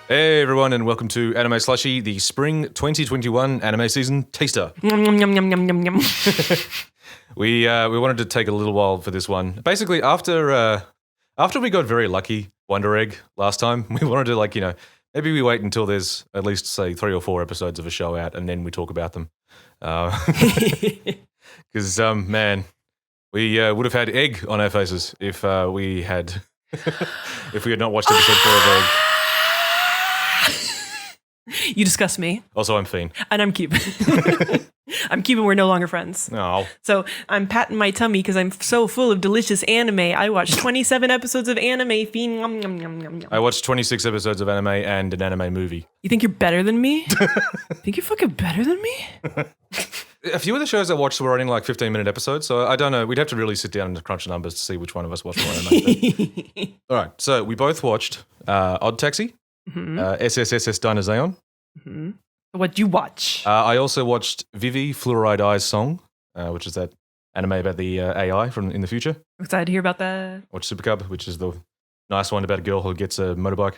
Hey everyone, and welcome to Anime Slushy, the Spring 2021 anime season taster. Yum, yum, yum, yum, yum, yum, yum. We wanted to take a little while for this one. Basically, after we got very lucky Wonder Egg last time, we wanted to maybe we wait until there's at least say 3 or 4 episodes of a show out, and then we talk about them. Because man, we would have had egg on our faces if we had not watched episode 4 of Egg. You disgust me. Also, I'm Feen. And I'm Cube. I'm Cube and we're no longer friends. No. So I'm patting my tummy because I'm so full of delicious anime. I watched 27 episodes of anime. Feen. Yum, yum, yum, yum, yum. I watched 26 episodes of anime and an anime movie. You think you're better than me? Think you're fucking better than me? A few of the shows I watched were only like 15-minute episodes, so I don't know. We'd have to really sit down and crunch the numbers to see which one of us watched more anime. All right, so we both watched Odd Taxi, SSSS.Dynazenon. Mm-hmm. What'd you watch? I also watched Vivy, Fluorite Eyes Song, which is that anime about the AI from in the future. I'm excited to hear about that. Watched Super Cub, which is the nice one about a girl who gets a motorbike.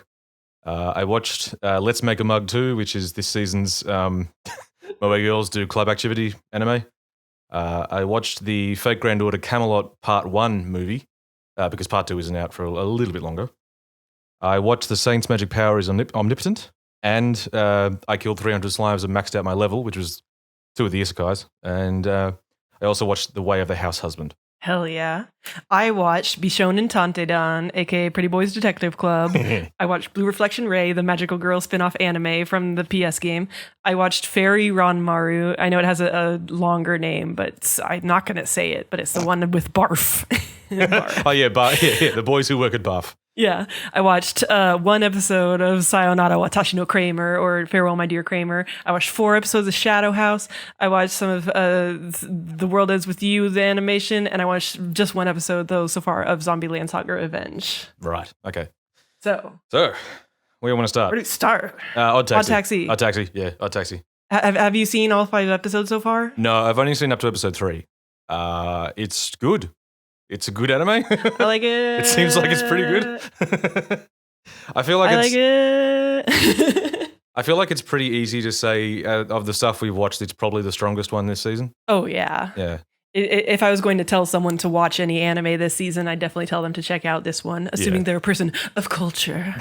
I watched Let's Make a Mug 2, which is this season's Moe Girls Do Club Activity anime. I watched the Fake Granddaughter Camelot Part 1 movie, because Part 2 isn't out for a little bit longer. I watched The Saint's Magic Power is Omnipotent, and I killed 300 slimes and maxed out my level, which was 2 of the isekais. And I also watched The Way of the Househusband. Hell yeah. I watched Bishonen Tantedan, aka Pretty Boys Detective Club. I watched Blue Reflection Ray, the magical girl spin-off anime from the PS game. I watched Fairy Ranmaru. I know it has a longer name, but I'm not going to say it, but it's the one with Barf. Barf. Oh, yeah, the boys who work at Buff. Yeah, I watched 1 episode of Sayonara Watashi no Cramer, or Farewell My Dear Cramer. I watched 4 episodes of Shadow House. I watched some of The World Ends With You, the animation, and I watched just 1 episode, though, so far, of Zombieland Saga Revenge. Right, okay. So, where do you want to start? where do we start? Odd Taxi. Odd Taxi. Yeah, Odd Taxi. Have you seen all 5 episodes so far? No, I've only seen up to episode 3. It's good. It's a good anime. I like it. It seems like it's pretty good. I feel like it. I feel like it's pretty easy to say of the stuff we've watched, it's probably the strongest one this season. Oh, yeah. Yeah. If I was going to tell someone to watch any anime this season, I'd definitely tell them to check out this one, assuming they're a person of culture.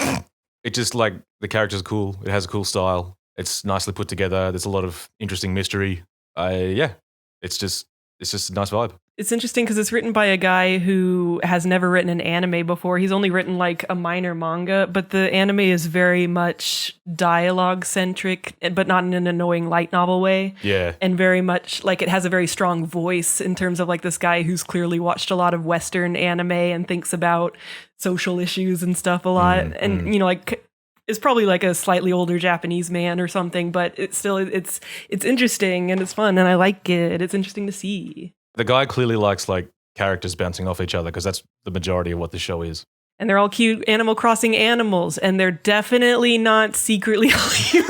It just like the character's cool. It has a cool style. It's nicely put together. There's a lot of interesting mystery. It's just a nice vibe. It's interesting because it's written by a guy who has never written an anime before. He's only written like a minor manga, but the anime is very much dialogue centric, but not in an annoying light novel way. Yeah. And very much like it has a very strong voice in terms of like this guy who's clearly watched a lot of Western anime and thinks about social issues and stuff a lot. And, you know, like is probably like a slightly older Japanese man or something, but it's still, it's interesting and it's fun and I like it. It's interesting to see. The guy clearly likes like characters bouncing off each other because that's the majority of what the show is. And they're all cute Animal Crossing animals, and they're definitely not secretly cute.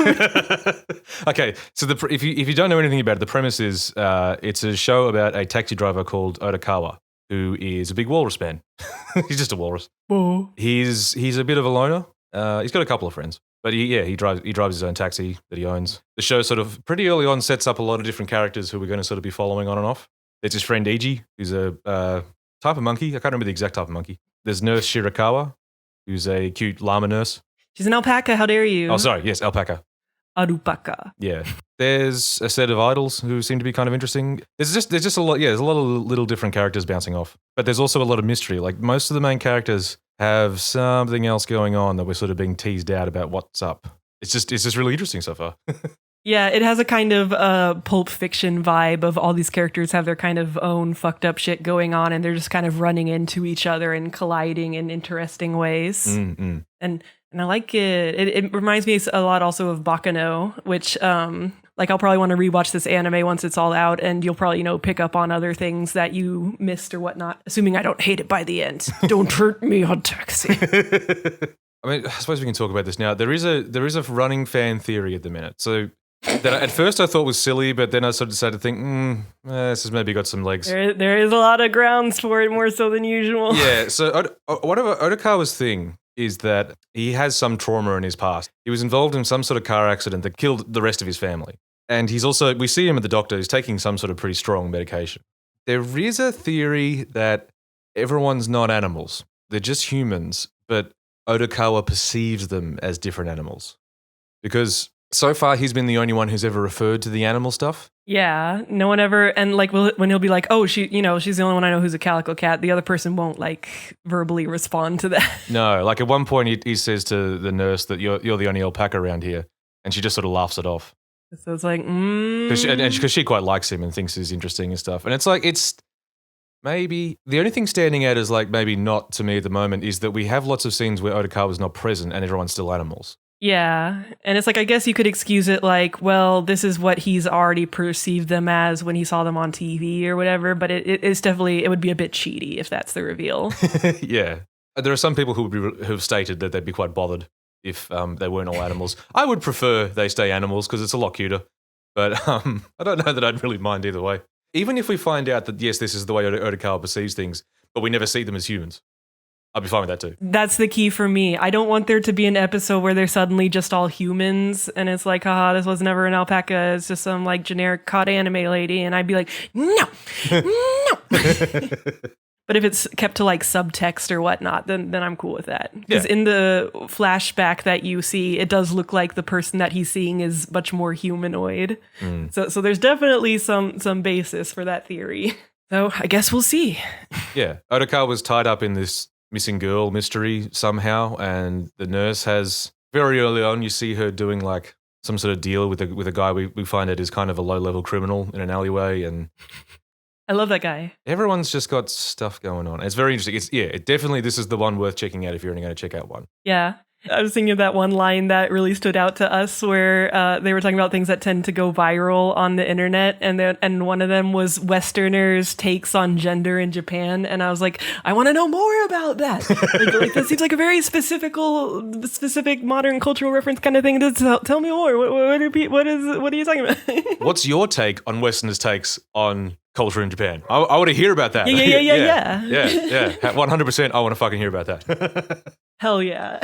Okay, so if you don't know anything about it, the premise is it's a show about a taxi driver called Otakawa, who is a big walrus man. He's just a walrus. Whoa. He's a bit of a loner. He's got a couple of friends. But he drives his own taxi that he owns. The show sort of pretty early on sets up a lot of different characters who we're going to sort of be following on and off. There's his friend Iji, who's a type of monkey. I can't remember the exact type of monkey. There's Nurse Shirakawa, who's a cute llama nurse. She's an alpaca. How dare you? Oh, sorry. Yes, alpaca. Alpaca. Yeah. There's a set of idols who seem to be kind of interesting. There's just a lot. Yeah, there's a lot of little different characters bouncing off. But there's also a lot of mystery. Like most of the main characters have something else going on that we're sort of being teased out about what's up. It's just really interesting so far. Yeah, it has a kind of Pulp Fiction vibe of all these characters have their kind of own fucked up shit going on and they're just kind of running into each other and colliding in interesting ways. Mm-hmm. And I like it. It reminds me a lot also of Bakano, which like I'll probably want to rewatch this anime once it's all out and you'll probably, pick up on other things that you missed or whatnot, assuming I don't hate it by the end. Don't hurt me, Odd Taxi. I mean, I suppose we can talk about this now. There is a running fan theory at the minute. So that at first I thought was silly, but then I sort of decided to think, this has maybe got some legs. There is a lot of grounds for it, more so than usual. Yeah, so whatever Otakawa's thing is that he has some trauma in his past. He was involved in some sort of car accident that killed the rest of his family. And he's also, we see him at the doctor, he's taking some sort of pretty strong medication. There is a theory that everyone's not animals. They're just humans, but Odokawa perceives them as different animals. Because so far he's been the only one who's ever referred to the animal stuff. Yeah, no one ever, and like when he'll be like, oh, she's the only one I know who's a calico cat, the other person won't like verbally respond to that. No, like at one point he says to the nurse that you're the only alpaca around here, and she just sort of laughs it off. So it's like, because she quite likes him and thinks he's interesting and stuff. And it's like, it's maybe the only thing standing out as like maybe not to me at the moment is that we have lots of scenes where Odokawa's not present and everyone's still animals. Yeah, and it's like, I guess you could excuse it like, well, this is what he's already perceived them as when he saw them on TV or whatever, but it's definitely, it would be a bit cheaty if that's the reveal. Yeah. There are some people who've stated that they'd be quite bothered if they weren't all animals. I would prefer they stay animals because it's a lot cuter, but I don't know that I'd really mind either way. Even if we find out that, yes, this is the way Odokawa perceives things, but we never see them as humans, I'd be fine with that too. That's the key for me. I don't want there to be an episode where they're suddenly just all humans and it's like, haha, this was never an alpaca. It's just some like generic cod anime lady. And I'd be like, no. But if it's kept to like subtext or whatnot, then I'm cool with that. Because in the flashback that you see, it does look like the person that he's seeing is much more humanoid. So there's definitely some basis for that theory. So I guess we'll see. Yeah, Odokawa was tied up in this missing girl mystery somehow, and the nurse has, very early on, you see her doing like some sort of deal with a guy we find out is kind of a low-level criminal in an alleyway, and I love that guy. Everyone's just got stuff going on. It's very interesting. It definitely, this is the one worth checking out if you're only going to check out one. Yeah. I was thinking of that one line that really stood out to us where they were talking about things that tend to go viral on the internet. And one of them was Westerners' takes on gender in Japan. And I was like, I want to know more about that. like that seems like a very specific modern cultural reference kind of thing. Tell me more. What are you talking about? What's your take on Westerners' takes on culture in Japan? I want to hear about that. Yeah. 100%. I want to fucking hear about that. Hell yeah.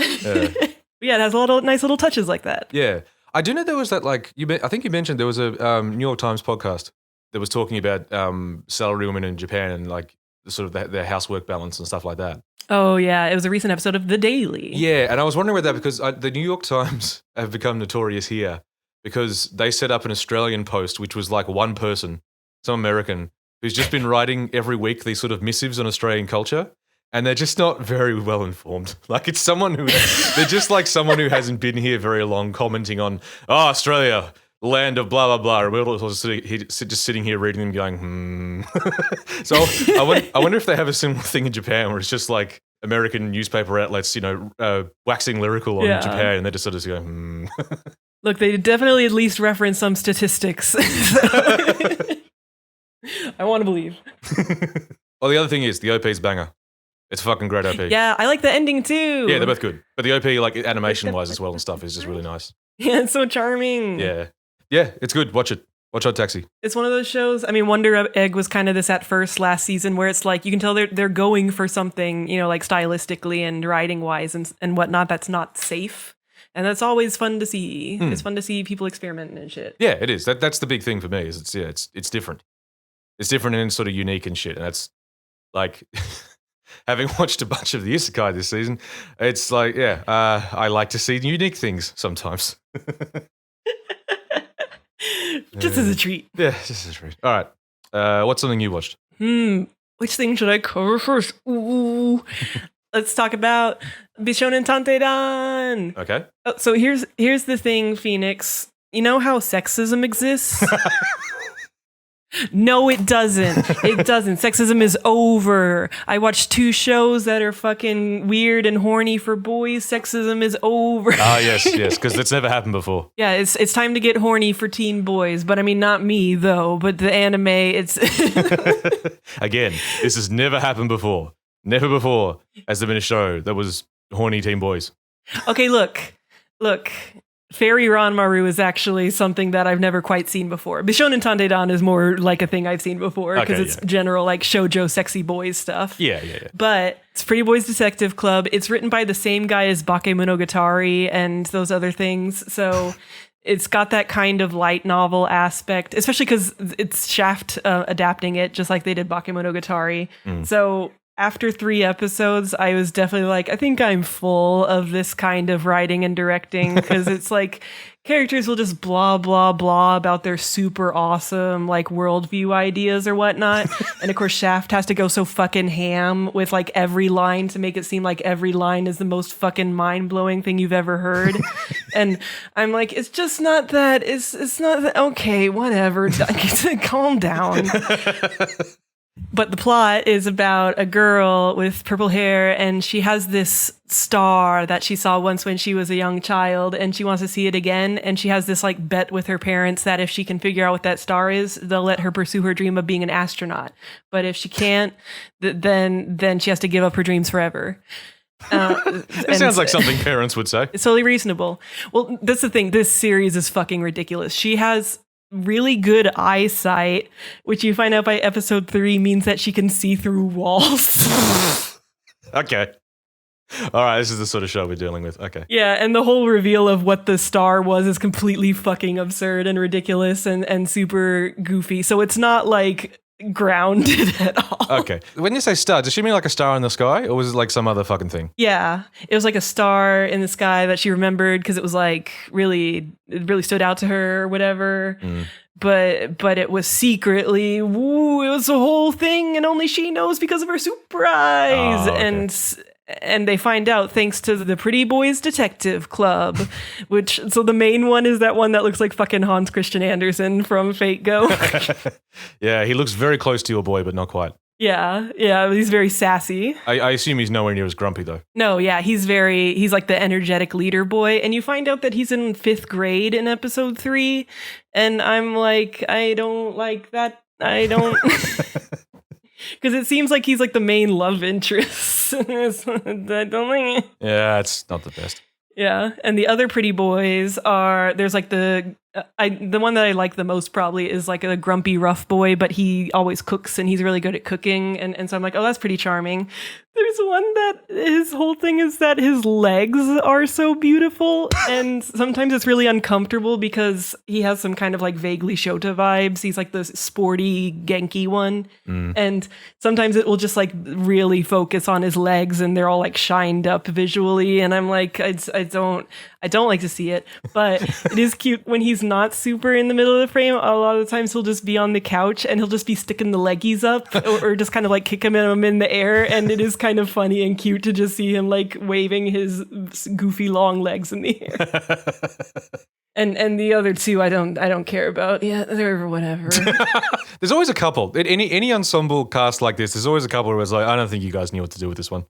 Yeah, it has a lot of nice little touches like that. Yeah. I do know there was that, like, I think you mentioned there was a New York Times podcast that was talking about salary women in Japan and, like, sort of their housework balance and stuff like that. Oh, yeah. It was a recent episode of The Daily. Yeah, and I was wondering about that because the New York Times have become notorious here because they set up an Australian post, which was like one person, some American, who's just been writing every week these sort of missives on Australian culture. And they're just not very well informed. Like, it's they're just like someone who hasn't been here very long commenting on, Australia, land of blah, blah, blah. And we're all just sitting here reading them going, So I wonder if they have a similar thing in Japan where it's just like American newspaper outlets, waxing lyrical on Japan. And they're just sort of going, Look, they definitely at least reference some statistics. I want to believe. Well, the other thing is the OP's banger. It's a fucking great OP. Yeah, I like the ending too. Yeah, they're both good. But the OP, like animation-wise as well and stuff, is just really nice. Yeah, it's so charming. Yeah, it's good. Watch it. Watch Hot Taxi. It's one of those shows. I mean, Wonder Egg was kind of this at first last season where it's like you can tell they're going for something, like stylistically and writing-wise and whatnot that's not safe. And that's always fun to see. It's fun to see people experimenting and shit. Yeah, it is. That's the big thing for me. Is it's different. It's different and sort of unique and shit. And that's like... Having watched a bunch of the isekai this season, it's like, I like to see unique things sometimes. Just as a treat. Yeah, just as a treat. All right. What's something you watched? Which thing should I cover first? Ooh. Let's talk about Bishonen Tanteidan. Okay. So here's the thing, Phoenix. You know how sexism exists? No, it doesn't. It doesn't. Sexism is over. I watched 2 shows that are fucking weird and horny for boys. Sexism is over. Yes, because that's never happened before. Yeah, it's time to get horny for teen boys. But I mean, not me, though. But the anime, it's... Again, this has never happened before. Never before has there been a show that was horny teen boys. Okay, look. Fairy Ranmaru is actually something that I've never quite seen before. Bishonen Tandedan is more like a thing I've seen before because it's general like shoujo sexy boys stuff. Yeah. But it's Pretty Boys Detective Club. It's written by the same guy as Bakemonogatari and those other things. So it's got that kind of light novel aspect, especially because it's Shaft adapting it just like they did Bakemonogatari. So after 3 episodes, I was definitely like, I think I'm full of this kind of writing and directing because it's like characters will just blah, blah, blah about their super awesome like worldview ideas or whatnot. And of course, Shaft has to go so fucking ham with like every line to make it seem like every line is the most fucking mind-blowing thing you've ever heard. And I'm like, it's just not that. It's not that. Okay, whatever. Calm down. But the plot is about a girl with purple hair, and she has this star that she saw once when she was a young child, and she wants to see it again. And she has this like bet with her parents that if she can figure out what that star is, they'll let her pursue her dream of being an astronaut. But if she can't, then she has to give up her dreams forever. It sounds like something parents would say. It's totally reasonable. Well, that's the thing. This series is fucking ridiculous. She has really good eyesight, which you find out by episode 3 means that she can see through walls. Okay. All right, this is the sort of show we're dealing with. Okay. Yeah, and the whole reveal of what the star was is completely fucking absurd and ridiculous and super goofy. So it's not like grounded at all. Okay. When you say star, does she mean like a star in the sky, or was it like some other fucking thing? Yeah. It was like a star in the sky that she remembered because it was like it really stood out to her or whatever. But it was secretly, it was a whole thing and only she knows because of her super eyes. Oh, okay. And they find out thanks to the Pretty Boys Detective Club, so the main one is that one that looks like fucking Hans Christian Andersen from Fate Go. Yeah, he looks very close to your boy, but not quite. Yeah, he's very sassy. I assume he's nowhere near as grumpy, though. No, yeah, he's like the energetic leader boy. And you find out that he's in 5th grade in episode 3. And I'm like, I don't like that. I don't... Because it seems like he's like the main love interest. I don't like it. Yeah, it's not the best. Yeah, and the other pretty boys are, there's like the one that I like the most probably is like a grumpy rough boy, but he always cooks and he's really good at cooking. And so I'm like, oh, that's pretty charming. There's one that his whole thing is that his legs are so beautiful. And sometimes it's really uncomfortable because he has some kind of like vaguely Shota vibes. He's like the sporty, Genki one. And sometimes it will just like really focus on his legs and they're all like shined up visually. And I'm like, I don't like to see it, but it is cute when he's not super in the middle of the frame. A lot of the times he'll just be on the couch and he'll just be sticking the leggies up or just kind of like kick him in the air. And it is kind of funny and cute to just see him like waving his goofy long legs in the air. And the other two I don't care about. Yeah, they're whatever. There's always a couple. Any ensemble cast like this, there's always a couple where it's like, I don't think you guys knew what to do with this one.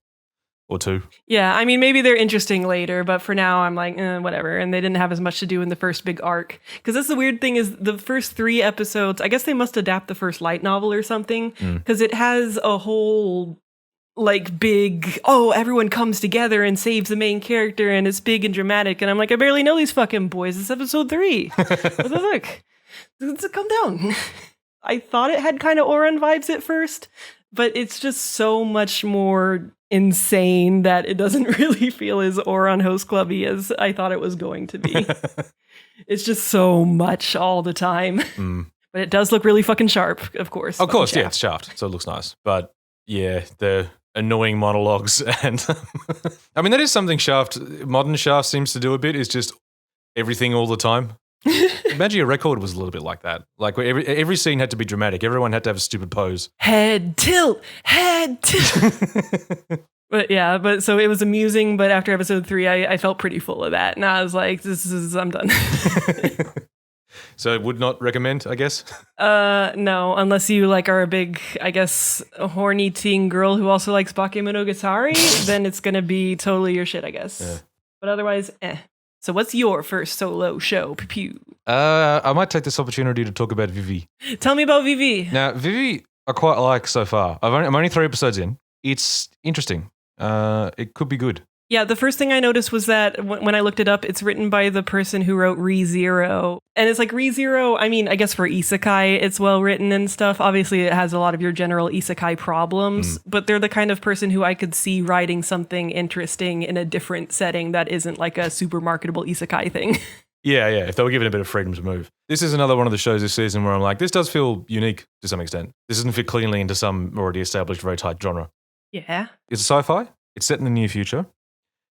Or 2. Yeah, I mean, maybe they're interesting later, but for now, I'm like, whatever. And they didn't have as much to do in the first big arc. Because that's the weird thing is the first 3 episodes, I guess they must adapt the first light novel or something. Because it has a whole, like, big, everyone comes together and saves the main character, and it's big and dramatic. And I'm like, I barely know these fucking boys. It's episode 3. What the fuck? Calm down. I thought it had kind of Oran vibes at first, but it's just so much more insane that it doesn't really feel as Oran Host Clubby as I thought it was going to be. It's just so much all the time. But it does look really fucking sharp, of course. Of course, yeah, it's Shaft, so it looks nice. But yeah, the annoying monologues and I mean, that is something modern Shaft seems to do a bit, is just everything all the time. Imagine your record was a little bit like that. Like where every scene had to be dramatic. Everyone had to have a stupid pose. Head tilt. But so it was amusing. But after episode 3, I felt pretty full of that, and I was like, I'm done. So would not recommend, I guess. No, unless you like are a big, I guess, a horny teen girl who also likes Bakemonogatari, then it's gonna be totally your shit, I guess. Yeah. But otherwise, So what's your first solo show? Pew. I might take this opportunity to talk about Vivy. Tell me about Vivy. Now, Vivy, I quite like so far. I'm only 3 episodes in. It's interesting. It could be good. Yeah, the first thing I noticed was that when I looked it up, it's written by the person who wrote ReZero. And it's like ReZero, I mean, I guess for isekai, it's well written and stuff. Obviously, it has a lot of your general isekai problems, but they're the kind of person who I could see writing something interesting in a different setting that isn't like a super marketable isekai thing. Yeah. If they were given a bit of freedom to move. This is another one of the shows this season where I'm like, this does feel unique to some extent. This doesn't fit cleanly into some already established very tight genre. Yeah. It's sci-fi. It's set in the near future.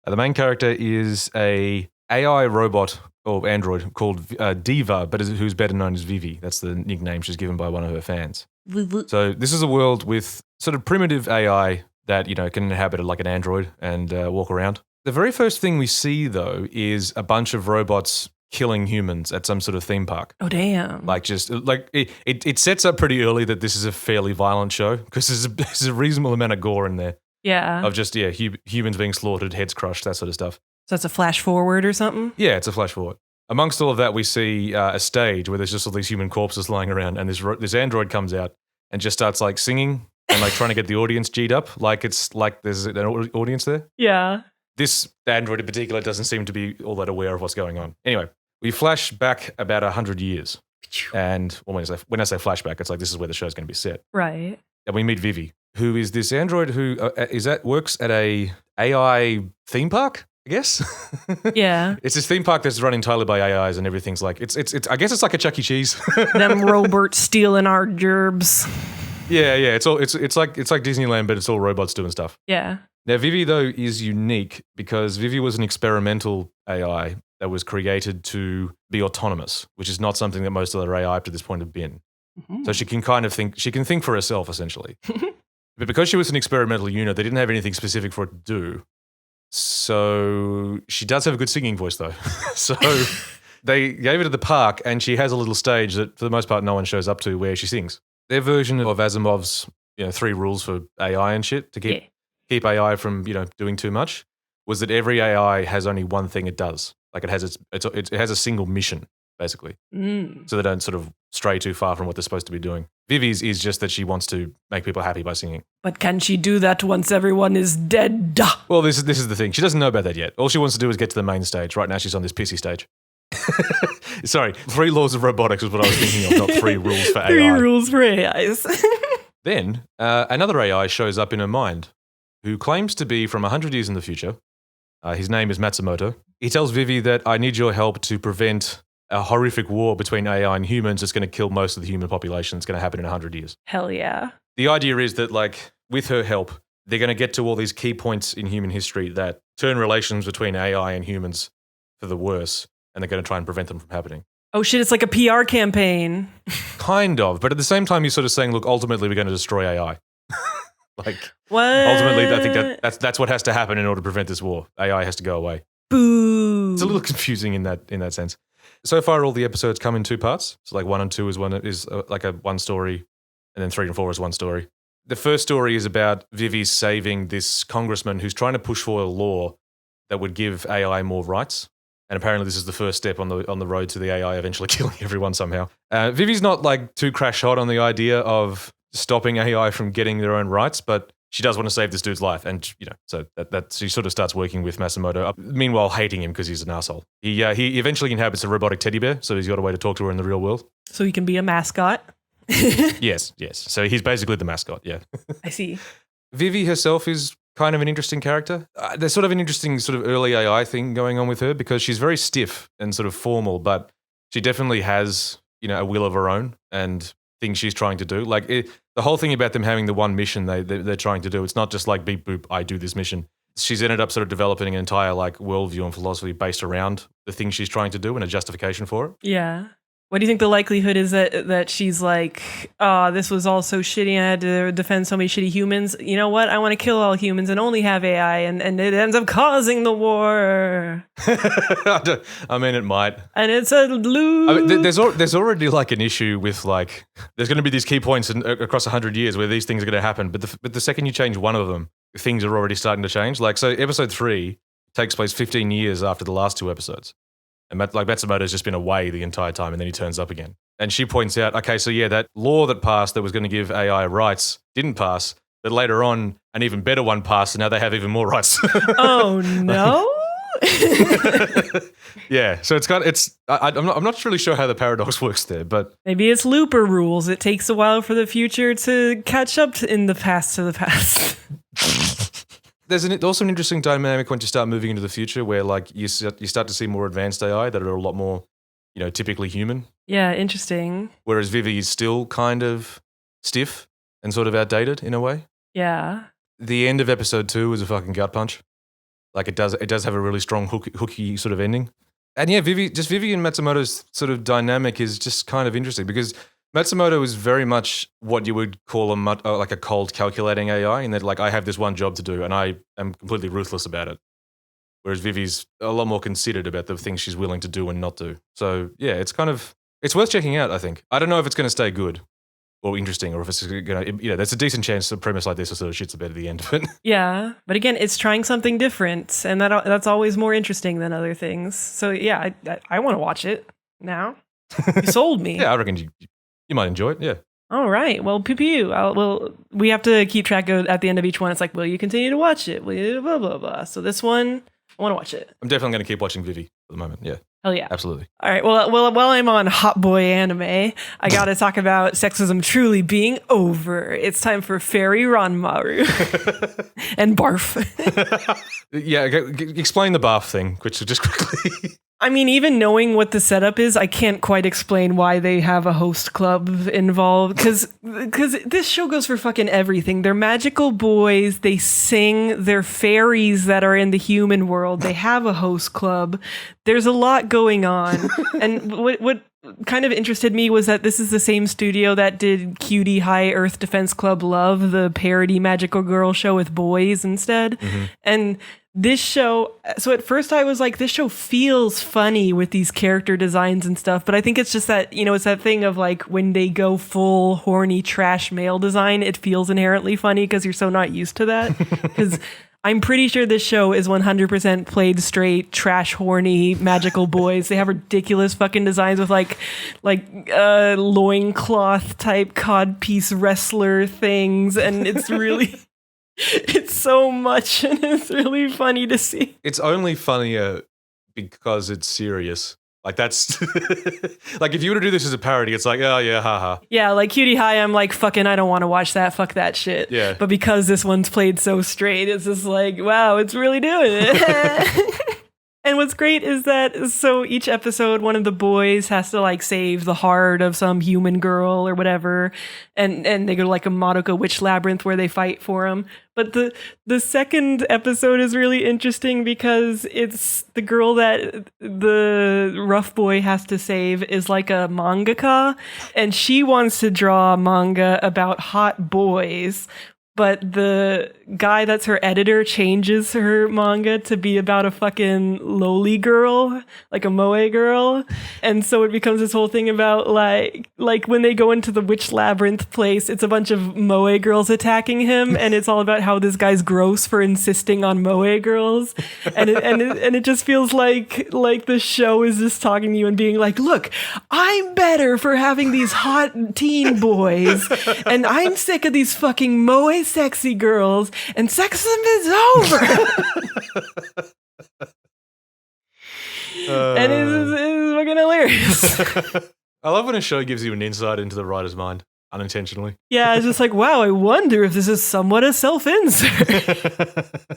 The main character is a AI robot or android called Diva, but who's better known as Vivy. That's the nickname she's given by one of her fans. So this is a world with sort of primitive AI that, can inhabit like an android and walk around. The very first thing we see, though, is a bunch of robots killing humans at some sort of theme park. Oh, damn. It sets up pretty early that this is a fairly violent show because there's a reasonable amount of gore in there. Yeah. Of just, humans being slaughtered, heads crushed, that sort of stuff. So it's a flash forward or something? Yeah, it's a flash forward. Amongst all of that, we see a stage where there's just all these human corpses lying around, and this android comes out and just starts like singing and like trying to get the audience G'd up, like it's like there's an audience there. Yeah. This android in particular doesn't seem to be all that aware of what's going on. Anyway, we flash back about 100 years. And when I say flashback, it's like this is where the show's going to be set. Right. And we meet Vivy, who is this android who works at a AI theme park, I guess. Yeah. It's this theme park that's run entirely by AIs and everything's like it's I guess it's like a Chuck E. Cheese. Them robots stealing our gerbs. Yeah. It's like Disneyland, but it's all robots doing stuff. Yeah. Now Vivy though is unique because Vivy was an experimental AI that was created to be autonomous, which is not something that most other AI up to this point have been. Mm-hmm. So she can kind of think for herself essentially. But because she was an experimental unit, they didn't have anything specific for it to do. So she does have a good singing voice though. So they gave it at the park and she has a little stage that for the most part no one shows up to where she sings. Their version of Asimov's 3 rules for AI and shit to keep AI from doing too much was that every AI has only one thing it does. Like it has a single mission basically. So they don't sort of stray too far from what they're supposed to be doing. Vivy's is just that she wants to make people happy by singing. But can she do that once everyone is dead? Well, this is the thing. She doesn't know about that yet. All she wants to do is get to the main stage. Right now she's on this pissy stage. Sorry, 3 laws of robotics was what I was thinking of, not 3 rules for AI. 3 rules for AIs. Then another AI shows up in her mind who claims to be from 100 years in the future. His name is Matsumoto. He tells Vivy that I need your help to prevent a horrific war between AI and humans that's going to kill most of the human population. It's going to happen in 100 years. Hell yeah. The idea is that, like, with her help, they're going to get to all these key points in human history that turn relations between AI and humans for the worse, and they're going to try and prevent them from happening. Oh shit, it's like a PR campaign. Kind of, but at the same time, you're sort of saying, look, ultimately, we're going to destroy AI. Like, what? Ultimately, I think that's what has to happen in order to prevent this war. AI has to go away. Boo. It's a little confusing in that sense. So far, all the episodes come in 2 parts. So like 1 and 2 is like a one story, and then 3 and 4 is one story. The first story is about Vivy saving this congressman who's trying to push for a law that would give AI more rights. And apparently this is the first step on the road to the AI eventually killing everyone somehow. Vivy's not like too crash hot on the idea of stopping AI from getting their own rights, but she does want to save this dude's life. And, so that she sort of starts working with Matsumoto, meanwhile hating him because he's an asshole. He eventually inhabits a robotic teddy bear, so he's got a way to talk to her in the real world. So he can be a mascot? Yes. So he's basically the mascot, yeah. I see. Vivy herself is kind of an interesting character. There's sort of an interesting sort of early AI thing going on with her because she's very stiff and sort of formal, but she definitely has, a will of her own and things she's trying to do. Like the whole thing about them having the one mission they're trying to do, it's not just like beep boop, I do this mission. She's ended up sort of developing an entire like worldview and philosophy based around the thing she's trying to do and a justification for it. Yeah. What do you think the likelihood is that she's like, oh, this was all so shitty and I had to defend so many shitty humans. You know what? I want to kill all humans and only have AI and it ends up causing the war. I mean, it might. And it's a lose. I mean, there's already like an issue with like, there's going to be these key points across 100 years where these things are going to happen. But the second you change one of them, things are already starting to change. Like, so episode 3 takes place 15 years after the last 2 episodes. And Matsumoto's just been away the entire time and then he turns up again. And she points out, okay, so yeah, that law that passed that was going to give AI rights didn't pass, but later on, an even better one passed, and now they have even more rights. Oh no. Yeah, so I'm not really sure how the paradox works there, but maybe it's Looper rules. It takes a while for the future to catch up in the past to the past. There's also an interesting dynamic once you start moving into the future, where like you start to see more advanced AI that are a lot more, typically human. Yeah, interesting. Whereas Vivy is still kind of stiff and sort of outdated in a way. Yeah. The end of episode 2 is a fucking gut punch. Like it does have a really strong hooky sort of ending. And yeah, Vivy and Matsumoto's sort of dynamic is just kind of interesting because Matsumoto is very much what you would call like a cold calculating AI, in that like I have this one job to do and I am completely ruthless about it. Whereas Vivy's a lot more considered about the things she's willing to do and not do. So yeah, it's worth checking out, I think. I don't know if it's going to stay good or interesting, or if it's going to, there's a decent chance a premise like this will sort of shits a bit at the end of it. Yeah, but again, it's trying something different, and that's always more interesting than other things. So yeah, I want to watch it now. You sold me. Yeah, I reckon you might enjoy it, yeah. All right, well, pew-pew. We have to keep track of, at the end of each one, it's like, will you continue to watch it? Will you blah, blah, blah. So this one, I want to watch it. I'm definitely going to keep watching Vivy at the moment, yeah. Hell yeah. Absolutely. All right. Well, while I'm on hot boy anime, I got to talk about sexism truly being over. It's time for Fairy Ranmaru and barf. Yeah, explain the barf thing, just quickly. I mean, even knowing what the setup is, I can't quite explain why they have a host club involved. Because this show goes for fucking everything. They're magical boys. They sing. They're fairies that are in the human world. They have a host club. There's a lot going on. And what kind of interested me was that this is the same studio that did Cutie High Earth Defense Club Love, the parody magical girl show with boys instead. Mm-hmm. And this show, so at first I was like, this show feels funny with these character designs and stuff, but I think it's just that, it's that thing of like when they go full horny trash male design, it feels inherently funny because you're so not used to that. Because I'm pretty sure this show is 100% played straight, trash, horny, magical boys. They have ridiculous fucking designs with like loincloth type codpiece wrestler things, and it's really... It's so much, and it's really funny to see. It's only funnier because it's serious. Like that's like if you were to do this as a parody, it's like, oh yeah, haha. Yeah, like Cutie High, I'm like, fucking, I don't want to watch that. Fuck that shit. Yeah. But because this one's played so straight, it's just like, wow, it's really doing it. And what's great is that, so each episode, one of the boys has to like save the heart of some human girl or whatever. And they go to like a Madoka witch labyrinth where they fight for him. But the second episode is really interesting because it's the girl that the rough boy has to save is like a mangaka. And she wants to draw manga about hot boys. But the guy that's her editor changes her manga to be about a fucking loli girl, like a moe girl. And so it becomes this whole thing about like when they go into the witch labyrinth place, it's a bunch of moe girls attacking him. And it's all about how this guy's gross for insisting on moe girls. And it just feels like the show is just talking to you and being like, look, I'm better for having these hot teen boys. And I'm sick of these fucking moe sexy girls, and sexism is over. And it's fucking hilarious. I love when a show gives you an insight into the writer's mind unintentionally. Yeah, it's just like, wow, I wonder if this is somewhat a self-insert.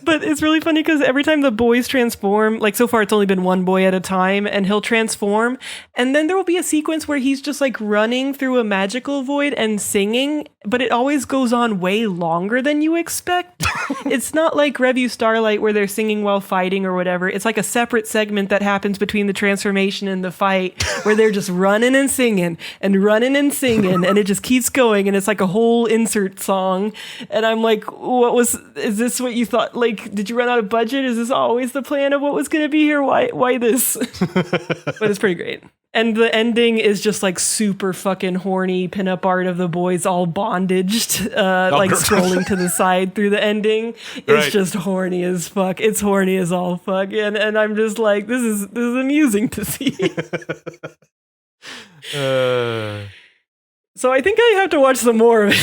But it's really funny because every time the boys transform, like so far it's only been one boy at a time, and he'll transform, and then there will be a sequence where he's just like running through a magical void and singing, but it always goes on way longer than you expect. It's not like Revue Starlight where they're singing while fighting or whatever. It's like a separate segment that happens between the transformation and the fight where they're just running and singing, and it just keeps going, and it's like a whole insert song. And I'm like, is this what you thought? Like, did you run out of budget? Is this always the plan of what was going to be here? Why this? But it's pretty great. And the ending is just like super fucking horny pinup art of the boys all bondaged, like scrolling to the side through the ending. It's right. Just horny as fuck. It's horny as all fuck. And I'm just like, this is amusing to see. Uh... So I think I have to watch some more of it.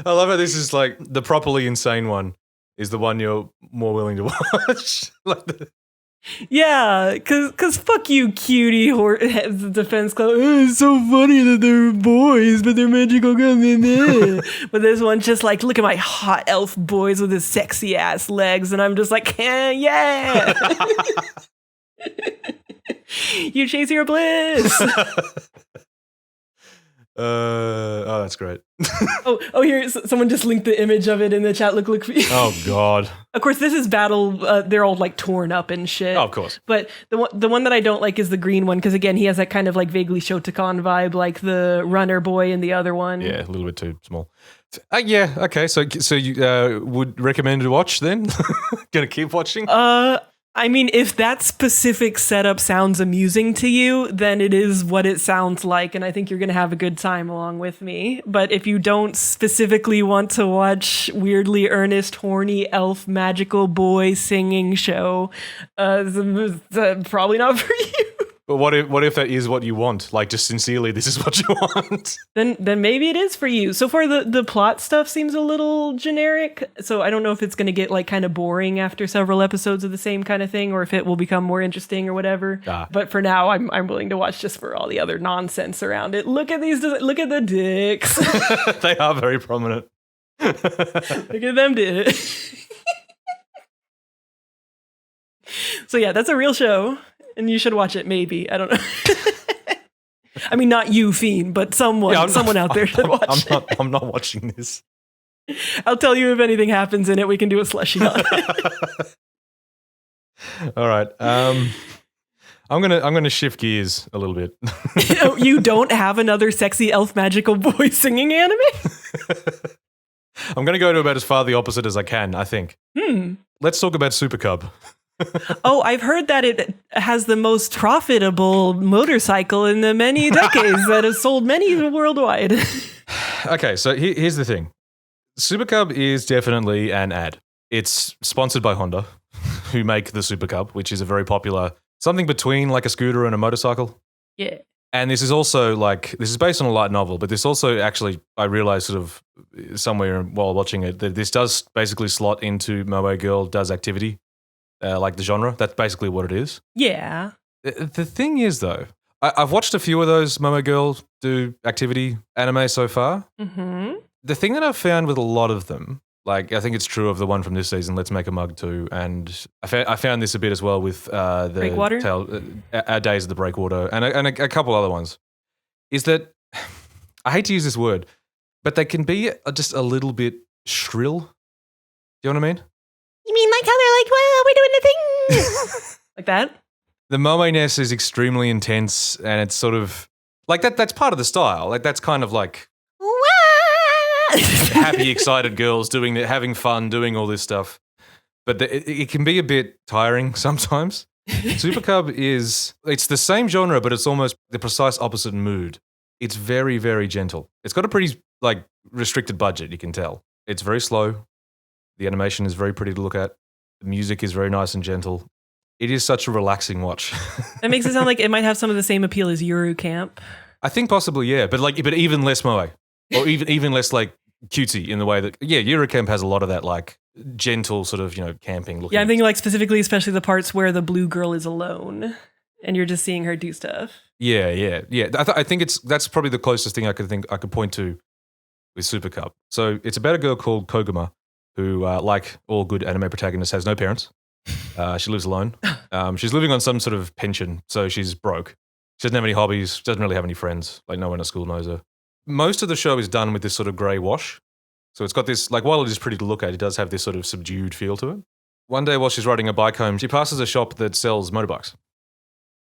I love how this is like the properly insane one is the one you're more willing to watch. Yeah, cause fuck you, cutie the defense club. Oh, it's so funny that they're boys, but they're magical girls. But this one's just like, look at my hot elf boys with his sexy ass legs, and I'm just like, yeah. You chase your bliss. That's great. Here, someone just linked the image of it in the chat. Look. Oh God. Of course, this is battle. They're all like torn up and shit. Oh, of course. But the one that I don't like is the green one, because again, he has that kind of like vaguely Shotokan vibe, like the runner boy in the other one. Yeah, a little bit too small. Yeah. Okay. So you would recommend to watch then? Gonna keep watching? I mean, if that specific setup sounds amusing to you, then it is what it sounds like, and I think you're going to have a good time along with me. But if you don't specifically want to watch weirdly earnest, horny elf magical boy singing show, probably not for you. But what if that is what you want? Like, just sincerely, this is what you want? Then maybe it is for you. So far, the plot stuff seems a little generic. So I don't know if it's going to get like kind of boring after several episodes of the same kind of thing, or if it will become more interesting or whatever. But for now, I'm willing to watch just for all the other nonsense around it. Look at the dicks. They are very prominent. Look at them dicks. So yeah, that's a real show. And you should watch it, maybe. I don't know. I mean, not you, Feen, but someone out there should watch it. I'm not watching this. I'll tell you if anything happens in it. We can do a slushie on it. All right. I'm gonna shift gears a little bit. You don't have another sexy elf magical boy singing anime? I'm gonna go to about as far the opposite as I can, I think. Let's talk about Super Cub. Oh, I've heard that it has the most profitable motorcycle in the many decades that has sold many worldwide. Okay, so here's the thing. Super Cub is definitely an ad. It's sponsored by Honda, who make the Super Cub, which is a very popular, something between like a scooter and a motorcycle. Yeah. And this is also this is based on a light novel, but this also actually, I realized sort of somewhere while watching it, that this does basically slot into Moe Girl Does Activity. Like the genre, that's basically what it is. Yeah. The thing is, though, I've watched a few of those Momo Girl Do Activity anime so far. Mm-hmm. The thing that I've found with a lot of them, like I think it's true of the one from this season, Let's Make a Mug too, and I found this a bit as well with the Breakwater? Our Days of the Breakwater, and a couple other ones, is that I hate to use this word, but they can be just a little bit shrill. Do you know what I mean? You mean like how they're like, well, we're doing the thing? Like that? The moe-ness is extremely intense, and it's sort of like that's part of the style. Like that's kind of like happy, excited girls having fun, doing all this stuff. But it can be a bit tiring sometimes. Super Cub it's the same genre, but it's almost the precise opposite mood. It's very, very gentle. It's got a pretty like restricted budget, you can tell. It's very slow. The animation is very pretty to look at. The music is very nice and gentle. It is such a relaxing watch. That makes it sound like it might have some of the same appeal as Yuru Camp. I think possibly, yeah, but even less moe, or even less like cutesy in the way that Yuru Camp has a lot of that like gentle sort of camping looking. Yeah, I'm thinking like specifically, especially the parts where the blue girl is alone and you're just seeing her do stuff. Yeah. I think that's probably the closest thing I could point to with Super Cub. So it's about a girl called Koguma, who, like all good anime protagonists, has no parents. She lives alone. She's living on some sort of pension, so she's broke. She doesn't have any hobbies, doesn't really have any friends, like no one at school knows her. Most of the show is done with this sort of grey wash. So it's got this, like while it is pretty to look at, it does have this sort of subdued feel to it. One day while she's riding a bike home, she passes a shop that sells motorbikes.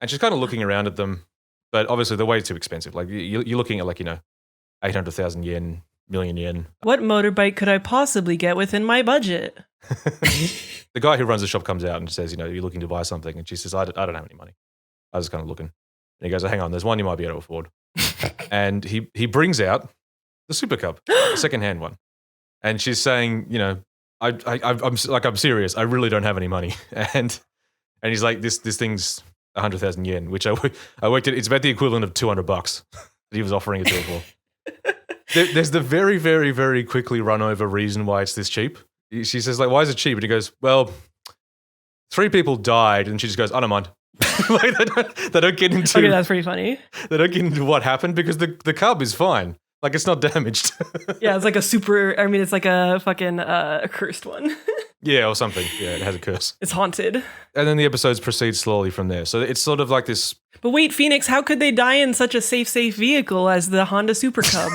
And she's kind of looking around at them, but obviously they're way too expensive. Like you're looking at like, 800,000 yen, million yen. What motorbike could I possibly get within my budget? The guy who runs the shop comes out and says, you're looking to buy something. And she says, I don't have any money. I was kind of looking. And he goes, hang on, there's one you might be able to afford. And he brings out the Super Cub, a secondhand one. And she's saying, I'm serious. I really don't have any money. And he's like, this thing's 100,000 yen, which I worked at. It's about the equivalent of $200 that he was offering it to her for. there's the very, very, very quickly run over reason why it's this cheap. She says, like, why is it cheap? And he goes, well, 3 people died. And she just goes, I don't mind. Like, they don't get into. Okay, that's pretty funny. They don't get into what happened because the cub is fine. Like, it's not damaged. Yeah, it's like it's like a fucking cursed one. Yeah, or something. Yeah, it has a curse. It's haunted. And then the episodes proceed slowly from there. So it's sort of like this. But wait, Phoenix, how could they die in such a safe vehicle as the Honda Super Cub?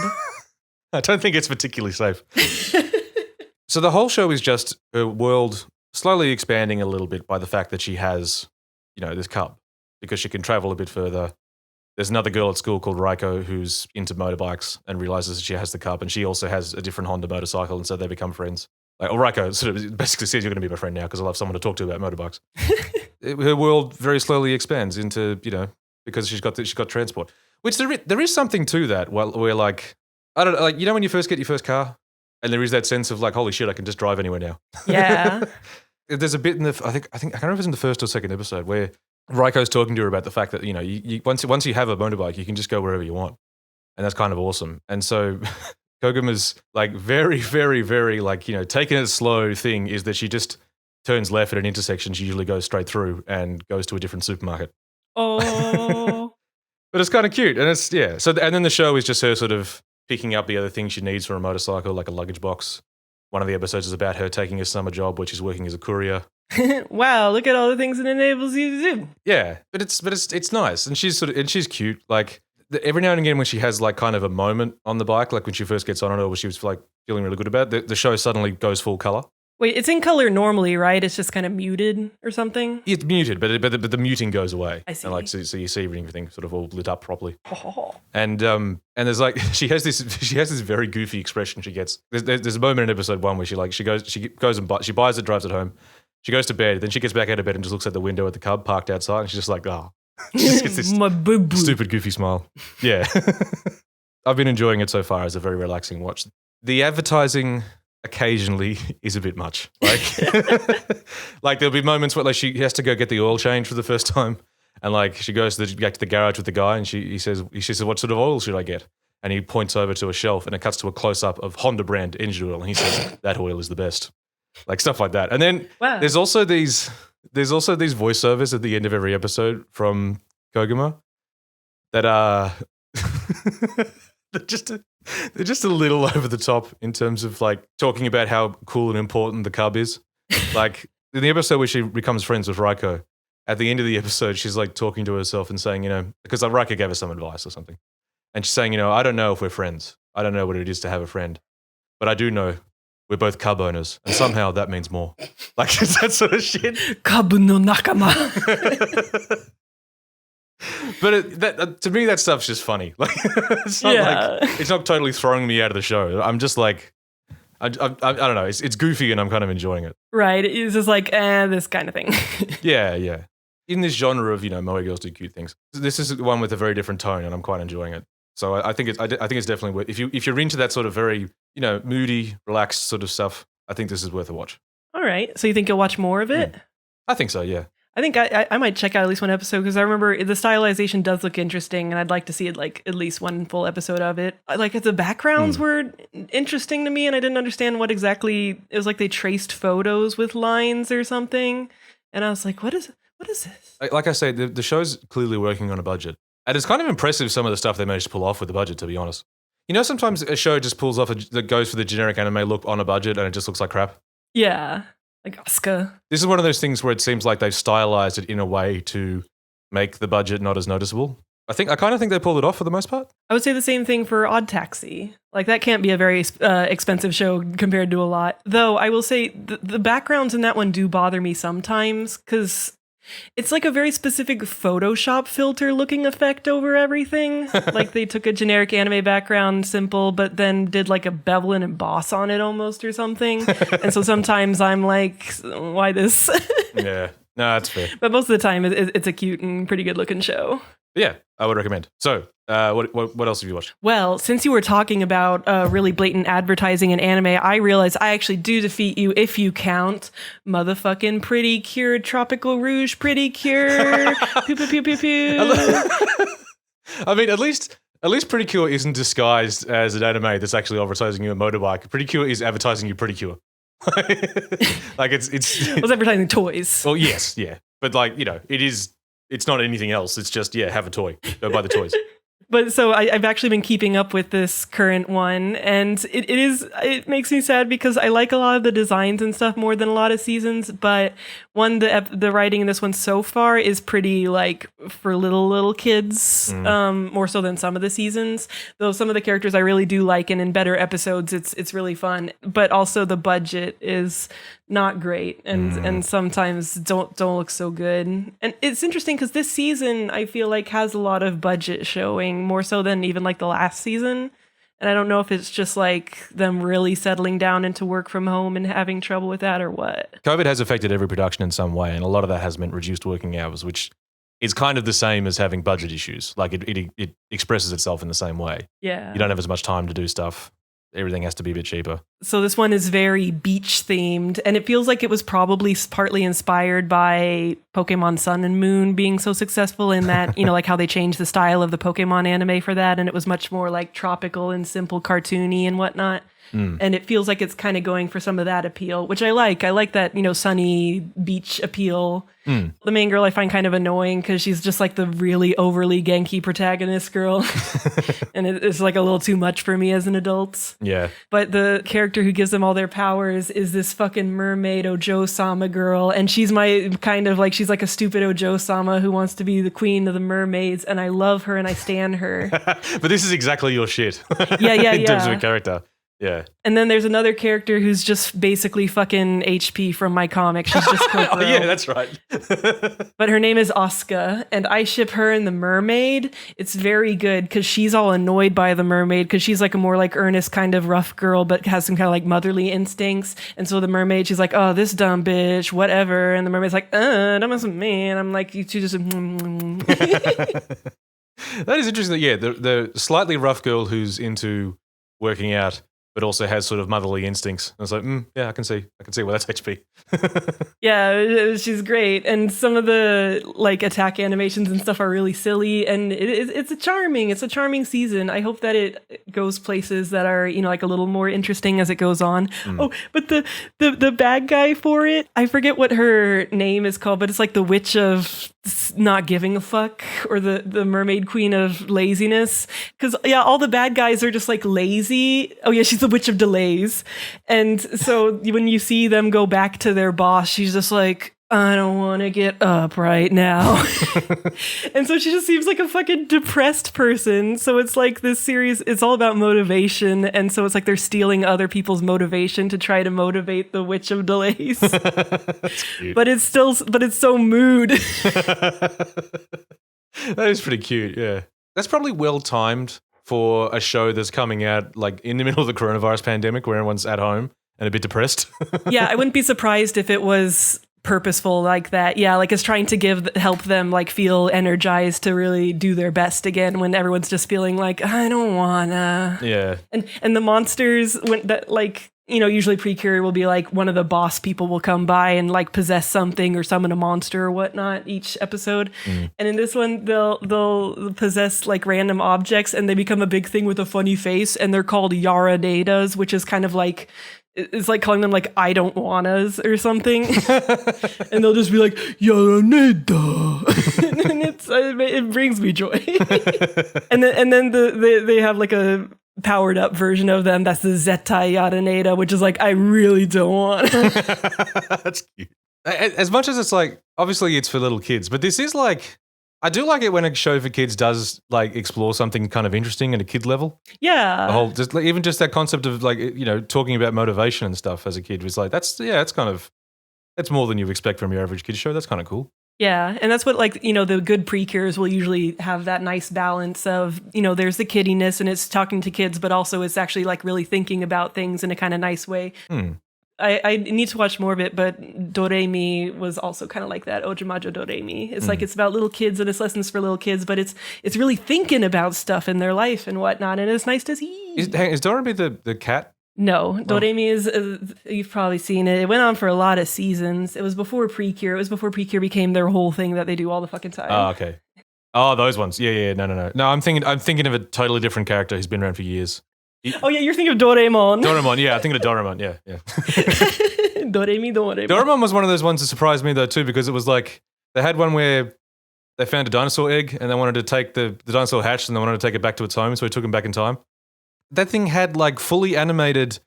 I don't think it's particularly safe. So the whole show is just her world slowly expanding a little bit by the fact that she has, this cub, because she can travel a bit further. There's another girl at school called Raiko who's into motorbikes and realizes that she has the cub, and she also has a different Honda motorcycle, and so they become friends. Like, Raiko sort of basically says, you're going to be my friend now because I'll have someone to talk to about motorbikes. Her world very slowly expands into, because she's got transport. Which there is something to that where like, I don't know, like, when you first get your first car and there is that sense of like, holy shit, I can just drive anywhere now. Yeah. There's a bit in I can't remember if it's in the first or second episode where Raiko's talking to her about the fact that, you once you have a motorbike, you can just go wherever you want. And that's kind of awesome. And so Koguma's like very, very, very like, taking it slow thing is that she just turns left at an intersection. She usually goes straight through and goes to a different supermarket. Oh. But it's kind of cute. And it's, yeah. So, and then the show is just her sort of picking up the other things she needs for a motorcycle, like a luggage box. One of the episodes is about her taking a summer job where she's working as a courier. Wow, look at all the things it enables you to do. Yeah, but it's nice, and she's cute. Like every now and again, when she has like kind of a moment on the bike, like when she first gets on it, or when she was like feeling really good about it, the show suddenly goes full color. Wait, it's in color normally, right? It's just kind of muted or something? It's muted, but the muting goes away. I see. And like so you see everything sort of all lit up properly. Oh. And there's like she has this very goofy expression she gets. There's a moment in episode 1 where she goes and she buys it, drives it home. She goes to bed, then she gets back out of bed and just looks at the window at the cub parked outside, and she's just like, oh. She just gets this My boo-boo. stupid goofy smile. Yeah. I've been enjoying it so far as a very relaxing watch. The advertising occasionally is a bit much. Like there'll be moments where like she has to go get the oil change for the first time, and like she goes back to the garage with the guy, and she says, what sort of oil should I get? And he points over to a shelf, and it cuts to a close-up of Honda brand engine oil, and he says, that oil is the best. Like stuff like that. And then there's also these voiceovers at the end of every episode from Koguma that are they're just a little over the top in terms of like talking about how cool and important the cub is. Like in the episode where she becomes friends with Raiko, at the end of the episode, she's like talking to herself and saying, because like Raiko gave her some advice or something. And she's saying, I don't know if we're friends. I don't know what it is to have a friend. But I do know we're both cub owners, and somehow that means more. Like, it's that sort of shit. Cub no nakama. But to me, that stuff's just funny. Like, it's not it's not totally throwing me out of the show. I'm just like, I don't know. It's goofy, and I'm kind of enjoying it. Right. It's just like, this kind of thing. Yeah. In this genre of moe girls do cute things, this is one with a very different tone, and I'm quite enjoying it. So I think it's definitely worth, if you're into that sort of very moody, relaxed sort of stuff, I think this is worth a watch. All right. So you think you'll watch more of it? I think so. Yeah. I think I might check out at least one episode because I remember the stylization does look interesting, and I'd like to see it like at least one full episode of it. Like the backgrounds were interesting to me, and I didn't understand what exactly it was. Like they traced photos with lines or something, and I was like, what is this? Like I say, the show's clearly working on a budget. And it's kind of impressive some of the stuff they managed to pull off with the budget, to be honest. Sometimes a show just pulls off that goes for the generic anime look on a budget and it just looks like crap. Yeah, like Asuka. This is one of those things where it seems like they've stylized it in a way to make the budget not as noticeable. I kind of think they pulled it off for the most part. I would say the same thing for Odd Taxi. Like that can't be a very expensive show compared to a lot. Though I will say the backgrounds in that one do bother me sometimes because it's like a very specific Photoshop filter looking effect over everything. Like they took a generic anime background, simple, but then did like a bevel and emboss on it almost or something. And so sometimes I'm like, why this? Yeah, no, that's fair. But most of the time it's a cute and pretty good looking show. Yeah, I would recommend. So, what else have you watched? Well, since you were talking about really blatant advertising in anime, I realized I actually do defeat you if you count motherfucking Pretty Cure, Tropical-Rouge, Pretty Cure, pew pew pew pew pew. I mean, at least At least Pretty Cure isn't disguised as an anime that's actually advertising you a motorbike. Pretty Cure is advertising you Pretty Cure. Like it's was advertising toys. Well, yes, yeah. But like, it's not anything else. It's just, have a toy. Go buy the toys. But so I've actually been keeping up with this current one, and it makes me sad because I like a lot of the designs and stuff more than a lot of seasons. But the writing in this one so far is pretty like for little kids, more so than some of the seasons. Though some of the characters I really do like, and in better episodes, it's really fun. But also the budget is not great, and sometimes don't look so good. And it's interesting because this season I feel like has a lot of budget showing, more so than even like the last season. And I don't know if it's just like them really settling down into work from home and having trouble with that or what. COVID has affected every production in some way, and a lot of that has meant reduced working hours, which is kind of the same as having budget issues. Like it expresses itself in the same way. Yeah. You don't have as much time to do stuff. Everything has to be a bit cheaper. So this one is very beach themed, and it feels like it was probably partly inspired by Pokemon Sun and Moon being so successful in that, like how they changed the style of the Pokemon anime for that, and it was much more like tropical and simple, cartoony and whatnot. And it feels like it's kind of going for some of that appeal, which I like. I like that, sunny beach appeal. The main girl I find kind of annoying because she's just like the really overly Genki protagonist girl. And it's like a little too much for me as an adult. Yeah. But the character who gives them all their powers is this fucking mermaid Ojo-sama girl. And she's my kind of like, she's like a stupid Ojo-sama who wants to be the queen of the mermaids. And I love her and I stan her. But this is exactly your shit. Yeah. In terms of a character. Yeah. And then there's another character who's just basically fucking HP from my comic. She's just Oh, yeah, that's right. But her name is Asuka, and I ship her and the mermaid. It's very good because she's all annoyed by the mermaid because she's like a more like earnest kind of rough girl, but has some kind of like motherly instincts. And so the mermaid, she's like, oh, this dumb bitch, whatever. And the mermaid's like, that wasn't me. And I'm like, you two just... That is interesting. Yeah, the slightly rough girl who's into working out but also has sort of motherly instincts. I was like, yeah, I can see why that's HP. Yeah, she's great. And some of the like attack animations and stuff are really silly, and it's a charming season. I hope that it goes places that are, like a little more interesting as it goes on. Oh, but the bad guy for it, I forget what her name is called, but it's like the witch of not giving a fuck, or the mermaid queen of laziness, because all the bad guys are just like lazy. Oh yeah, she's the witch of delays. And so when you see them go back to their boss, she's just like, I don't want to get up right now. And so she just seems like a fucking depressed person. So it's like this series, it's all about motivation. And so it's like they're stealing other people's motivation to try to motivate the witch of delays. That's cute. But it's so mood. That is pretty cute, yeah. That's probably well timed for a show that's coming out like in the middle of the coronavirus pandemic where everyone's at home and a bit depressed. Yeah, I wouldn't be surprised if it was purposeful like that. Yeah, like it's trying to help them like feel energized to really do their best again when everyone's just feeling like, I don't wanna. Yeah. And the monsters, when that like, usually Precure will be like one of the boss people will come by and like possess something or summon a monster or whatnot each episode. And in this one, they'll possess like random objects and they become a big thing with a funny face, and they're called Yaranedas, which is kind of like, it's like calling them like I don't wannas or something. And they'll just be like Yaraneda. And it brings me joy. And then they have like a powered up version of them that's the Zetai Yaraneda, which is like I really don't want. That's cute. As much as it's like, obviously it's for little kids, but this is like, I do like it when a show for kids does like explore something kind of interesting at a kid level. Yeah. The whole, even just that concept of like, talking about motivation and stuff as a kid was like, that's more than you expect from your average kid show. That's kind of cool. Yeah, and that's what like, the good Precures will usually have that nice balance of, there's the kiddiness and it's talking to kids, but also it's actually like really thinking about things in a kind of nice way. I need to watch more of it, but Doremi was also kind of like that. Ojumajo Doremi. It's like it's about little kids and it's lessons for little kids, but it's really thinking about stuff in their life and whatnot, and it's nice to see. Is Doremi the cat? No, Doremi is, you've probably seen it. It went on for a lot of seasons. It was before Precure. It was before Precure became their whole thing that they do all the fucking time. Oh, okay. Oh, those ones. Yeah. No. No, I'm thinking of a totally different character who's been around for years. Oh yeah, you're thinking of Doraemon. Doraemon, yeah, I'm thinking of Doraemon, yeah. Doraemon. Doraemon was one of those ones that surprised me though too, because it was like they had one where they found a dinosaur egg and they wanted to take the dinosaur hatched and they wanted to take it back to its home, so he took him back in time. That thing had like fully animated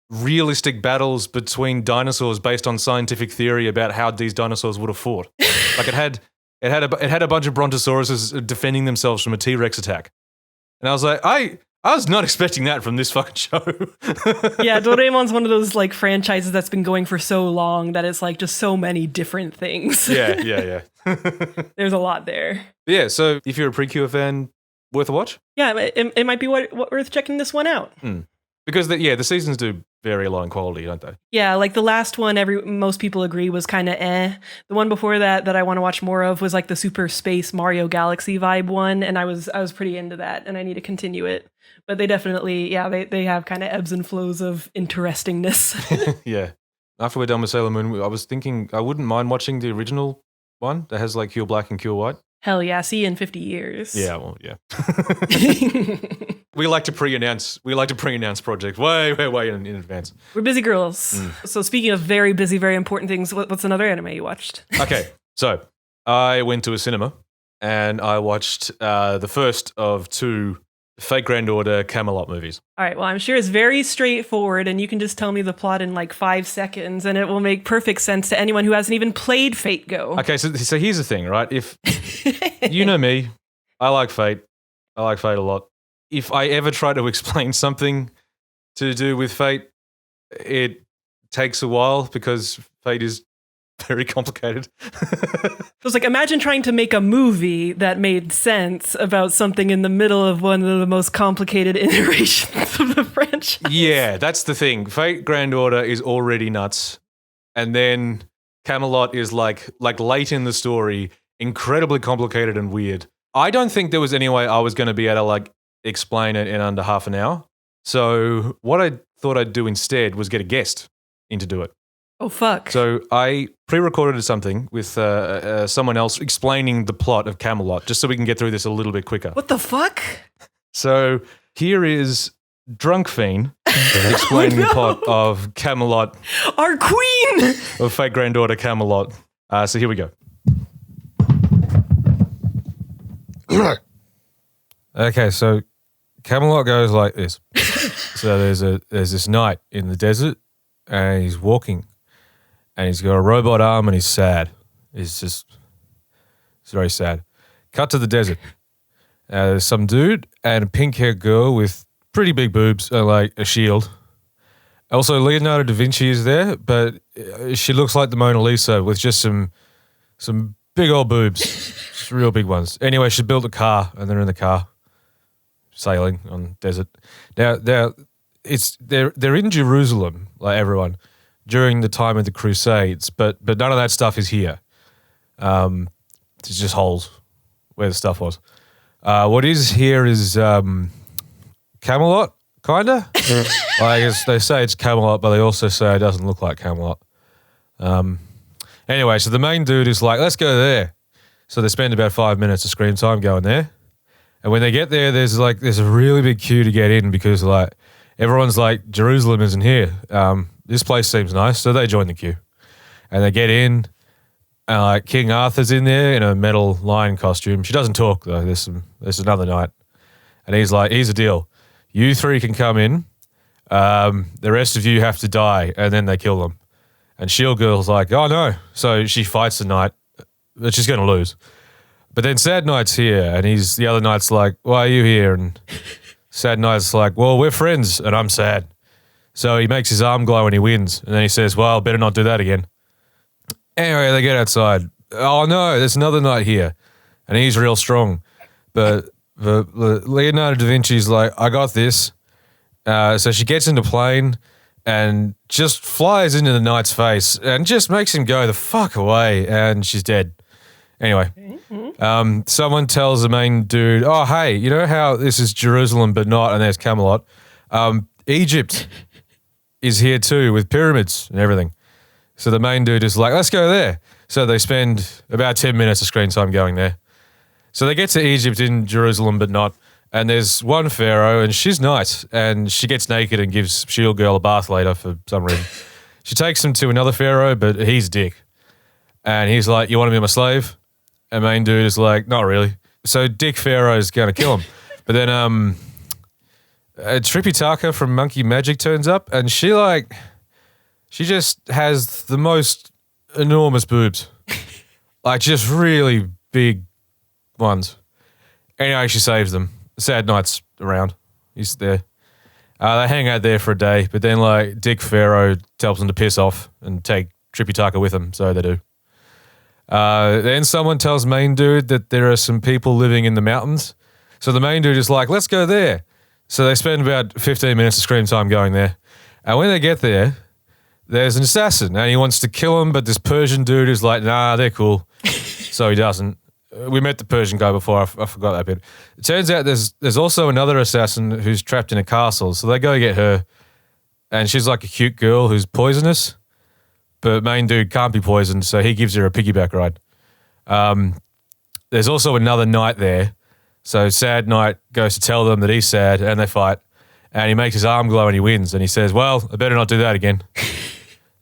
realistic battles between dinosaurs based on scientific theory about how these dinosaurs would have fought. Like it had a bunch of brontosauruses defending themselves from a T-Rex attack. And I was like, I was not expecting that from this fucking show. Yeah, Doraemon's one of those like franchises that's been going for so long that it's like just so many different things. Yeah. There's a lot there. Yeah, so if you're a Precure fan, worth a watch? Yeah, it might be worth checking this one out. Because the seasons do vary a lot in quality, don't they? Yeah, like the last one, most people agree was kind of eh. The one before that I want to watch more of was like the Super Space Mario Galaxy vibe one, and I was pretty into that, and I need to continue it. But they definitely, they have kind of ebbs and flows of interestingness. Yeah. After we're done with Sailor Moon, I was thinking I wouldn't mind watching the original one that has like Cure Black and Cure White. Hell yeah, see you in 50 years. Yeah, well, yeah. We like to pre-announce projects way in advance. We're busy girls. So speaking of very busy, very important things, what's another anime you watched? Okay, so I went to a cinema and I watched the first of 2 Fake Granddaughter Camelot movies. All right, well, I'm sure it's very straightforward and you can just tell me the plot in like 5 seconds and it will make perfect sense to anyone who hasn't even played Fate Go. Okay, so here's the thing, right? If you know me, I like Fate. I like Fate a lot. If I ever try to explain something to do with Fate, it takes a while because Fate is very complicated. So it's like, imagine trying to make a movie that made sense about something in the middle of one of the most complicated iterations of the franchise. Yeah, that's the thing. Fate Granddaughter is already nuts. And then Camelot is like late in the story, incredibly complicated and weird. I don't think there was any way I was going to be able to like explain it in under half an hour. So what I thought I'd do instead was get a guest in to do it. Oh, fuck. So I pre-recorded something with someone else explaining the plot of Camelot, just so we can get through this a little bit quicker. What the fuck? So here is Drunk Feen explaining the plot of Camelot. Our queen! Of Fake Granddaughter Camelot. So here we go. Okay, so Camelot goes like this. So there's this knight in the desert, and he's walking, and he's got a robot arm, and he's sad. It's very sad. Cut to the desert. There's some dude and a pink-haired girl with pretty big boobs and like a shield. Also, Leonardo da Vinci is there, but she looks like the Mona Lisa with just some big old boobs, just real big ones. Anyway, she built a car, and they're in the car, sailing on desert. Now they're in Jerusalem, like everyone, during the time of the Crusades, but none of that stuff is here. It's just holes where the stuff was. What is here is Camelot, kinda. Like they say it's Camelot, but they also say it doesn't look like Camelot. Anyway, so the main dude is like, let's go there. So they spend about 5 minutes of screen time going there. And when they get there, there's a really big queue to get in because like everyone's like, Jerusalem isn't here. This place seems nice, so they join the queue. And they get in, and like King Arthur's in there in a metal lion costume. She doesn't talk though. There's another knight. And he's like, here's the deal. You 3 can come in. The rest of you have to die, and then they kill them. And Shield Girl's like, oh no. So she fights the knight, but she's going to lose. But then Sad Knight's here, and the other knight's like, why are you here? And Sad Knight's like, well, we're friends, and I'm sad. So he makes his arm glow and he wins. And then he says, well, better not do that again. Anyway, they get outside. Oh no, there's another knight here. And he's real strong. But Leonardo da Vinci's like, I got this. So she gets into plane and just flies into the knight's face and just makes him go the fuck away, and she's dead. Anyway, someone tells the main dude, oh, hey, you know how this is Jerusalem but not, and there's Camelot? Egypt is here too with pyramids and everything. So the main dude is like, let's go there. So they spend about 10 minutes of screen time going there. So they get to Egypt in Jerusalem, but not. And there's one pharaoh, and she's nice, and she gets naked and gives Shield Girl a bath later for some reason. She takes him to another pharaoh, but he's dick. And he's like, you want to be my slave? And main dude is like, not really. So Dick Pharaoh is going to kill him. But then Tripitaka from Monkey Magic turns up, and she just has the most enormous boobs. Like, just really big ones. Anyway, she saves them. Sad Knight's around. He's there. They hang out there for a day, but then, like, Dick Pharaoh tells them to piss off and take Tripitaka with them, so they do. Then someone tells main dude that there are some people living in the mountains. So the main dude is like, let's go there. So they spend about 15 minutes of screen time going there. And when they get there, there's an assassin and he wants to kill him, but this Persian dude is like, nah, they're cool. So he doesn't. We met the Persian guy before. I forgot that bit. It turns out there's also another assassin who's trapped in a castle. So they go get her. And she's like a cute girl who's poisonous. But main dude can't be poisoned, so he gives her a piggyback ride. There's also another knight there. So Sad Knight goes to tell them that he's sad, and they fight. And he makes his arm glow and he wins. And he says, well, I better not do that again.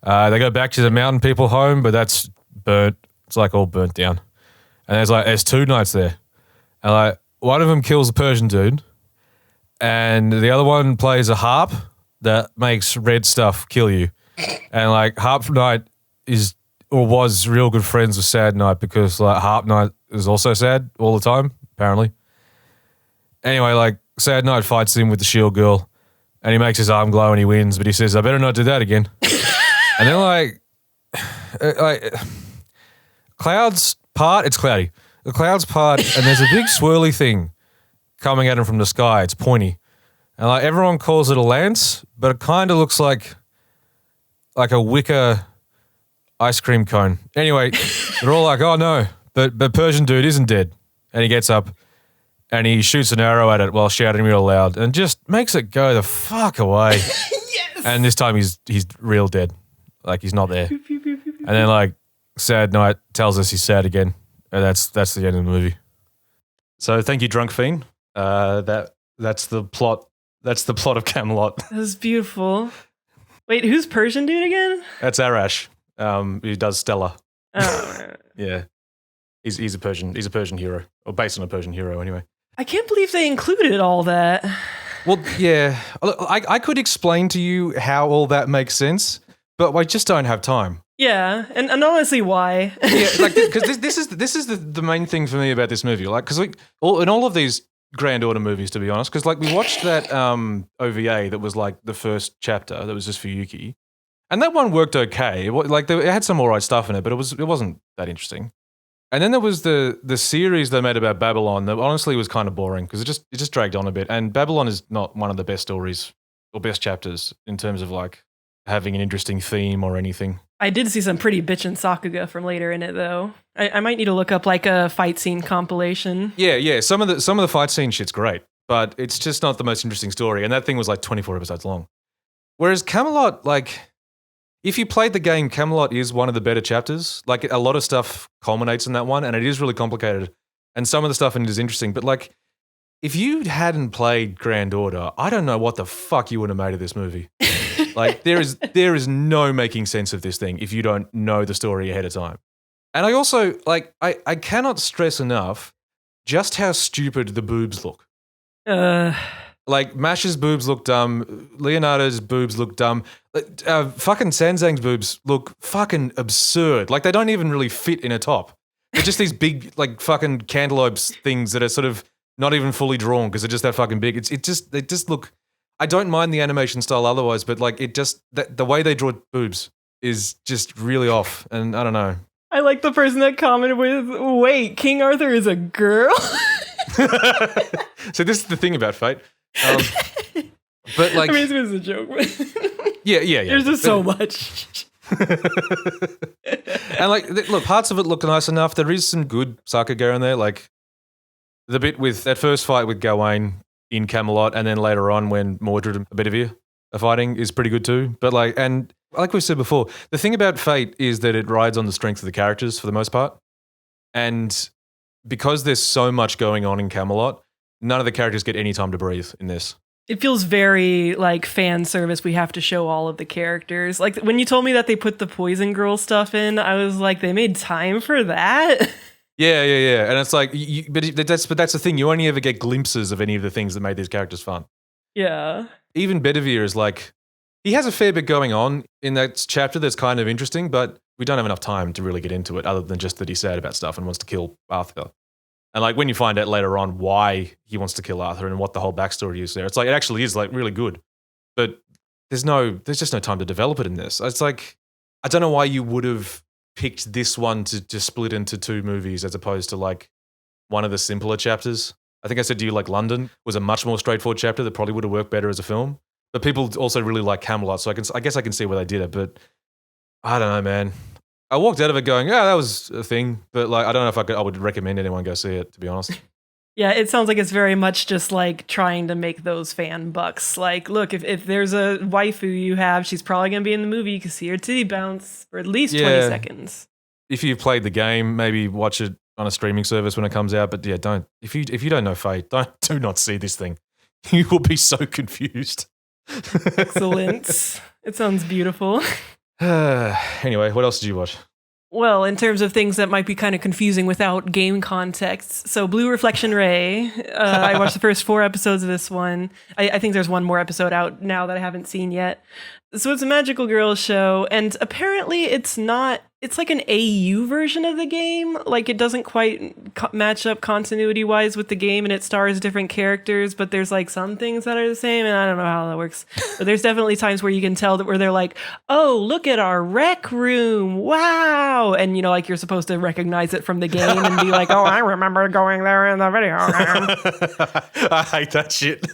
They go back to the mountain people home, but that's burnt. It's like all burnt down. And there's two knights there. And like one of them kills the Persian dude, and the other one plays a harp that makes red stuff kill you. And like Harp Knight was real good friends with Sad Knight because like Harp Knight is also sad all the time, apparently. Anyway, like Sad Knight fights him with the Shield Girl and he makes his arm glow and he wins, but he says, I better not do that again. And then like Cloud's part, it's cloudy. The Cloud's part, and there's a big swirly thing coming at him from the sky. It's pointy. And like everyone calls it a lance, but it kind of looks like a wicker ice cream cone. Anyway, they're all like, oh no, but Persian dude isn't dead. And he gets up and he shoots an arrow at it while shouting real loud and just makes it go the fuck away. Yes! And this time he's real dead. Like he's not there. And then like Sad Knight tells us he's sad again. And that's the end of the movie. So thank you, Drunk Feen. That's the plot. That's the plot of Camelot. That was beautiful. Wait, who's Persian dude again? That's Arash, who does Stella. Oh. Yeah, he's a Persian hero, or based on a Persian hero anyway. I can't believe they included all that. Well, yeah, I could explain to you how all that makes sense, but I just don't have time. Yeah, and honestly, why? Yeah, like because this is the main thing for me about this movie. Like, because in all of these Grand Order movies, to be honest, because like we watched that OVA that was like the first chapter that was just for Yuki, and that one worked okay. It had some alright stuff in it, but it wasn't that interesting. And then there was the series they made about Babylon that honestly was kind of boring because it just dragged on a bit. And Babylon is not one of the best stories or best chapters in terms of like having an interesting theme or anything. I did see some pretty bitchin' Saga from later in it, though. I might need to look up like a fight scene compilation. Yeah. Some of the fight scene shit's great, but it's just not the most interesting story. And that thing was like 24 episodes long. Whereas Camelot, like, if you played the game, Camelot is one of the better chapters. Like, a lot of stuff culminates in that one, and it is really complicated. And some of the stuff in it is interesting. But like, if you hadn't played Grand Order, I don't know what the fuck you would have made of this movie. Like, there is no making sense of this thing if you don't know the story ahead of time. And I also, like, I cannot stress enough just how stupid the boobs look. Like, Mash's boobs look dumb. Leonardo's boobs look dumb. Fucking Sanzang's boobs look fucking absurd. Like, they don't even really fit in a top. They're just these big, like, fucking cantaloupes things that are sort of not even fully drawn because they're just that fucking big. They just look... I don't mind the animation style otherwise, but like the way they draw boobs is just really off, and I don't know. I like the person that commented with, wait, King Arthur is a girl? So this is the thing about Fate. But like... I mean, it was a joke. Yeah. There's just so much. And like, look, parts of it look nice enough. There is some good Sakuga in there, like the bit with that first fight with Gawain in Camelot, and then later on when Mordred and Bedivere are fighting is pretty good too. But like, and like we said before, the thing about Fate is that it rides on the strength of the characters for the most part. And because there's so much going on in Camelot, none of the characters get any time to breathe in this. It feels very like fan service. We have to show all of the characters. Like when you told me that they put the Poison Girl stuff in, I was like, they made time for that? Yeah. And it's like, but that's the thing. You only ever get glimpses of any of the things that made these characters fun. Yeah. Even Bedivere is like, he has a fair bit going on in that chapter that's kind of interesting, but we don't have enough time to really get into it other than just that he's sad about stuff and wants to kill Arthur. And like when you find out later on why he wants to kill Arthur and what the whole backstory is there, it's like it actually is like really good. But there's just no time to develop it in this. It's like, I don't know why you would have picked this one to split into two movies as opposed to like one of the simpler chapters. I think I said to you like London was a much more straightforward chapter that probably would have worked better as a film. But people also really like Camelot, so I guess I can see why they did it. But I don't know, man. I walked out of it going, yeah, that was a thing. But like, I don't know if I would recommend anyone go see it, to be honest. Yeah, it sounds like it's very much just like trying to make those fan bucks. Like, look, if there's a waifu you have, she's probably going to be in the movie. You can see her titty bounce for at least 20 seconds. If you've played the game, maybe watch it on a streaming service when it comes out. But yeah, don't. If you don't know Faye, do not see this thing. You will be so confused. Excellent. It sounds beautiful. Anyway, what else did you watch? Well, in terms of things that might be kind of confusing without game context, so Blue Reflection Ray, I watched the first 4 episodes of this one. I think there's one more episode out now that I haven't seen yet. So it's a magical girl show, and apparently it's like an AU version of the game. Like it doesn't quite match up continuity-wise with the game, and it stars different characters, but there's like some things that are the same, and I don't know how that works. But there's definitely times where you can tell that where they're like, oh, look at our rec room, wow! And you know, like you're supposed to recognize it from the game and be like, oh, I remember going there in the video game. I hate that shit.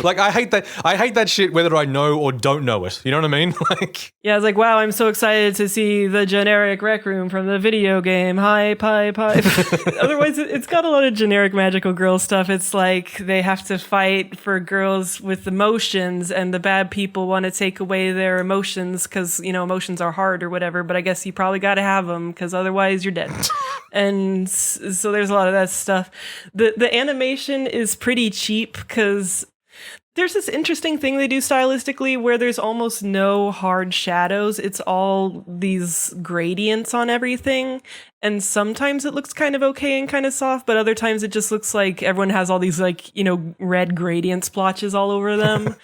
Like I hate that shit whether I know or don't know it. You know what I mean? Like, yeah, it's like, wow, I'm so excited to see the generic rec room from the video game. Hype. Otherwise, it's got a lot of generic magical girl stuff. It's like they have to fight for girls with emotions, and the bad people want to take away their emotions because, you know, emotions are hard or whatever, but I guess you probably got to have them because otherwise you're dead. And so there's a lot of that stuff. The animation is pretty cheap because there's this interesting thing they do stylistically where there's almost no hard shadows. It's all these gradients on everything. And sometimes it looks kind of okay and kind of soft, but other times it just looks like everyone has all these like, you know, red gradient splotches all over them.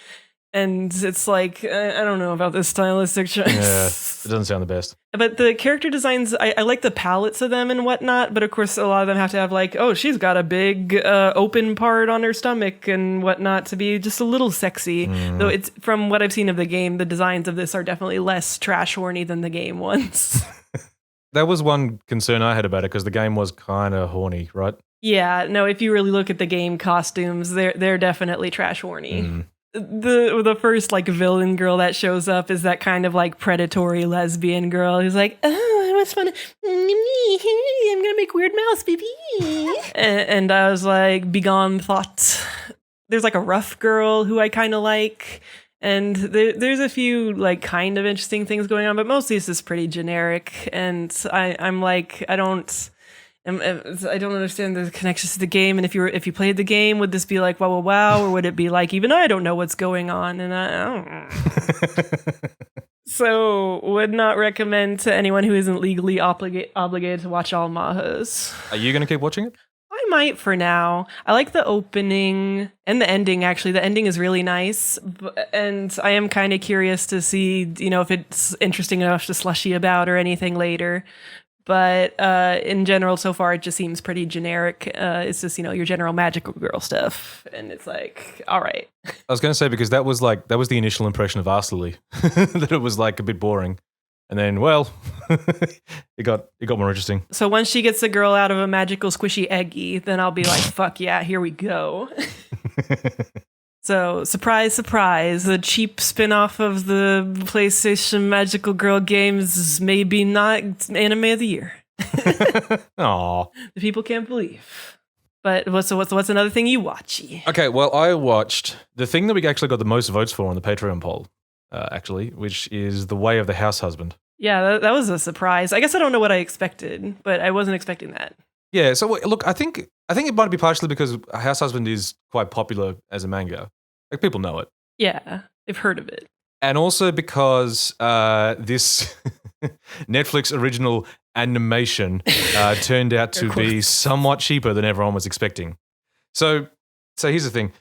And it's like, I don't know about this stylistic choice. Yeah, it doesn't sound the best. But the character designs, I like the palettes of them and whatnot, but of course a lot of them have to have like, oh, she's got a big open part on her stomach and whatnot to be just a little sexy. Though it's, from what I've seen of the game, the designs of this are definitely less trash horny than the game ones. That was one concern I had about it because the game was kind of horny, right? Yeah, no, if you really look at the game costumes, they're definitely trash horny. The first like villain girl that shows up is that kind of like predatory lesbian girl who's like, oh, what's fun? I'm gonna make weird mouse baby. and I was like, begone thought. There's like a rough girl who I kind of like, and there's a few like kind of interesting things going on, but mostly it's just pretty generic. And I'm like, I don't understand the connections to the game, and if you played the game, would this be like wow, or would it be like even I don't know what's going on, and I don't know. So would not recommend to anyone who isn't legally obligated to watch all Mahas. Are you going to keep watching it? I might for now. I like the opening and the ending, actually. The ending is really nice, and I am kind of curious to see, you know, if it's interesting enough to slushy about or anything later. But in general, so far, it just seems pretty generic. It's just, you know, your general magical girl stuff. And it's like, all right. I was going to say, because that was the initial impression of Arsley, that it was like a bit boring. And then, well, it got more interesting. So once she gets the girl out of a magical squishy eggy, then I'll be like, fuck yeah, here we go. So, surprise, surprise, the cheap spin-off of the PlayStation Magical Girl games is maybe not Anime of the Year. Aw. The people can't believe. But what's another thing you watchy? Okay, well, I watched the thing that we actually got the most votes for on the Patreon poll, actually, which is The Way of the Househusband. Yeah, that was a surprise. I guess I don't know what I expected, but I wasn't expecting that. Yeah. So look, I think it might be partially because Househusband is quite popular as a manga. Like people know it. Yeah, they've heard of it. And also because this Netflix original animation turned out to be somewhat cheaper than everyone was expecting. So here's the thing.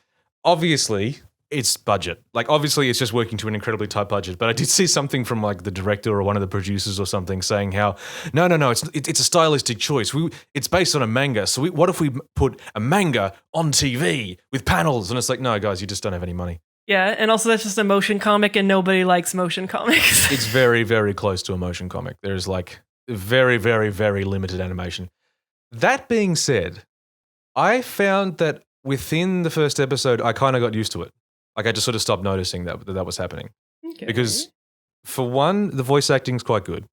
Obviously, it's budget. Like, obviously, it's just working to an incredibly tight budget. But I did see something from, like, the director or one of the producers or something saying how, no, it's a stylistic choice. It's based on a manga. So what if we put a manga on TV with panels? And it's like, no, guys, you just don't have any money. Yeah, and also that's just a motion comic, and nobody likes motion comics. It's very, very close to a motion comic. There's, like, very, very, very limited animation. That being said, I found that within the first episode, I kind of got used to it. Like, I just sort of stopped noticing that was happening. Okay. Because, for one, the voice acting is quite good.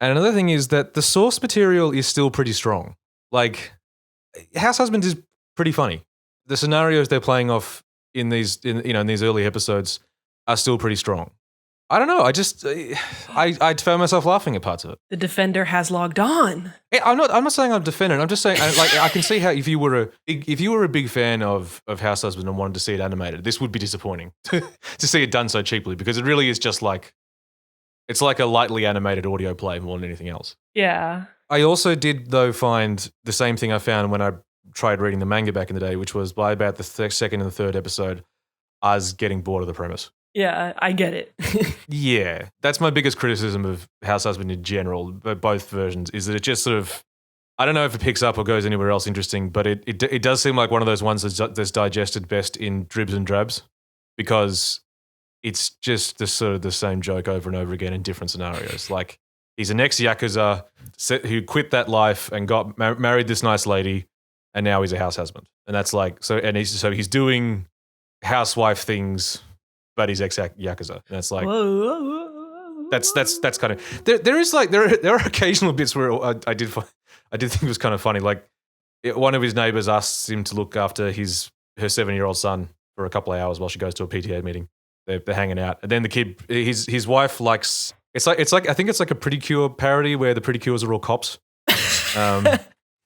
And another thing is that the source material is still pretty strong. Like, Househusband is pretty funny. The scenarios they're playing off in these early episodes are still pretty strong. I don't know. I found myself laughing at parts of it. The Defender has logged on. I'm not saying I'm defending. I'm just saying, like, I can see how if you were a big fan of Househusband and wanted to see it animated, this would be disappointing to see it done so cheaply, because it really is just like, it's like a lightly animated audio play more than anything else. Yeah. I also did, though, find the same thing I found when I tried reading the manga back in the day, which was by about the second and the third episode, I was getting bored of the premise. Yeah, I get it. Yeah, that's my biggest criticism of Househusband in general, both versions, is that it just sort of, I don't know if it picks up or goes anywhere else interesting, but it does seem like one of those ones that's digested best in dribs and drabs, because it's just the same joke over and over again in different scenarios. Like, he's an ex-Yakuza who quit that life and got married this nice lady, and now he's a house husband. And that's like, he's doing housewife things, but he's ex-Yakuza. And that's like, that's kind of, there are occasional bits where I did think it was kind of funny. Like, one of his neighbors asks him to look after her 7-year-old son for a couple of hours while she goes to a PTA meeting. They're hanging out. And then the kid, his wife likes, it's like I think it's like a Pretty Cure parody where the Pretty Cures are all cops.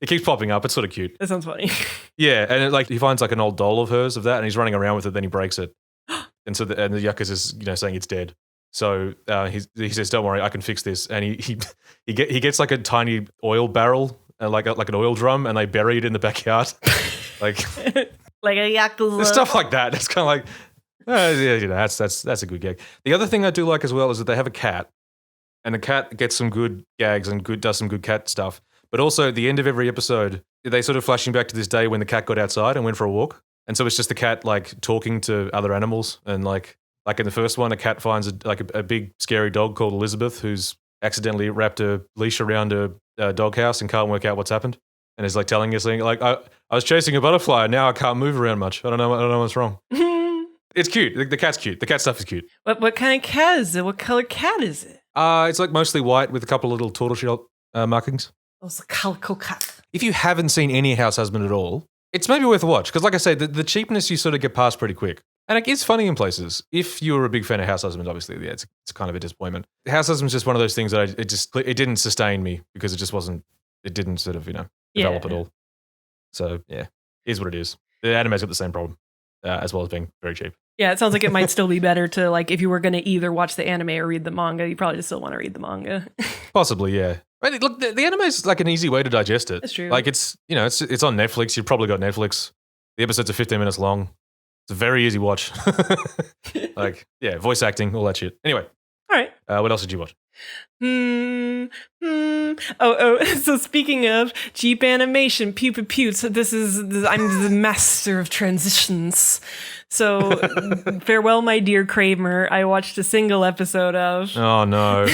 It keeps popping up. It's sort of cute. That sounds funny. Yeah, and he finds like an old doll of hers of that, and he's running around with it. Then he breaks it, and the Yakuza's saying it's dead. So he says, "Don't worry, I can fix this." And he gets like a tiny oil barrel and like an oil drum, and they bury it in the backyard, like like a Yakuza. Stuff like that. That's kind of like, that's a good gag. The other thing I do like as well is that they have a cat, and the cat gets some good gags and does some good cat stuff. But also, at the end of every episode, they sort of flashing back to this day when the cat got outside and went for a walk. And so it's just the cat, like, talking to other animals. And, like in the first one, a cat finds a big, scary dog called Elizabeth, who's accidentally wrapped a leash around a doghouse and can't work out what's happened. And is, like, telling us, like, I was chasing a butterfly and now I can't move around much. I don't know what's wrong. It's cute. The cat's cute. The cat stuff is cute. What kind of cat is it? What color cat is it? It's, like, mostly white with a couple of little tortoiseshell markings. Oh, it's a calico cat. If you haven't seen any Househusband at all, it's maybe worth a watch. Because like I say, the cheapness you sort of get past pretty quick. And it is funny in places. If you were a big fan of Househusband, obviously, yeah, it's kind of a disappointment. Househusband's just one of those things that it didn't sustain me because it didn't sort of, develop at all. So, yeah, it is what it is. The anime's got the same problem, as well as being very cheap. Yeah, it sounds like it might still be better to, like, if you were going to either watch the anime or read the manga, you probably just still want to read the manga. Possibly, yeah. Right, look, the anime is like an easy way to digest it. That's true. Like, it's on Netflix. You've probably got Netflix. The episodes are 15 minutes long. It's a very easy watch. Like, yeah, voice acting, all that shit. Anyway. All right. What else did you watch? So speaking of cheap animation, pew pew pew. So I'm the master of transitions. So farewell, my dear Cramer. I watched a single episode of. Oh no.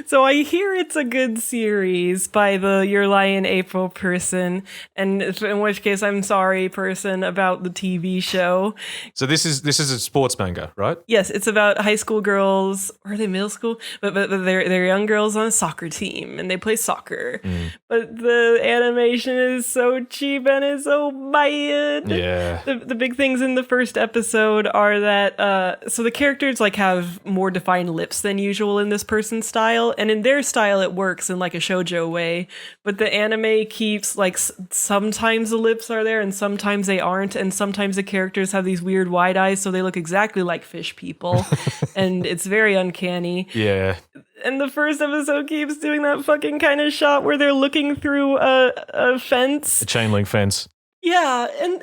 So I hear it's a good series by the Your Lie in April person, and in which case I'm sorry, person, about the TV show. So this is a sports manga, right? Yes, it's about high school girls. Or are they middle school? But they're young girls on a soccer team, and they play soccer. But the animation is so cheap and it's so bad. Yeah. The big big things in the first episode are that so the characters like have more defined lips than usual in this person's style, and in their style it works in like a shoujo way, but the anime keeps like sometimes the lips are there and sometimes they aren't, and sometimes the characters have these weird wide eyes so they look exactly like fish people and it's very uncanny. Yeah. And the first episode keeps doing that fucking kind of shot where they're looking through a fence. A chain link fence. Yeah, and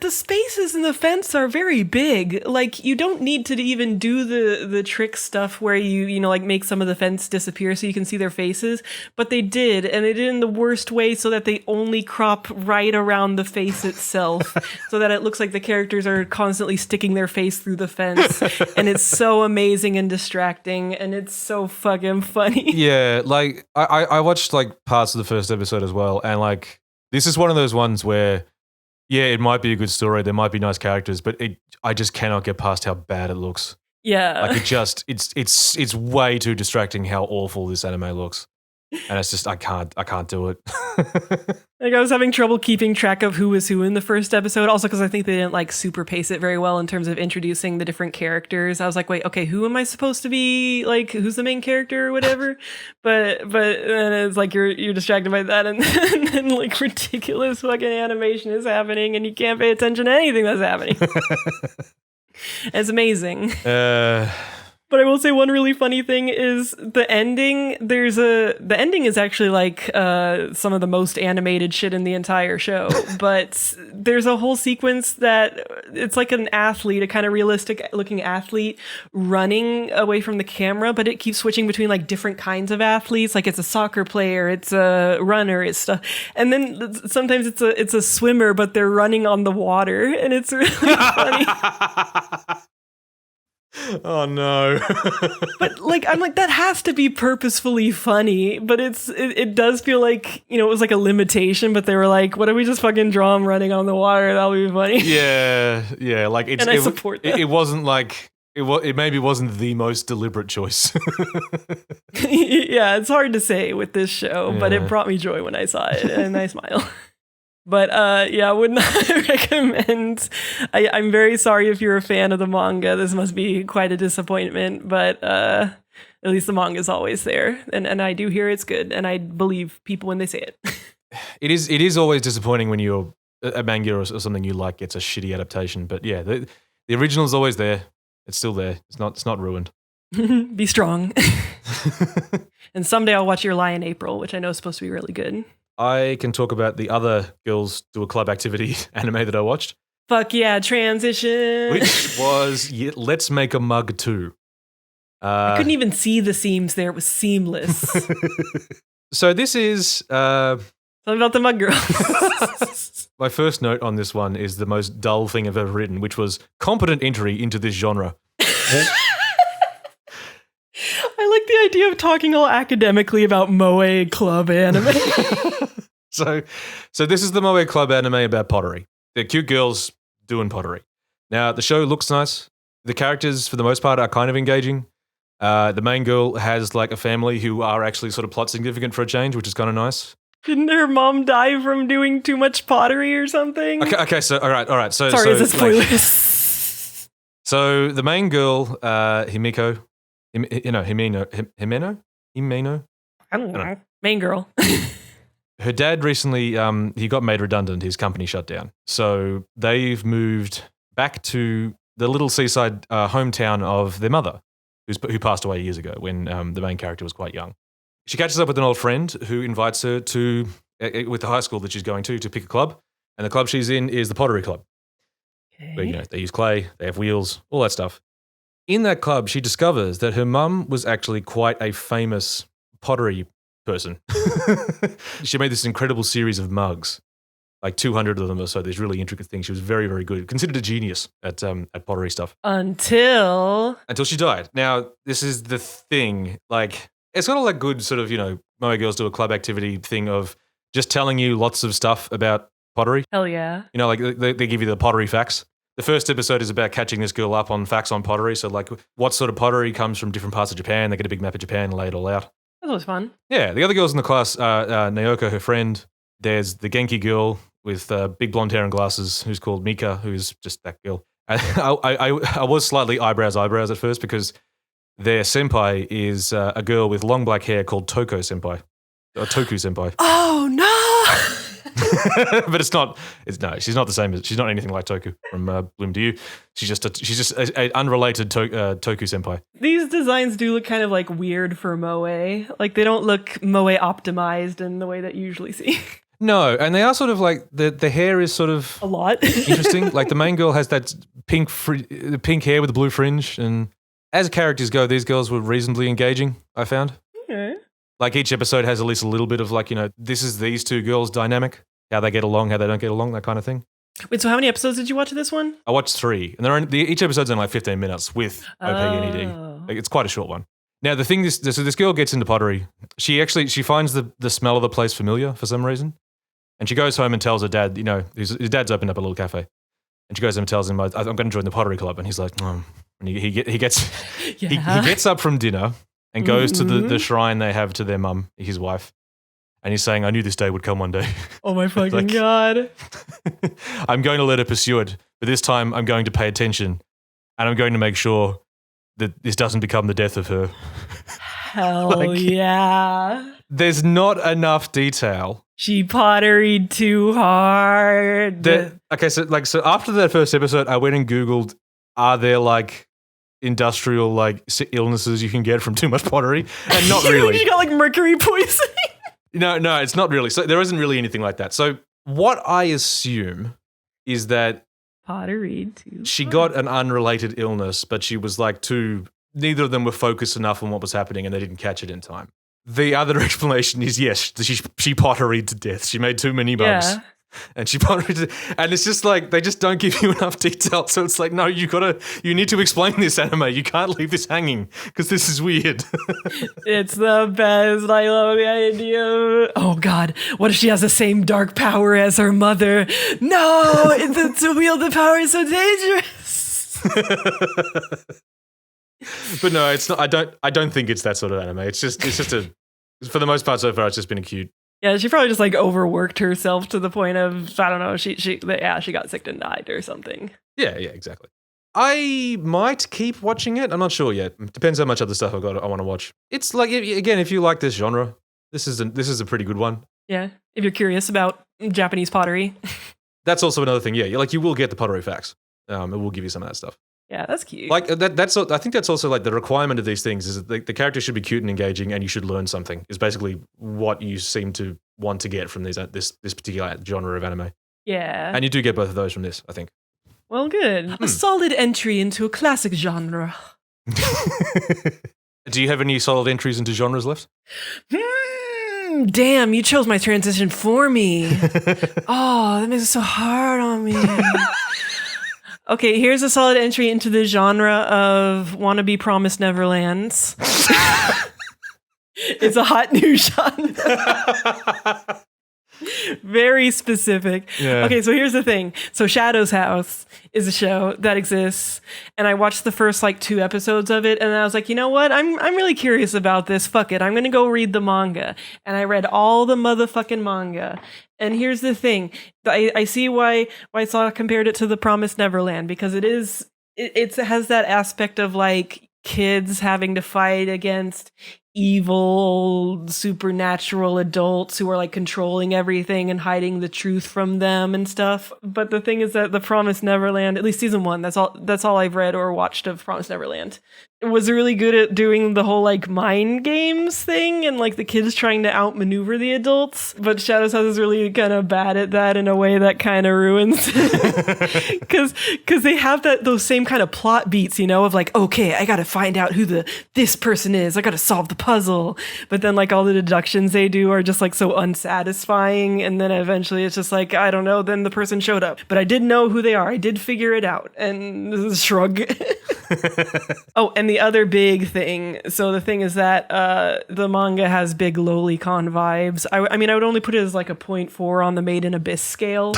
the spaces in the fence are very big. Like, you don't need to even do the trick stuff where you know, like make some of the fence disappear so you can see their faces. But they did, and they did in the worst way so that they only crop right around the face itself so that it looks like the characters are constantly sticking their face through the fence. And it's so amazing and distracting, and it's so fucking funny. Yeah, like, I watched, like, parts of the first episode as well, and, like, this is one of those ones where, yeah, it might be a good story, there might be nice characters, but I just cannot get past how bad it looks. Yeah. Like it's way too distracting how awful this anime looks. And it's just I can't do it. Like, I was having trouble keeping track of who was who in the first episode, also because I think they didn't like super pace it very well in terms of introducing the different characters. I was like, wait, okay, who am I supposed to be? Like, who's the main character or whatever? but then it's like you're distracted by that, and then like ridiculous fucking animation is happening, and you can't pay attention to anything that's happening. It's amazing. But I will say one really funny thing is the ending. The ending is actually like some of the most animated shit in the entire show. But there's a whole sequence that it's like an athlete, a kind of realistic looking athlete running away from the camera, but it keeps switching between like different kinds of athletes. Like it's a soccer player, it's a runner, it's stuff. And then sometimes it's a swimmer, but they're running on the water, and it's really funny. Oh no. But like, I'm like, that has to be purposefully funny, but it does feel like, you know, it was like a limitation, but they were like, what if we just fucking draw him running on the water? That'll be funny. Yeah, like and I support that. It wasn't like it maybe wasn't the most deliberate choice. Yeah, it's hard to say with this show, but it brought me joy when I saw it, and I smile. But yeah, I would not recommend. I'm very sorry if you're a fan of the manga. This must be quite a disappointment, but at least the manga is always there, and I do hear it's good, and I believe people when they say it. It is always disappointing when you're a manga or something you like gets a shitty adaptation. But yeah, the original is always there. It's still there. It's not ruined. Be strong. And someday I'll watch Your Lie in April, which I know is supposed to be really good. I can talk about the other girls do a club activity anime that I watched. Fuck yeah, transition. Which was Let's Make a Mug 2. I couldn't even see the seams there. It was seamless. So this is... Something about the mug girls. My first note on this one is the most dull thing I've ever written, which was competent entry into this genre. I like the idea of talking all academically about moe club anime. So this is the moe club anime about pottery. They're cute girls doing pottery. Now, the show looks nice. The characters, for the most part, are kind of engaging. The main girl has like a family who are actually sort of plot significant for a change, which is kind of nice. Didn't her mom die from doing too much pottery or something? Okay. So all right. So sorry, is it spoilers? Like, so the main girl, Himeno. I don't know. Main girl. Her dad recently, he got made redundant. His company shut down. So they've moved back to the little seaside hometown of their mother, who passed away years ago when the main character was quite young. She catches up with an old friend who invites her to, with the high school that she's going to pick a club. And the club she's in is the pottery club. Okay. Where, you know, they use clay, they have wheels, all that stuff. In that club, she discovers that her mum was actually quite a famous pottery person. She made this incredible series of mugs, like 200 of them or so, these really intricate things. She was very, very good, considered a genius at pottery stuff. Until she died. Now, this is the thing, like, it's got all that good sort of, you know, moe girls do a club activity thing of just telling you lots of stuff about pottery. Hell yeah. You know, like they give you the pottery facts. The first episode is about catching this girl up on facts on pottery. So like what sort of pottery comes from different parts of Japan. They get a big map of Japan and lay it all out. That was fun. Yeah. The other girls in the class are Naoko, her friend. There's the Genki girl, with big blonde hair and glasses who's called Mika, who's just that girl. I was slightly eyebrows at first because their senpai is a girl with long black hair called Toko senpai, or Toku senpai. Oh no! But she's not the same. She's not anything like Toku from Bloom to You. She's just a unrelated Toku senpai. These designs do look kind of like weird for moe. Like they don't look moe optimized in the way that you usually see. No, and they are sort of like the hair is sort of a lot interesting. Like the main girl has that pink hair with the blue fringe, and as characters go, these girls were reasonably engaging, I found. Okay. Like each episode has at least a little bit of like, this is these two girls' dynamic, how they get along, how they don't get along, that kind of thing. Wait, so how many episodes did you watch of this one? I watched 3, and each episode's only like 15 minutes with OP and ED. Like, it's quite a short one. Now the thing is, so this girl gets into pottery. She finds the smell of the place familiar for some reason, and she goes home and tells her dad, his dad's opened up a little cafe, and she goes home and tells him, I'm going to join the pottery club, and he's like, oh. And he gets he gets up from dinner and goes to the shrine they have to their mum, his wife. And he's saying, I knew this day would come one day. Oh my fucking God. I'm going to let her pursue it, but this time I'm going to pay attention and I'm going to make sure that this doesn't become the death of her. Hell yeah. There's not enough detail. She potteried too hard. So after that first episode, I went and Googled, are there like industrial like illnesses you can get from too much pottery? And not really. She got like mercury poisoning. No, it's not really. So there isn't really anything like that. So what I assume is that pottery too. She got an unrelated illness, but she was like neither of them were focused enough on what was happening and they didn't catch it in time. The other explanation is, yes, she potteried to death. She made too many bugs. Yeah. And she potteried and it's just like, they just don't give you enough detail. So it's like, no, you need to explain this anime. You can't leave this hanging because this is weird. It's the best. I love the idea. Oh God, what if she has the same dark power as her mother? No, to wield the power is so dangerous. But no, it's not. I don't think it's that sort of anime. It's just for the most part so far, it's just been a cute. Yeah, she probably just like overworked herself to the point of, I don't know, she got sick and died or something. Yeah, exactly. I might keep watching it. I'm not sure yet. Depends how much other stuff I want to watch. It's like, again, if you like this genre, this is a pretty good one. Yeah, if you're curious about Japanese pottery. That's also another thing. Yeah, like you will get the pottery facts. It will give you some of that stuff. Yeah, that's cute. Like I think that's also like the requirement of these things is that the character should be cute and engaging, and you should learn something. Is basically what you seem to want to get from this particular genre of anime. Yeah, and you do get both of those from this, I think. Well, good. A solid entry into a classic genre. Do you have any solid entries into genres left? Damn, you chose my transition for me. Oh, that makes it so hard on me. Okay, here's a solid entry into the genre of wannabe Promised Neverlands. It's a hot new genre. Very specific. Yeah. Okay, so here's the thing. So Shadow's House is a show that exists, and I watched the first like 2 episodes of it, and I was like, you know what? I'm really curious about this. Fuck it. I'm gonna go read the manga. And I read all the motherfucking manga. And here's the thing. I see why Saga compared it to The Promised Neverland, because it has that aspect of like kids having to fight against evil supernatural adults who are like controlling everything and hiding the truth from them and stuff. But the thing is that The Promised Neverland, at least season 1, that's all I've read or watched of Promised Neverland, was really good at doing the whole like mind games thing and like the kids trying to outmaneuver the adults. But Shadow's House is really kind of bad at that in a way that kind of ruins it. Because they have those same kind of plot beats, of like, okay, I gotta find out who this person is. I gotta solve the puzzle. But then like all the deductions they do are just like so unsatisfying. And then eventually it's just like, I don't know, then the person showed up. But I did know who they are. I did figure it out. And shrug. Oh, and then the other big thing. So the thing is that the manga has big lolicon vibes. I mean, I would only put it as like a 0.4 on the Made in Abyss scale,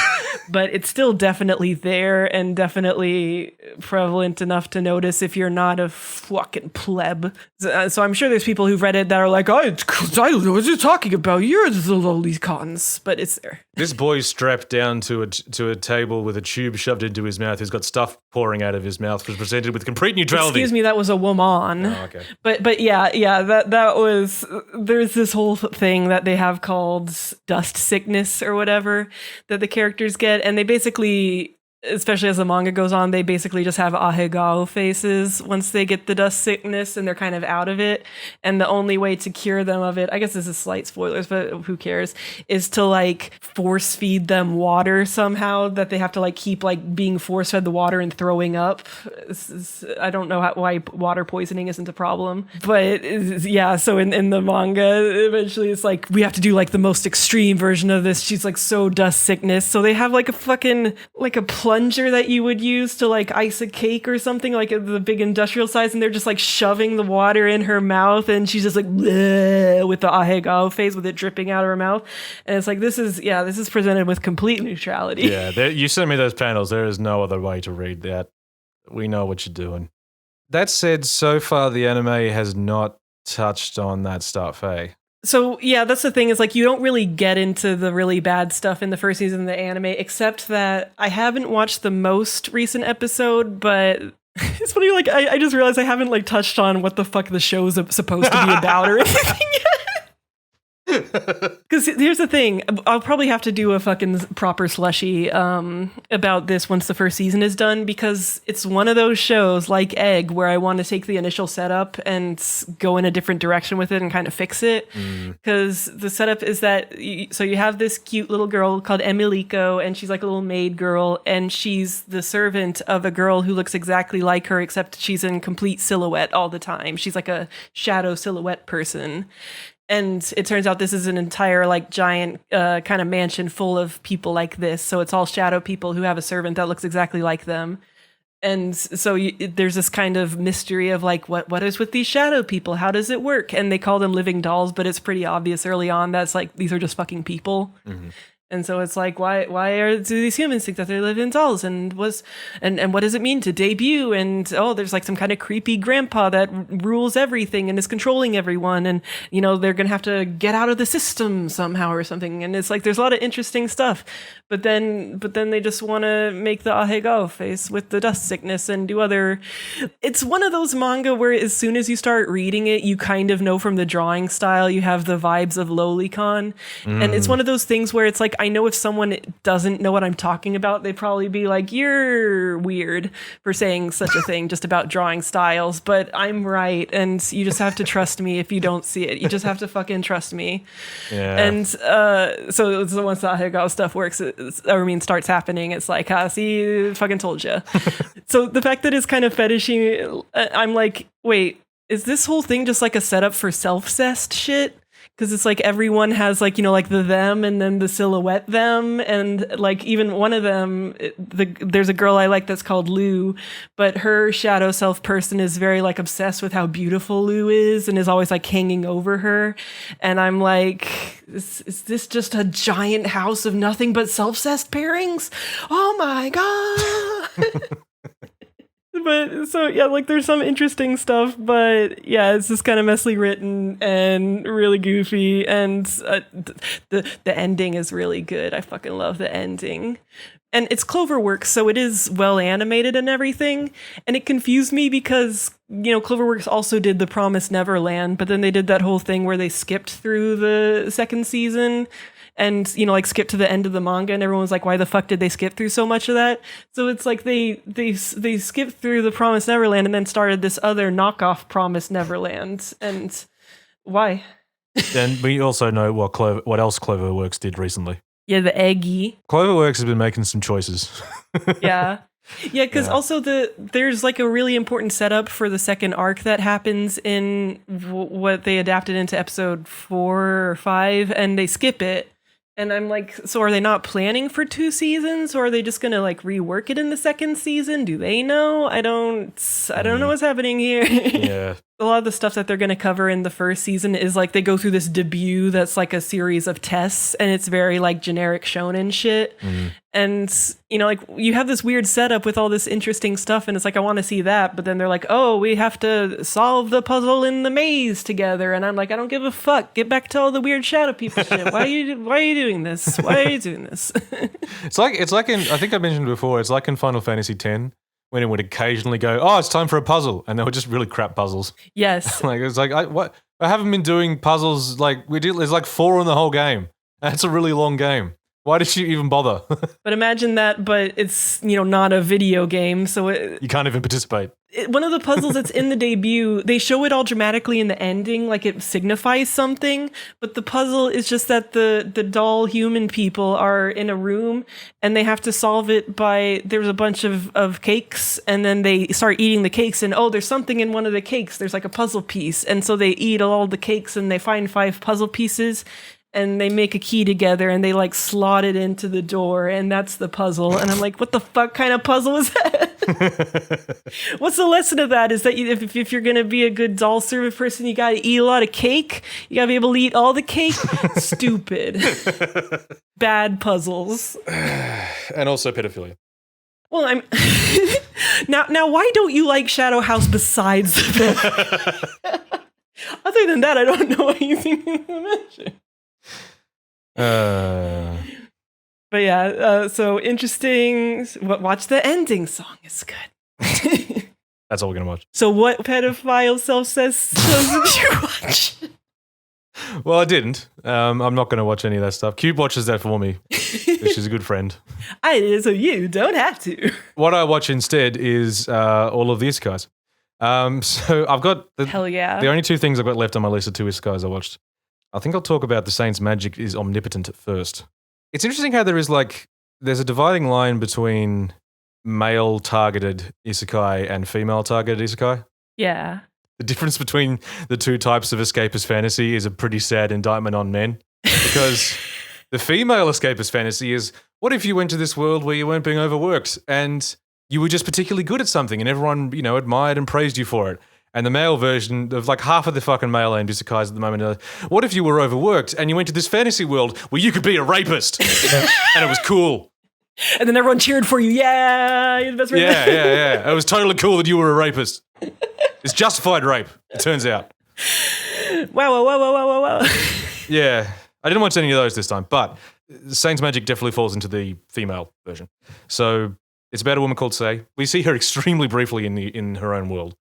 but it's still definitely there and definitely prevalent enough to notice if you're not a fucking pleb. So I'm sure there's people who've read it that are like, I know what you're talking about. You're the lolicons, but it's there. This boy's strapped down to a table with a tube shoved into his mouth. He's got stuff pouring out of his mouth, was presented with complete neutrality. Excuse me, that was a woman. Oh, okay. But yeah, that was, there's this whole thing that they have called dust sickness or whatever that the characters get, and they basically, especially as the manga goes on, they basically just have ahegao faces once they get the dust sickness and they're kind of out of it. And the only way to cure them of it, I guess this is slight spoilers, but who cares, is to like force feed them water somehow, that they have to like keep like being force fed the water and throwing up. I don't know why water poisoning isn't a problem, but yeah, so in the manga, eventually it's like, we have to do like the most extreme version of this. She's like so dust sickness. So they have like a fucking, like a plunger that you would use to like ice a cake or something, like the big industrial size, and they're just like shoving the water in her mouth, and she's just like bleh, with the ahegao face with it dripping out of her mouth. And it's like, this is presented with complete neutrality. Yeah, you sent me those panels. There is no other way to read that. We know what you're doing. That said, so far the anime has not touched on that stuff, hey? So yeah, that's the thing, is like you don't really get into the really bad stuff in the first season of the anime, except that I haven't watched the most recent episode, but it's funny, like I just realized I haven't like touched on what the fuck the show's supposed to be about or anything yet. Because here's the thing, I'll probably have to do a fucking proper slushy about this once the first season is done, because it's one of those shows like Egg where I want to take the initial setup and go in a different direction with it and kind of fix it. Because the setup is that so you have this cute little girl called Emiliko, and she's like a little maid girl, and she's the servant of a girl who looks exactly like her, except she's in complete silhouette all the time. She's like a shadow silhouette person. And it turns out this is an entire like giant kind of mansion full of people like this. So it's all shadow people who have a servant that looks exactly like them. And so there's this kind of mystery of like, what is with these shadow people? How does it work? And they call them living dolls, but it's pretty obvious early on that's like, these are just fucking people. Mm-hmm. And so it's like, why do these humans think that they live in dolls? And what does it mean to debut? And there's like some kind of creepy grandpa that rules everything and is controlling everyone. And, you know, they're going to have to get out of the system somehow or something. And it's like, there's a lot of interesting stuff. But then they just want to make the ahegao face with the dust sickness and do other. It's one of those manga where as soon as you start reading it, you kind of know from the drawing style, you have the vibes of lolicon. And it's one of those things where it's like, I know if someone doesn't know what I'm talking about, they'd probably be like, you're weird for saying such a thing just about drawing styles, but I'm right, and you just have to trust me if you don't see it. You just have to fucking trust me. Yeah. And so once the ahegao stuff starts happening, it's like, see, fucking told you. So the fact that it's kind of fetishy, I'm like, wait, is this whole thing just like a setup for self-cessed shit? Because it's like everyone has like, you know, like the them and then the silhouette them. And like even one of them, there's a girl I like that's called Lou, but her shadow self person is very like obsessed with how beautiful Lou is and is always like hanging over her. And I'm like, is this just a giant house of nothing but self-cessed pairings? Oh my God. But so yeah, like there's some interesting stuff, but yeah, it's just kind of messily written and really goofy, and the ending is really good. I fucking love the ending. And it's Cloverworks, so it is well animated and everything. And it confused me because, you know, Cloverworks also did The Promised Neverland, but then they did that whole thing where they skipped through the second season and, you know, like skipped to the end of the manga, and everyone was like, why the fuck did they skip through so much of that? So it's like they skipped through The Promised Neverland and then started this other knockoff Promised Neverland. And why? And we also know what else Cloverworks did recently. Yeah, the Eggy. Cloverworks has been making some choices. Yeah. Yeah, because also there's like a really important setup for the second arc that happens in what they adapted into episode 4 or 5, and they skip it. And I'm like, so are they not planning for 2 seasons, or are they just gonna like rework it in the second season? Do they know? I don't know what's happening here. Yeah. A lot of the stuff that they're gonna cover in the first season is like they go through this debut that's like a series of tests, and it's very like generic shonen shit. And like you have this weird setup with all this interesting stuff, and it's like I want to see that, but then they're like, oh, we have to solve the puzzle in the maze together, and I'm like, I don't give a fuck. Get back to all the weird shadow people shit. Why are you doing this? Why are you doing this? It's like in, I think I mentioned before, it's like in Final Fantasy X when it would occasionally go, oh, it's time for a puzzle, and they were just really crap puzzles. Yes. Like it's like I haven't been doing puzzles like there's like 4 in the whole game. That's a really long game. Why did you even bother? But imagine that, but it's, not a video game, so you can't even participate. One of the puzzles that's in the debut, they show it all dramatically in the ending, like it signifies something, but the puzzle is just that the doll human people are in a room, and they have to solve it by, there's a bunch of cakes, and then they start eating the cakes, and there's something in one of the cakes, there's like a puzzle piece, and so they eat all the cakes, and they find 5 puzzle pieces, and they make a key together, and they like slot it into the door, and that's the puzzle. And I'm like, what the fuck kind of puzzle is that? What's the lesson of that? Is that if you're gonna be a good doll server person, you gotta eat a lot of cake. You gotta be able to eat all the cake. Stupid. Bad puzzles. And also pedophilia. Well, I'm now. Why don't you like Shadow House besides that? Other than that, I don't know anything to mention. But yeah, so interesting. Watch the ending song. It's good. That's all we're gonna watch. So what pedophile self-says did you watch? Well, I didn't. I'm not gonna watch any of that stuff. Cube watches that for me. She's a good friend. I did, so you don't have to. What I watch instead is all of the isekais. So I've got Hell yeah. The only 2 things I've got left on my list are 2 isekais I watched. I think I'll talk about The Saint's Magic is Omnipotent first. It's interesting how there's a dividing line between male-targeted isekai and female-targeted isekai. Yeah. The difference between the 2 types of escapist fantasy is a pretty sad indictment on men. Because the female escapist fantasy is, what if you went to this world where you weren't being overworked and you were just particularly good at something and everyone, admired and praised you for it? And the male version of like half of the fucking male-aimed isekais at the moment are, what if you were overworked and you went to this fantasy world where you could be a rapist and it was cool? And then everyone cheered for you. Yeah, you're the best rapist. Yeah. It was totally cool that you were a rapist. It's justified rape, it turns out. Wow. Yeah, I didn't watch any of those this time, but Saint's Magic definitely falls into the female version. So it's about a woman called Sei. We see her extremely briefly in her own world,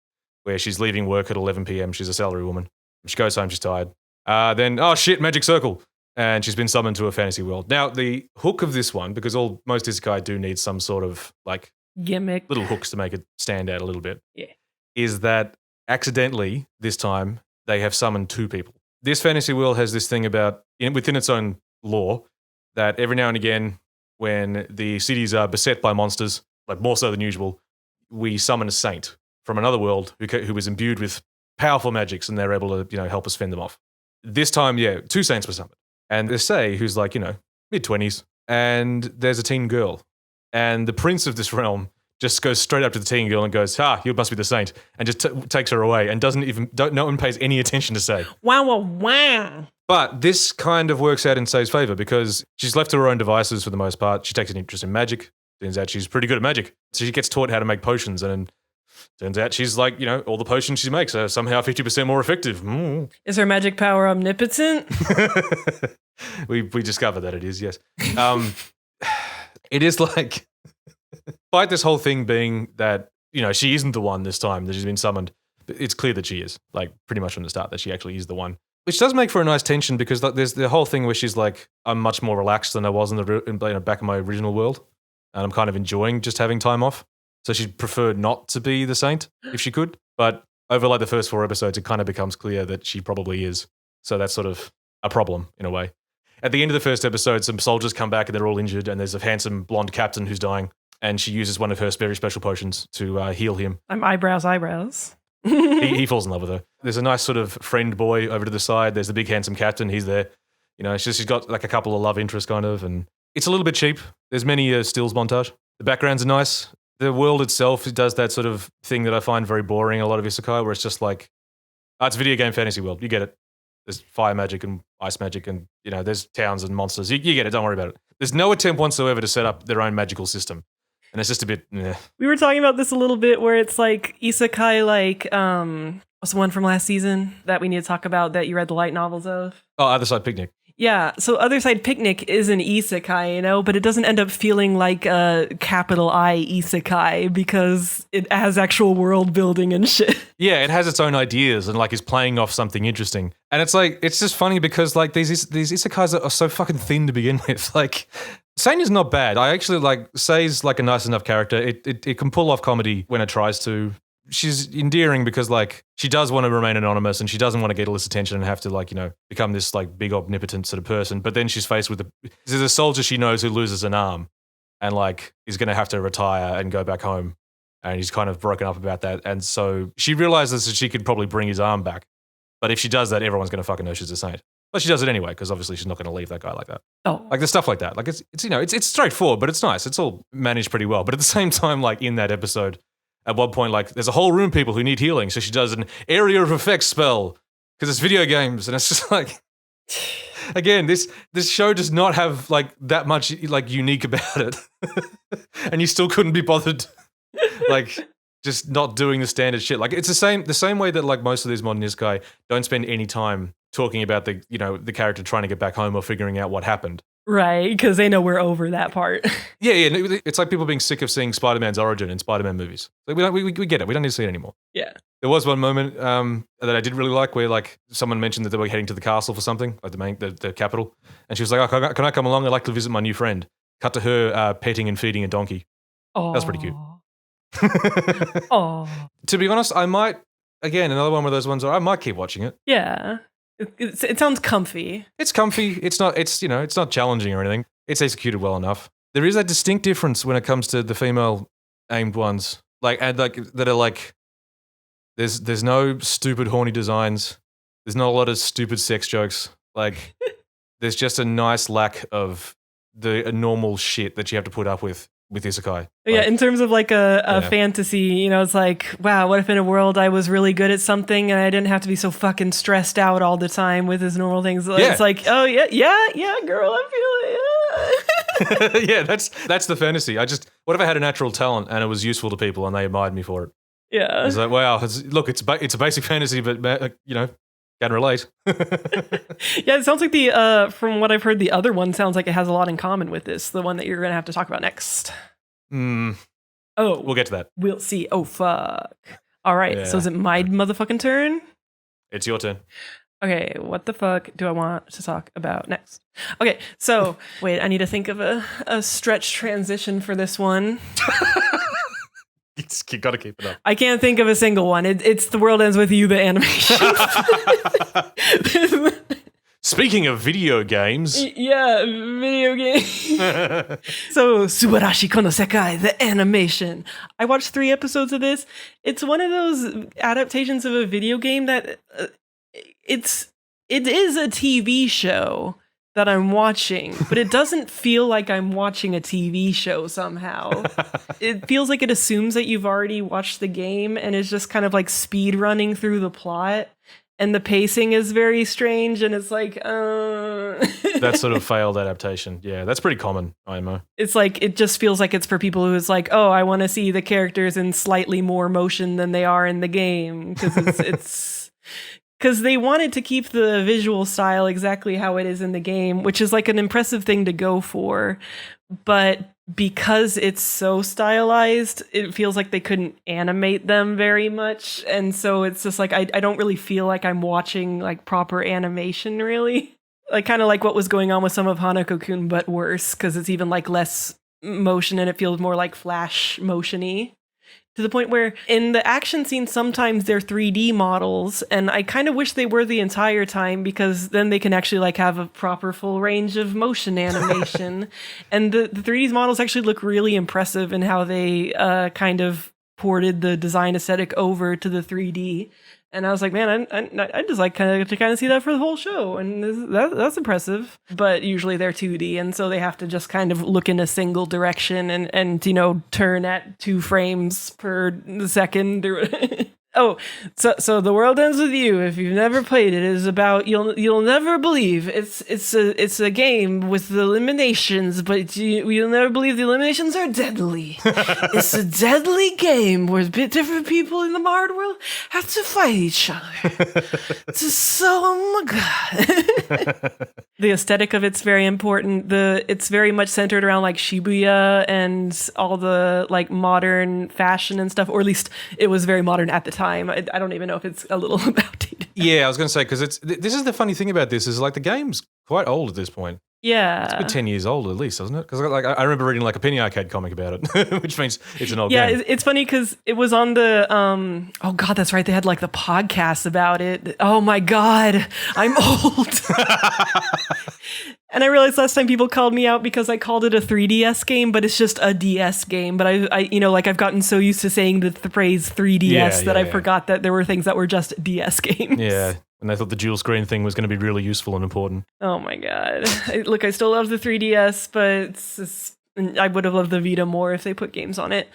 where she's leaving work at 11 p.m. She's a salary woman. She goes home, she's tired. Then, oh shit, magic circle. And she's been summoned to a fantasy world. Now, the hook of this one, because most isekai do need some sort of like gimmick, little hooks to make it stand out a little bit, yeah, is that accidentally, this time, they have summoned 2 people. This fantasy world has this thing about, within its own lore, that every now and again, when the cities are beset by monsters, like more so than usual, we summon a saint from another world who is imbued with powerful magics, and they're able to, help us fend them off. This time, 2 saints were summoned. And there's Sei, who's like, mid-20s, and there's a teen girl. And the prince of this realm just goes straight up to the teen girl and goes, you must be the saint, and just takes her away and no one pays any attention to Sei. Wow. But this kind of works out in Sei's favor because she's left to her own devices for the most part. She takes an interest in magic. Turns out she's pretty good at magic. So she gets taught how to make potions, and turns out she's like, all the potions she makes are somehow 50% more effective. Is her magic power omnipotent? We discover that it is, yes. It is like, despite this whole thing being that, she isn't the one this time that she's been summoned, it's clear that she is, like pretty much from the start that she actually is the one. Which does make for a nice tension because there's the whole thing where she's like, I'm much more relaxed than I was back in my original world. And I'm kind of enjoying just having time off. So she'd prefer not to be the saint if she could. But over like the first 4 episodes, it kind of becomes clear that she probably is. So that's sort of a problem in a way. At the end of the first episode, some soldiers come back and they're all injured, and there's a handsome blonde captain who's dying, and she uses one of her very special potions to heal him. I'm eyebrows. He falls in love with her. There's a nice sort of friend boy over to the side. There's the big handsome captain. He's there. You know, she's got like a couple of love interests kind of, and it's a little bit cheap. There's many stills montage. The backgrounds are nice. The world itself does that sort of thing that I find very boring. A lot of isekai, where it's just like, it's a video game fantasy world. You get it. There's fire magic and ice magic, and you know, there's towns and monsters. You get it. Don't worry about it. There's no attempt whatsoever to set up their own magical system, and it's just a bit. We were talking about this a little bit, where it's like isekai, like what's the one from last season that we need to talk about that you read the light novels of? Oh, Other Side Picnic. Yeah, so Other Side Picnic is an isekai, you know, but it doesn't end up feeling like a capital I isekai because it has actual world building and shit. Yeah, it has its own ideas and like is playing off something interesting. And it's like, it's just funny because like these isekais are so fucking thin to begin with. Like, Seiya's not bad. I actually like, Sei's like a nice enough character. It can pull off comedy when it tries to. She's endearing because like she does want to remain anonymous and she doesn't want to get all this attention and have to like, you know, become this like big omnipotent sort of person. But then she's faced with there's a soldier she knows who loses an arm and like is going to have to retire and go back home. And he's kind of broken up about that. And so she realizes that she could probably bring his arm back. But if she does that, everyone's going to fucking know she's a saint. But she does it anyway because obviously she's not going to leave that guy like that. Oh, like there's stuff like that. Like it's you know, it's straightforward, but it's nice. It's all managed pretty well. But at the same time, like in that episode, at one point, like, there's a whole room of people who need healing, so she does an area of effects spell because it's video games, and it's just like, again, this show does not have like that much like unique about it, and you still couldn't be bothered, like, just not doing the standard shit. Like, it's the same way that like most of these modern isekai don't spend any time talking about the character trying to get back home or figuring out what happened. right, because they know we're over that part. Yeah, it's like people being sick of seeing Spider-Man's origin in Spider-Man movies. Like we get it. We don't need to see it anymore. Yeah. There was one moment that I did really like where like someone mentioned that they were heading to the castle for something, like the capital, and she was like, "Oh, can I come along? I'd like to visit my new friend." Cut to her petting and feeding a donkey. Oh, that's pretty cute. Oh, To be honest, I might again another one of those ones where I might keep watching it. yeah. It sounds comfy. It's comfy. It's not not challenging or anything. It's executed well enough. There is a distinct difference when it comes to the female aimed ones, like and like that are like. There's no stupid horny designs. There's not a lot of stupid sex jokes. Like there's just a nice lack of the normal shit that you have to put up with isekai. Yeah, Like, in terms of like a fantasy, you know, it's like, wow, what if in a world I was really good at something and I didn't have to be so fucking stressed out all the time with his normal things. Yeah. It's like, oh yeah, girl, I feel it. yeah, that's the fantasy. What if I had a natural talent and it was useful to people and they admired me for it? Yeah. It's like, wow, it's a basic fantasy, but you know, can relate. Yeah, it sounds like from what I've heard, the other one sounds like it has a lot in common with this, the one that you're going to have to talk about next. Oh, we'll get to that. We'll see. Oh, fuck. All right, so is it my motherfucking turn? It's your turn. Okay, what the fuck do I want to talk about next? Okay, so, wait, I need to think of a stretch transition for this one. You gotta keep it up. I can't think of a single one. It's The World Ends With You, the animation. Speaking of video games. Yeah, video game. So, Subarashi Kono Sekai, the animation. I watched 3 episodes of this. It's one of those adaptations of a video game that it is a TV show that I'm watching, but it doesn't feel like I'm watching a TV show somehow. It feels like it assumes that you've already watched the game and is just kind of like speed running through the plot. And the pacing is very strange, and it's like, That sort of failed adaptation. Yeah, that's pretty common, IMO. It's like, it just feels like it's for people who is like, oh, I want to see the characters in slightly more motion than they are in the game. Because it's because they wanted to keep the visual style exactly how it is in the game, which is like an impressive thing to go for. But because it's so stylized, it feels like they couldn't animate them very much. And so it's just like, I don't really feel like I'm watching like proper animation, really. Like kind of like what was going on with some of Hanako-kun, but worse, because it's even like less motion and it feels more like flash motion-y. To the point where in the action scenes, sometimes they're 3D models, and I kind of wish they were the entire time, because then they can actually like have a proper full range of motion animation. And the 3D models actually look really impressive in how they kind of ported the design aesthetic over to the 3D. And I was like, man, I just like kind of see that for the whole show, and that's impressive. But usually they're 2D, and so they have to just kind of look in a single direction and turn at 2 frames per second. Oh, so The World Ends With You. If you've never played it, is about you'll never believe it's a game with eliminations, but you'll never believe the eliminations are deadly. It's a deadly game where different people in the modern world have to fight each other. Oh my god. The aesthetic of it's very important. It's very much centered around like Shibuya and all the like modern fashion and stuff, or at least it was very modern at the time. I don't even know if it's a little outdated. Yeah, I was going to say, because this is the funny thing about this is like the game's quite old at this point. Yeah. It's been 10 years old at least, isn't it? Because like I remember reading like a Penny Arcade comic about it, which means it's an old game. Yeah, it's funny because it was on the, oh God, that's right. They had like the podcast about it. Oh my God, I'm old. And I realized last time people called me out because I called it a 3DS game, but it's just a DS game. But I've gotten so used to saying the phrase 3DS that I forgot that there were things that were just DS games. Yeah. And they thought the dual screen thing was going to be really useful and important. Oh my God. Look, I still love the 3DS, but I would have loved the Vita more if they put games on it.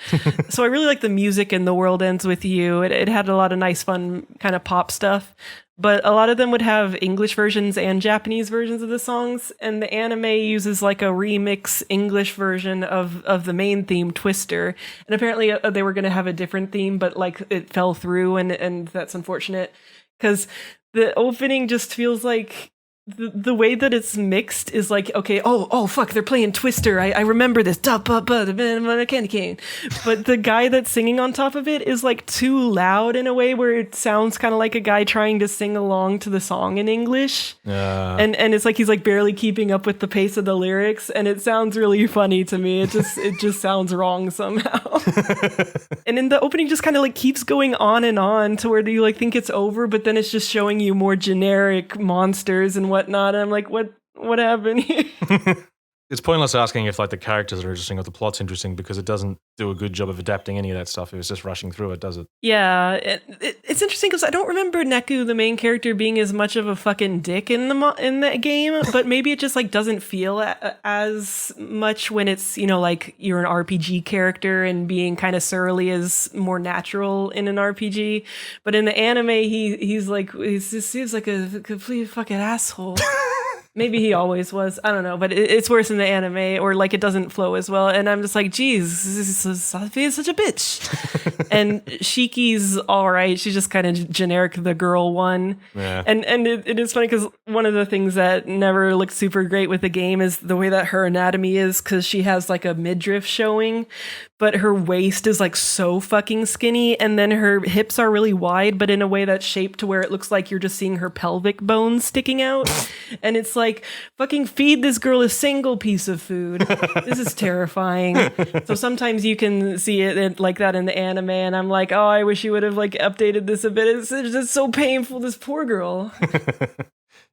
So I really like the music in The World Ends With You. It had a lot of nice, fun kind of pop stuff. But a lot of them would have English versions and Japanese versions of the songs. And the anime uses like a remix English version of the main theme, Twister. And apparently they were going to have a different theme, but like it fell through, and that's unfortunate. Because the opening just feels like the way that it's mixed is like, okay, oh fuck, they're playing Twister. I remember this. But the guy that's singing on top of it is like too loud in a way where it sounds kind of like a guy trying to sing along to the song in English. And it's like he's like barely keeping up with the pace of the lyrics, and it sounds really funny to me. It just sounds wrong somehow. And then the opening just kind of like keeps going on to where you like think it's over, but then it's just showing you more generic monsters and whatnot. And I'm like, what happened here? It's pointless asking if like the characters are interesting or the plot's interesting, because it doesn't do a good job of adapting any of that stuff. It was just rushing through it, does it? Yeah, it's interesting because I don't remember Neku, the main character, being as much of a fucking dick in the game, but maybe it just like doesn't feel as much when it's, like you're an RPG character, and being kind of surly is more natural in an RPG. But in the anime, he seems like a complete fucking asshole. Maybe he always was. I don't know, but it's worse in the anime, or like it doesn't flow as well. And I'm just like, geez, Safi is such a bitch. And Shiki's all right. She's just kind of generic, the girl one. Yeah. And it is funny because one of the things that never looked super great with the game is the way that her anatomy is, because she has like a midriff showing, but her waist is like so fucking skinny, and then her hips are really wide, but in a way that's shaped to where it looks like you're just seeing her pelvic bones sticking out. And it's like, fucking feed this girl a single piece of food. This is terrifying. So sometimes you can see it like that in the anime, and I'm like, oh, I wish you would have like updated this a bit. It's just so painful, this poor girl.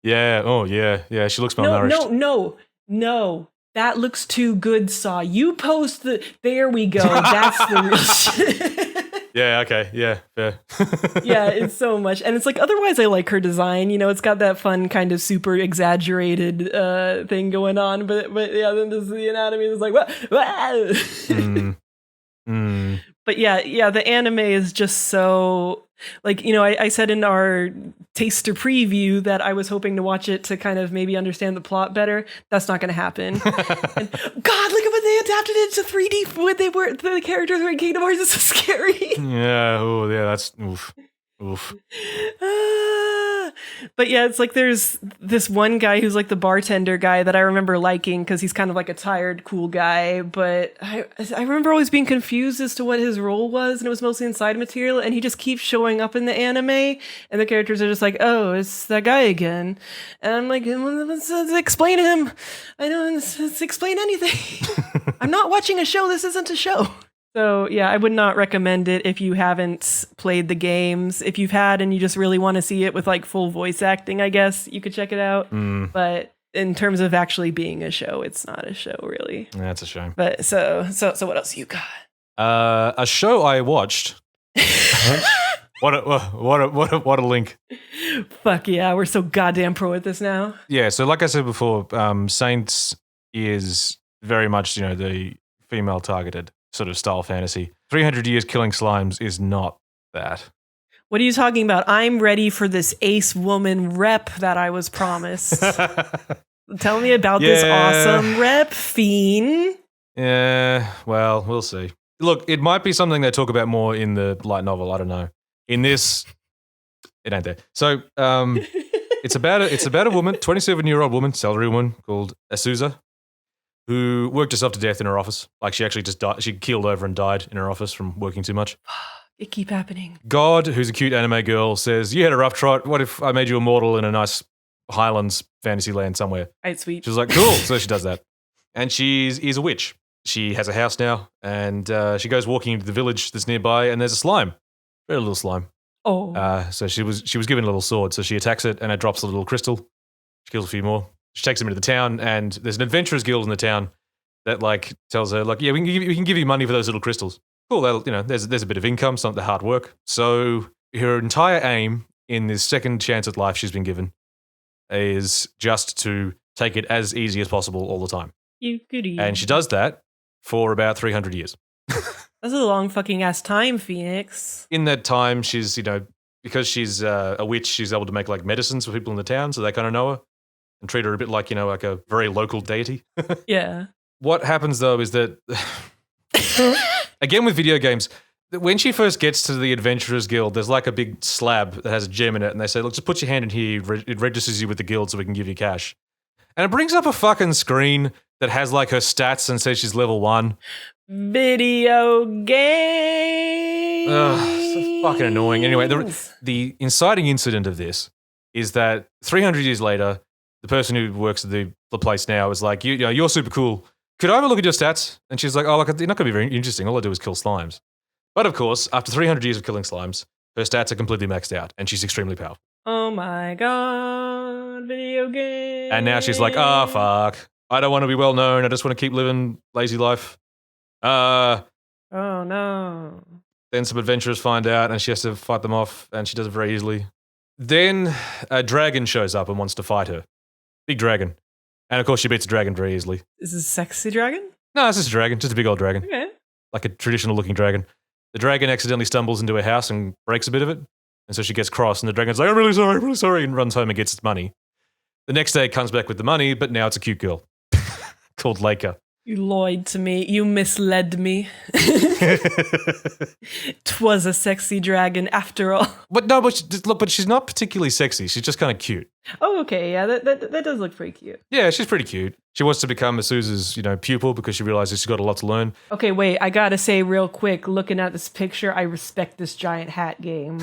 Yeah. Oh, yeah. Yeah. She looks malnourished. No. That looks too good, Saw. You post there we go. That's the real shit. Yeah, okay. Yeah, fair. Yeah, it's so much. And it's like, otherwise I like her design. It's got that fun kind of super exaggerated thing going on. But yeah, then the anatomy is like, But yeah, the anime is just so, like, I said in our taster preview that I was hoping to watch it to kind of maybe understand the plot better. That's not going to happen. And, God, look at what they adapted it to 3D when the characters were in Kingdom Hearts. It's so scary. Yeah, oh yeah, that's oof. But yeah, it's like there's this one guy who's like the bartender guy that I remember liking because he's kind of like a tired, cool guy. But I remember always being confused as to what his role was, and it was mostly inside material. And he just keeps showing up in the anime, and the characters are just like, "Oh, it's that guy again." And I'm like, let's explain him. I don't let's explain anything. I'm not watching a show. This isn't a show. So yeah, I would not recommend it if you haven't played the games. If you've had and you just really want to see it with like full voice acting, I guess you could check it out. But in terms of actually being a show, it's not a show really. That's a shame. But so what else you got? A show I watched What a link. Fuck yeah, we're so goddamn pro at this now. Yeah, so like I said before, Saints is very much, the female targeted sort of style fantasy. 300 years killing slimes is not that. What are you talking about? I'm ready for this ace woman rep that I was promised. Tell me about this awesome rep, Feen. Yeah, well, we'll see. Look, it might be something they talk about more in the light novel. I don't know. In this, it ain't there. So, it's about a woman, 27-year-old woman, salary woman called Azusa, who worked herself to death in her office. Like she actually just died. She keeled over and died in her office from working too much. It keep happening. God, who's a cute anime girl, says, "You had a rough trot. What if I made you immortal in a nice Highlands fantasy land somewhere?" Right, sweet. She was like, "Cool." So she does that, and is a witch. She has a house now, and she goes walking into the village that's nearby, and there's a slime, very little slime. Oh. So she was given a little sword, so she attacks it, and it drops a little crystal. She kills a few more. She takes them into the town, and there's an adventurers guild in the town that tells her yeah, we can give you money for those little crystals. Cool, there's a bit of income, some of the hard work. So her entire aim in this second chance at life she's been given is just to take it as easy as possible all the time. You goody. And she does that for about 300 years. That's a long fucking ass time, Phoenix. In that time, she's, because she's a witch, she's able to make like medicines for people in the town, so they kind of know her and treat her a bit like, like a very local deity. Yeah. What happens though is that, again with video games, when she first gets to the Adventurers Guild, there's like a big slab that has a gem in it, and they say, "Look, just put your hand in here, it registers you with the guild so we can give you cash." And it brings up a fucking screen that has like her stats and says she's level 1. Video game. So fucking annoying. Anyway, the inciting incident of this is that 300 years later, the person who works at the place now is like, you're super cool. Could I have a look at your stats? And she's like, oh, look, they're not going to be very interesting. All I do is kill slimes. But of course, after 300 years of killing slimes, her stats are completely maxed out, and she's extremely powerful. Oh my god, video game. And now she's like, fuck. I don't want to be well known. I just want to keep living lazy life. Oh no. Then some adventurers find out, and she has to fight them off, and she does it very easily. Then a dragon shows up and wants to fight her. Big dragon. And of course, she beats the dragon very easily. Is this a sexy dragon? No, it's just a dragon. Just a big old dragon. Okay. Like a traditional looking dragon. The dragon accidentally stumbles into her house and breaks a bit of it. And so she gets cross, and the dragon's like, I'm really sorry, and runs home and gets its money. The next day it comes back with the money, but now it's a cute girl called Leica. You lied to me. You misled me. 'Twas a sexy dragon after all. But she's not particularly sexy. She's just kind of cute. Oh, okay. Yeah, that does look pretty cute. Yeah, she's pretty cute. She wants to become Azusa's, pupil because she realizes she's got a lot to learn. Okay, wait. I gotta say real quick, looking at this picture, I respect this giant hat game.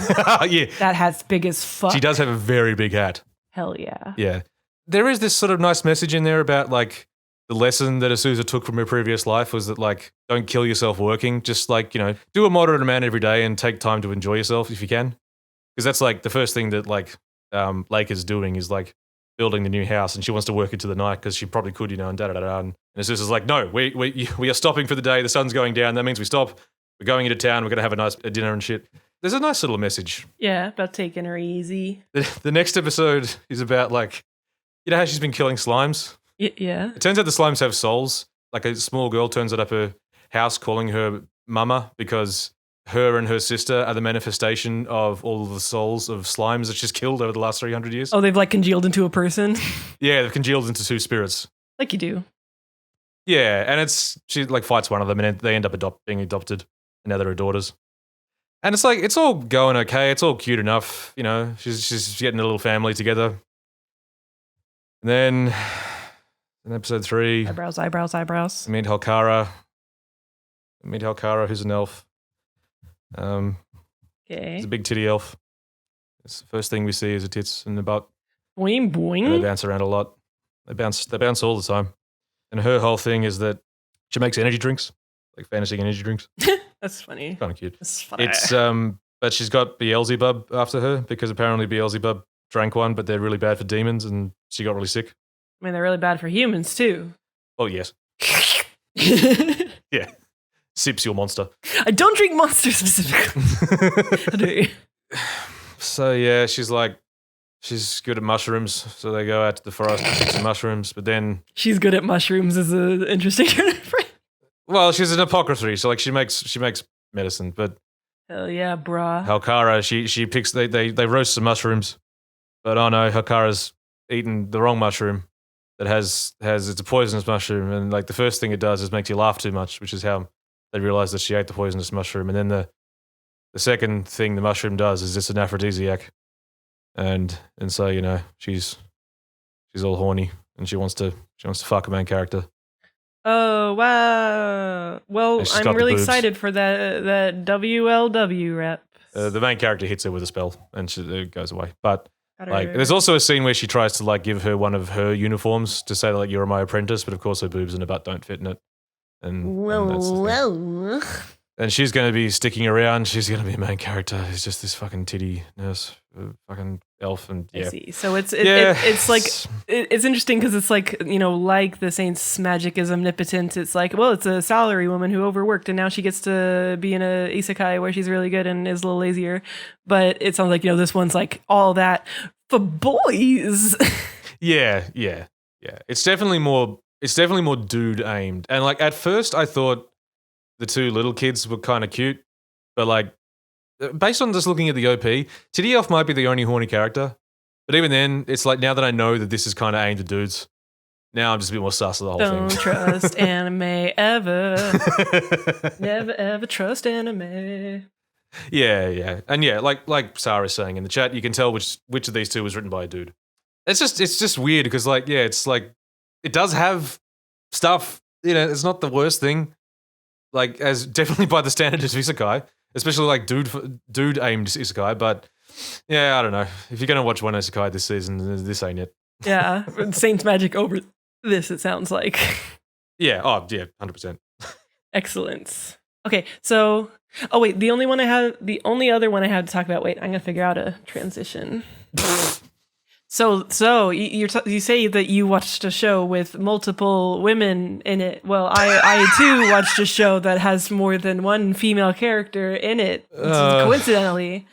Yeah. That hat's big as fuck. She does have a very big hat. Hell yeah. Yeah. There is this sort of nice message in there about, like, the lesson that Azusa took from her previous life was that, like, don't kill yourself working. Just, like, do a moderate amount every day and take time to enjoy yourself if you can. Because that's, like, the first thing that, like, Lake is doing is, like, building the new house, and she wants to work into the night because she probably could, and da-da-da-da. And Azusa's like, no, we are stopping for the day. The sun's going down. That means we stop. We're going into town. We're going to have a nice dinner and shit. There's a nice little message. Yeah, about taking her easy. The next episode is about, like, how she's been killing slimes? Yeah. It turns out the slimes have souls. Like, a small girl turns up her house calling her mama because her and her sister are the manifestation of all of the souls of slimes that she's killed over the last 300 years. Oh, they've, like, congealed into a person? Yeah, they've congealed into 2 spirits. Like you do. Yeah, and she, like, fights one of them, and they end up being adopted, and now they're her daughters. And it's like, it's all going okay. It's all cute enough. She's getting a little family together. And then in episode 3, Eyebrows. meet Halkara, who's an elf. Okay. He's a big titty elf. It's the first thing we see is the tits and the butt. Boing, And they boing. bounce around a lot. They bounce all the time. And her whole thing is that she makes energy drinks, like fantasy energy drinks. That's funny. Kind of cute. That's funny. It's but she's got Beelzebub after her because apparently Beelzebub drank one, but they're really bad for demons, and she got really sick. I mean, they're really bad for humans, too. Oh yes, I yeah. Sips your monster. don't drink Monster specifically. I do. So yeah, she's good at mushrooms, so they go out to the forest to pick some mushrooms. But then She's good at mushrooms is an interesting turn of phrase. well, she's an apothecary, so like she makes medicine. But Hell yeah, brah. Halkara, she picks they roast some mushrooms, but oh no, Halkara's eaten the wrong mushroom. That has it's a poisonous mushroom, and like the first thing it does is makes you laugh too much, which is how they realize that she ate the poisonous mushroom. And then the second thing the mushroom does is it's an aphrodisiac, and so she's all horny and she wants to fuck a main character. Oh wow! Well, And she's I'm got the really boobs. excited for that WLW rep. The main character hits her with a spell, and it goes away. But Got like, her- there's also a scene where she tries to like give her one of her uniforms to say like you're my apprentice, but of course her boobs and her butt don't fit in it. And that's the thing. And she's going to be sticking around. She's going to be a main character. It's just this fucking titty nurse, fucking elf, and I yeah. see. So it's Yeah. it's interesting because it's like like the Saints' magic is omnipotent. It's like, well, it's a salary woman who overworked and now she gets to be in a isekai where she's really good and is a little lazier. But it sounds like this one's like all that for boys. Yeah. It's definitely more dude aimed. And like at first I thought the two little kids were kind of cute, but like based on just looking at the OP, Titty Elf might be the only horny character. But even then, it's like now that I know that this is kind of aimed at dudes, now I'm just a bit more sus of the whole Don't thing. trust anime ever. Never ever trust anime. Yeah. And yeah, like Sarah's saying in the chat, you can tell which of these two was written by a dude. It's just weird because like, yeah, it's like it does have stuff, it's not the worst thing. Like, as definitely by the standard of isekai, especially like dude aimed isekai. But yeah, I don't know. If you're gonna watch one isekai this season, this ain't it. Yeah, Saints magic over this. It sounds like. Yeah. Oh, yeah. 100%. Excellence. Okay, so wait, the only other one I had to talk about. Wait, I'm gonna figure out a transition. So you say that you watched a show with multiple women in it. Well, I too watched a show that has more than one female character in it. Coincidentally,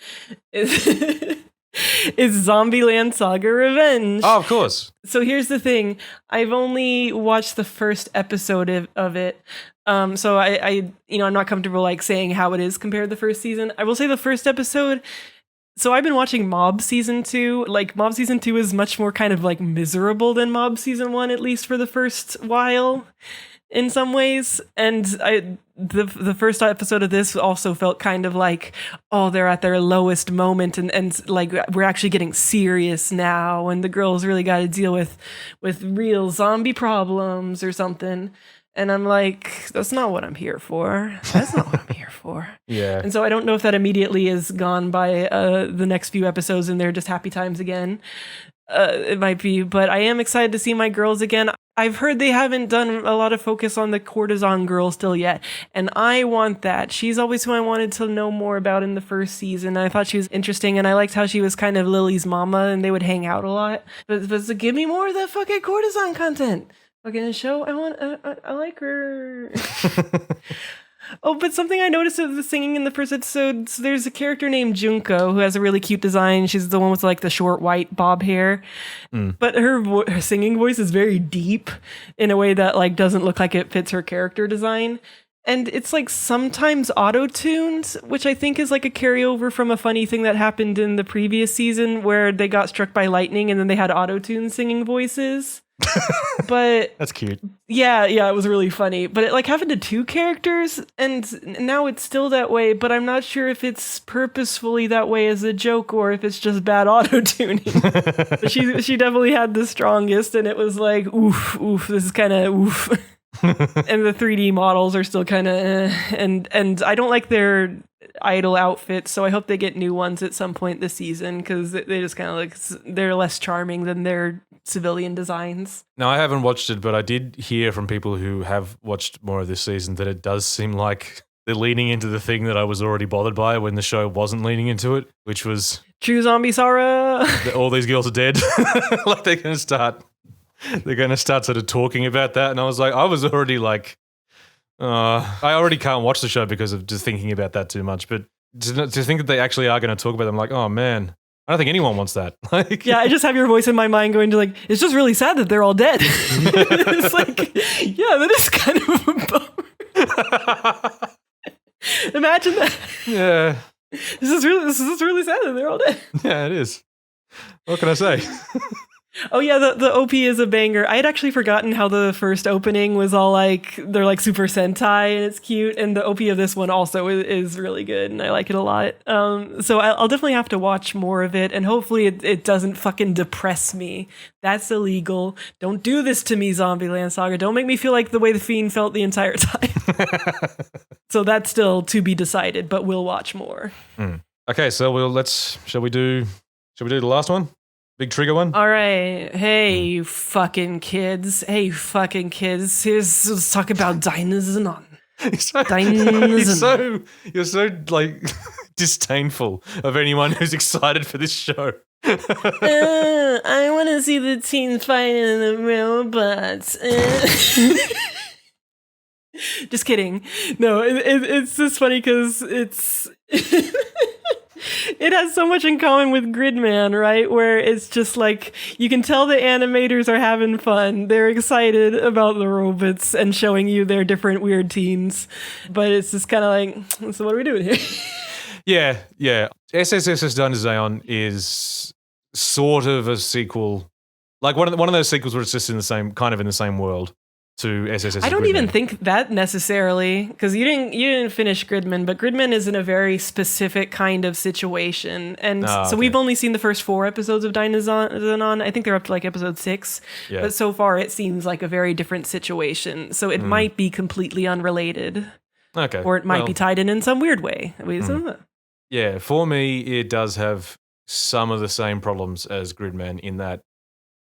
is Zombieland Saga Revenge. Oh, of course. So here's the thing. I've only watched the first episode of it. So I'm not comfortable like saying how it is compared to the first season. I will say the first episode. So I've been watching Mob Season 2. Like, Mob Season 2 is much more kind of like miserable than Mob Season 1, at least for the first while, in some ways. And the first episode of this also felt kind of like, oh, they're at their lowest moment and like we're actually getting serious now and the girls really got to deal with real zombie problems or something. And I'm like, that's not what I'm here for. That's not what I'm here for. Yeah. And so I don't know if that immediately is gone by the next few episodes and they're just happy times again. It might be, but I am excited to see my girls again. I've heard they haven't done a lot of focus on the courtesan girl still yet, and I want that. She's always who I wanted to know more about in the first season. I thought she was interesting, and I liked how she was kind of Lily's mama, and they would hang out a lot. But give me more of that fucking courtesan content. Fucking show, I like her. Oh, but something I noticed of the singing in the first episode, so there's a character named Junko who has a really cute design. She's the one with like the short white bob hair. But her singing voice is very deep in a way that like doesn't look like it fits her character design. And it's like sometimes auto-tuned, which I think is like a carryover from a funny thing that happened in the previous season where they got struck by lightning and then they had auto-tune singing voices. But That's cute. yeah, it was really funny. But it like happened to two characters, and now it's still that way. But I'm not sure if it's purposefully that way as a joke or if it's just bad auto tuning. But she definitely had the strongest, and it was like oof. This is kind of oof. And the 3D models are still kind of and I don't like their idol outfits, so I hope they get new ones at some point this season because they just kind of like they're less charming than their civilian designs. No, I haven't watched it, but I did hear from people who have watched more of this season that it does seem like they're leaning into the thing that I was already bothered by when the show wasn't leaning into it, which was True zombie Sarah. that all these girls are dead. Like they're going to start sort of talking about that. And I was like, I was already like, I already can't watch the show because of just thinking about that too much. But to think that they actually are going to talk about them, like, oh man, I don't think anyone wants that. Like, Yeah, I just have your voice in my mind going to like, it's just really sad that they're all dead. It's like, yeah, that is kind of a bummer. Imagine that. yeah, This is really sad that they're all dead. yeah, it is. What can I say? Oh yeah, the OP is a banger. I had actually forgotten how the first opening was all like, they're like Super Sentai and it's cute, and the OP of this one also is really good and I like it a lot. So I'll definitely have to watch more of it, and hopefully it doesn't fucking depress me. That's illegal. Don't do this to me, Zombieland Saga. Don't make me feel like the way the Fiend felt the entire time. So that's still to be decided, but we'll watch more. Okay, so shall we do the last one? Big trigger one? All right. Hey, you fucking kids. Hey, you fucking kids. Let's talk about Dynazenon. You're so like disdainful of anyone who's excited for this show. I want to see the teens fighting the robots. Just kidding. No, it's just funny because it's... It has so much in common with Gridman, right? Where it's just like, you can tell the animators are having fun. They're excited about the robots and showing you their different weird teens. But it's just kind of like, so what are we doing here? Yeah. SSSS.Dynazenon is sort of a sequel. Like one of those sequels where it's just in the same world to SSSS. I don't even think that necessarily, because you didn't finish Gridman, but Gridman is in a very specific kind of situation, and so we've only seen the first 4 episodes of Dynazenon. I think they're up to like episode 6, but so far it seems like a very different situation. So it might be completely unrelated, or it might be tied in some weird way. Yeah, for me, it does have some of the same problems as Gridman in that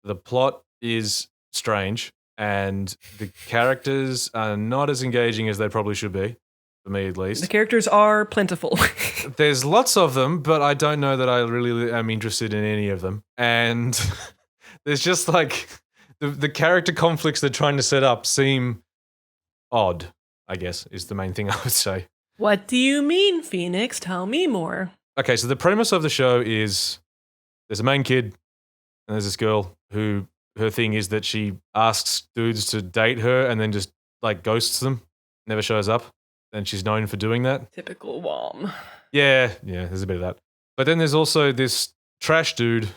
the plot is strange. And the characters are not as engaging as they probably should be, for me at least. The characters are plentiful. There's lots of them, but I don't know that I really am interested in any of them. And there's just like the character conflicts they're trying to set up seem odd, I guess, is the main thing I would say. What do you mean, Phoenix? Tell me more. Okay, so the premise of the show is there's a main kid and there's this girl who... her thing is that she asks dudes to date her and then just like ghosts them, never shows up, and she's known for doing that. Typical WOM. Yeah, there's a bit of that. But then there's also this trash dude.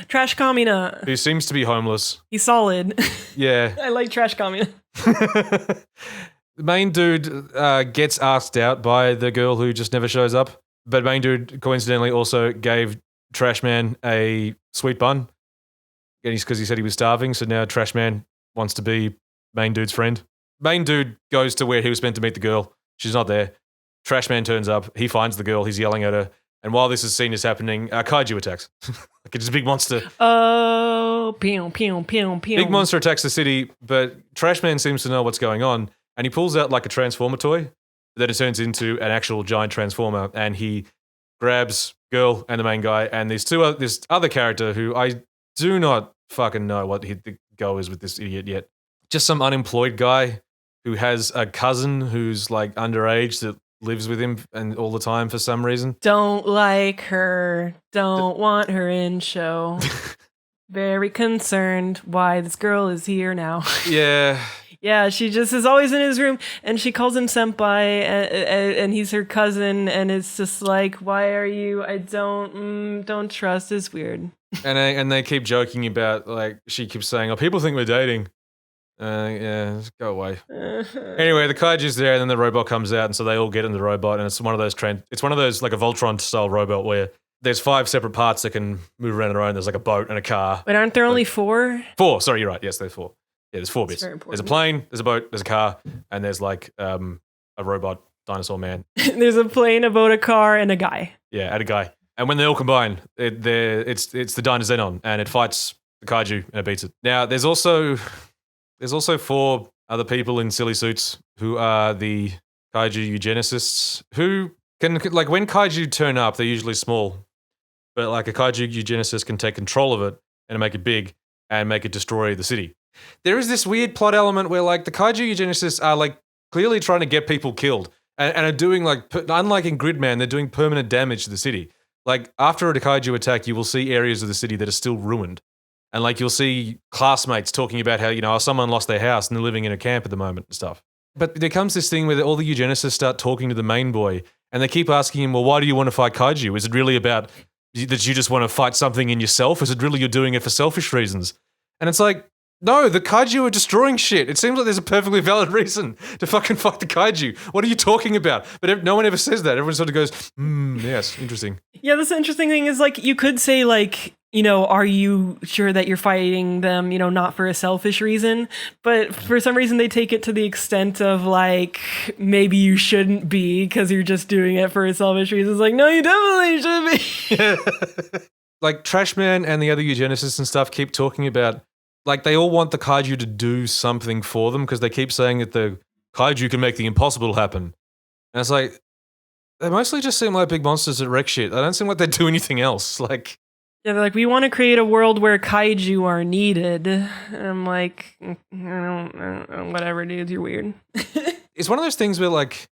Trash Kamina. Who seems to be homeless. He's solid. Yeah. I like Trash Kamina. The main dude gets asked out by the girl who just never shows up, but main dude coincidentally also gave Trash Man a sweet bun. Because he said he was starving, so now Trash Man wants to be main dude's friend. Main dude goes to where he was meant to meet the girl. She's not there. Trash Man turns up. He finds the girl. He's yelling at her. And while this scene is happening, kaiju attacks. Like it's a big monster. Oh, pew, pew, pew, pew. Big monster attacks the city, but Trash Man seems to know what's going on. And he pulls out like a transformer toy. Then it turns into an actual giant transformer. And he grabs girl and the main guy. And this other character who I do not fucking know what the go is with this idiot yet. Just some unemployed guy who has a cousin who's like underage that lives with him and all the time for some reason. Don't like her. Don't want her in show. Very concerned why this girl is here now. Yeah. Yeah, she just is always in his room, and she calls him senpai, and he's her cousin, and it's just like, why are you? I don't trust. It's weird. And they keep joking about, like, she keeps saying, oh, people think we're dating. Yeah, just go away. Anyway, the kaiju's there, and then the robot comes out, and so they all get in the robot, and it's one of those like a Voltron style robot where there's 5 separate parts that can move around on their own. There's like a boat and a car. But aren't there only 4? 4. Sorry, you're right. Yes, there's 4. Yeah, there's 4 bits. Very important. There's a plane, there's a boat, there's a car, and there's like a robot dinosaur man. There's a plane, a boat, a car, and a guy. Yeah, and a guy. And when they all combine, it's the Dynazenon, and it fights the kaiju and it beats it. Now, there's also 4 other people in silly suits who are the kaiju eugenicists who can, like, when kaiju turn up, they're usually small, but like a kaiju eugenicist can take control of it and make it big and make it destroy the city. There is this weird plot element where like the kaiju eugenicists are like clearly trying to get people killed. and are doing like, unlike in Gridman, they're doing permanent damage to the city. Like after a kaiju attack, you will see areas of the city that are still ruined. And like you'll see classmates talking about how, someone lost their house and they're living in a camp at the moment and stuff. But there comes this thing where all the eugenicists start talking to the main boy and they keep asking him, well, why do you want to fight kaiju? Is it really about that you just want to fight something in yourself? Is it really you're doing it for selfish reasons? And it's like, no, the kaiju are destroying shit. It seems like there's a perfectly valid reason to fucking fight the kaiju. What are you talking about? But no one ever says that. Everyone sort of goes, yes, interesting. Yeah, this interesting thing is like, you could say like, are you sure that you're fighting them, not for a selfish reason? But for some reason, they take it to the extent of like, maybe you shouldn't be because you're just doing it for a selfish reason. It's like, no, you definitely should be. Like Trashman and the other eugenicists and stuff keep talking about, like they all want the kaiju to do something for them because they keep saying that the kaiju can make the impossible happen. And it's like, they mostly just seem like big monsters that wreck shit. They don't seem like they do anything else. Like, yeah, they're like, we want to create a world where kaiju are needed. And I'm like, I don't, whatever, dude, you're weird. It's one of those things where, like,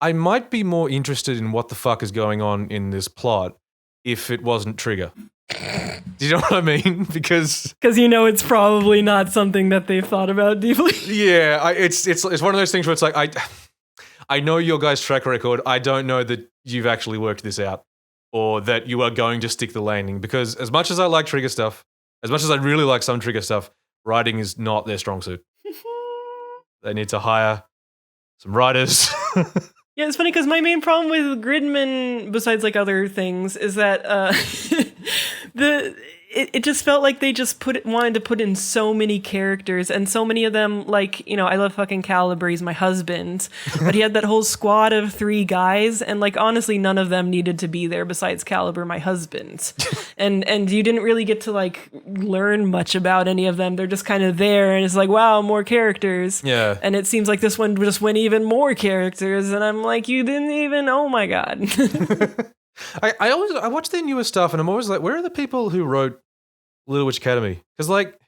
I might be more interested in what the fuck is going on in this plot if it wasn't Trigger. Do you know what I mean? Because it's probably not something that they've thought about deeply. Yeah, it's one of those things where it's like, I know your guys' track record. I don't know that you've actually worked this out. Or that you are going to stick the landing. Because as much as I like Trigger stuff, as much as I really like some Trigger stuff, writing is not their strong suit. They need to hire some writers. Yeah, it's funny because my main problem with Gridman, besides like other things, is that it just felt like they just wanted to put in so many characters, and so many of them, like, I love fucking Caliber, he's my husband, but he had that whole squad of 3 guys, and like honestly none of them needed to be there besides Caliber, my husband. and you didn't really get to like learn much about any of them. They're just kind of there, and it's like, wow, more characters. Yeah. And it seems like this one just went even more characters, and I'm like, you didn't even, oh my god. I watch their newer stuff and I'm always like, where are the people who wrote Little Witch Academy? Because like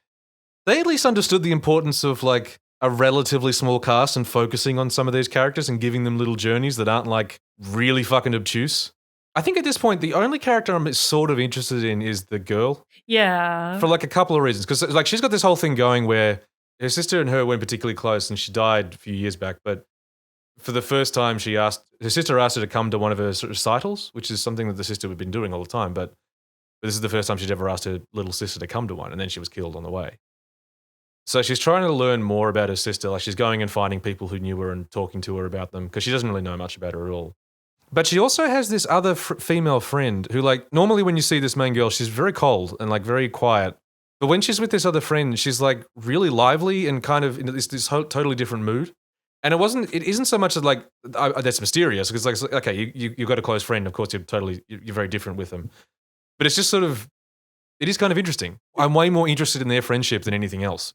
they at least understood the importance of like a relatively small cast and focusing on some of these characters and giving them little journeys that aren't like really fucking obtuse. I think at this point the only character I'm sort of interested in is the girl. Yeah. For like a couple of reasons. Because like she's got this whole thing going where her sister and her weren't particularly close and she died a few years back, but for the first time, her sister asked her to come to one of her recitals, which is something that the sister had been doing all the time. But this is the first time she'd ever asked her little sister to come to one, and then she was killed on the way. So she's trying to learn more about her sister. Like she's going and finding people who knew her and talking to her about them because she doesn't really know much about her at all. But she also has this other female friend who, like, normally when you see this main girl, she's very cold and like very quiet. But when she's with this other friend, she's like really lively and kind of in this totally different mood. And it isn't so much as like, that's mysterious, because like, okay, you've got a close friend, of course you're very different with them. But it's just sort of, it is kind of interesting. I'm way more interested in their friendship than anything else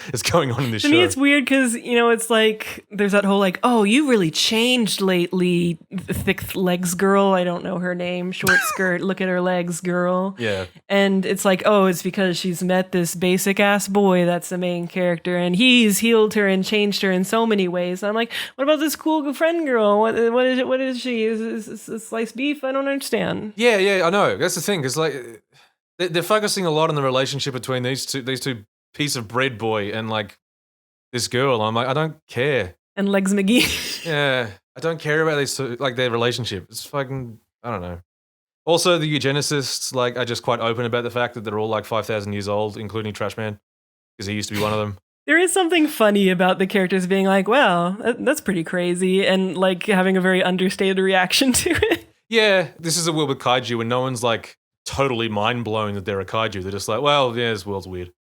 that's going on in this show. To me, it's weird because, it's like, there's that whole like, oh, you really changed lately, thick legs girl. I don't know her name. Short skirt, look at her legs girl. Yeah. And it's like, oh, it's because she's met this basic ass boy that's the main character, and he's healed her and changed her in so many ways. And I'm like, what about this cool friend girl? What is it? What is she? Is this sliced beef? I don't understand. Yeah, I know. That's the thing, because like, they're focusing a lot on the relationship between these two piece of bread boy and like this girl. I'm like, I don't care. And Legs McGee. Yeah, I don't care about these two, like their relationship. It's fucking, I don't know. Also, the eugenicists like are just quite open about the fact that they're all like 5,000 years old, including Trashman, because he used to be one of them. There is something funny about the characters being like, well, that's pretty crazy, and like having a very understated reaction to it. Yeah, this is a world with kaiju and no one's like totally mind blown that they're a kaiju. They're just like, well, yeah, this world's weird.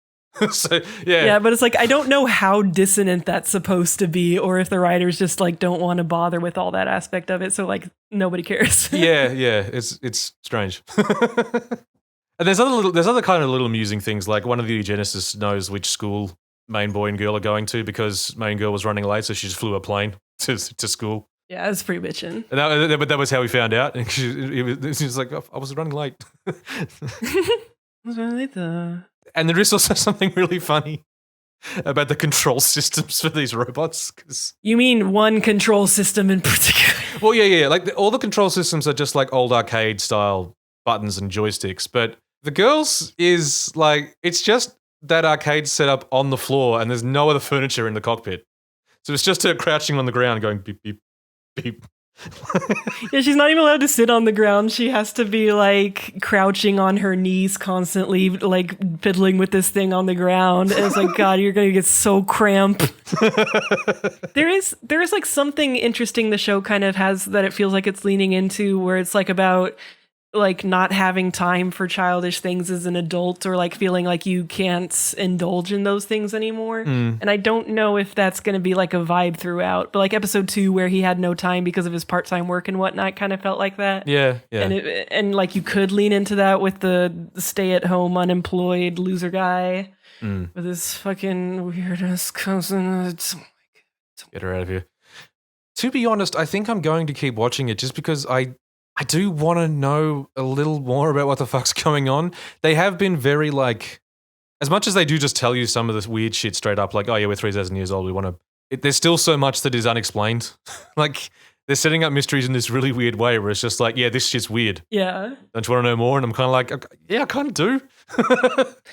So yeah. Yeah, but it's like, I don't know how dissonant that's supposed to be, or if the writers just like don't want to bother with all that aspect of it, so like nobody cares. yeah, it's strange. And there's other kind of little amusing things, like one of the eugenicists knows which school main boy and girl are going to because main girl was running late, so she just flew a plane to school. Yeah, that's pretty bitchin'. But that was how we found out. And she was like, I was running late. I was running late though. And there is also something really funny about the control systems for these robots. 'Cause- You mean one control system in particular? well, yeah. Like all the control systems are just like old arcade style buttons and joysticks, but the girls is like it's just that arcade setup on the floor, and there's no other furniture in the cockpit. So it's just her crouching on the ground, going beep beep beep. Yeah, she's not even allowed to sit on the ground. She has to be like crouching on her knees constantly, like fiddling with this thing on the ground. And it's like, God, you're gonna get so cramped. There is like something interesting the show kind of has that it feels like it's leaning into, where it's like about like not having time for childish things as an adult, or like feeling like you can't indulge in those things anymore. And I don't know if that's going to be like a vibe throughout, but like episode 2 where he had no time because of his part-time work and whatnot kind of felt like that. Yeah. And like you could lean into that with the stay-at-home unemployed loser guy with his fucking weird-ass cousin. Get her out of here. To be honest, I think I'm going to keep watching it just because I do want to know a little more about what the fuck's going on. They have been very like, as much as they do just tell you some of this weird shit straight up, like, oh yeah, we're 3,000 years old. We want to. There's still so much that is unexplained. Like they're setting up mysteries in this really weird way where it's just like, yeah, this shit's weird. Yeah. Don't you want to know more? And I'm kind of like, okay, yeah, I kind of do.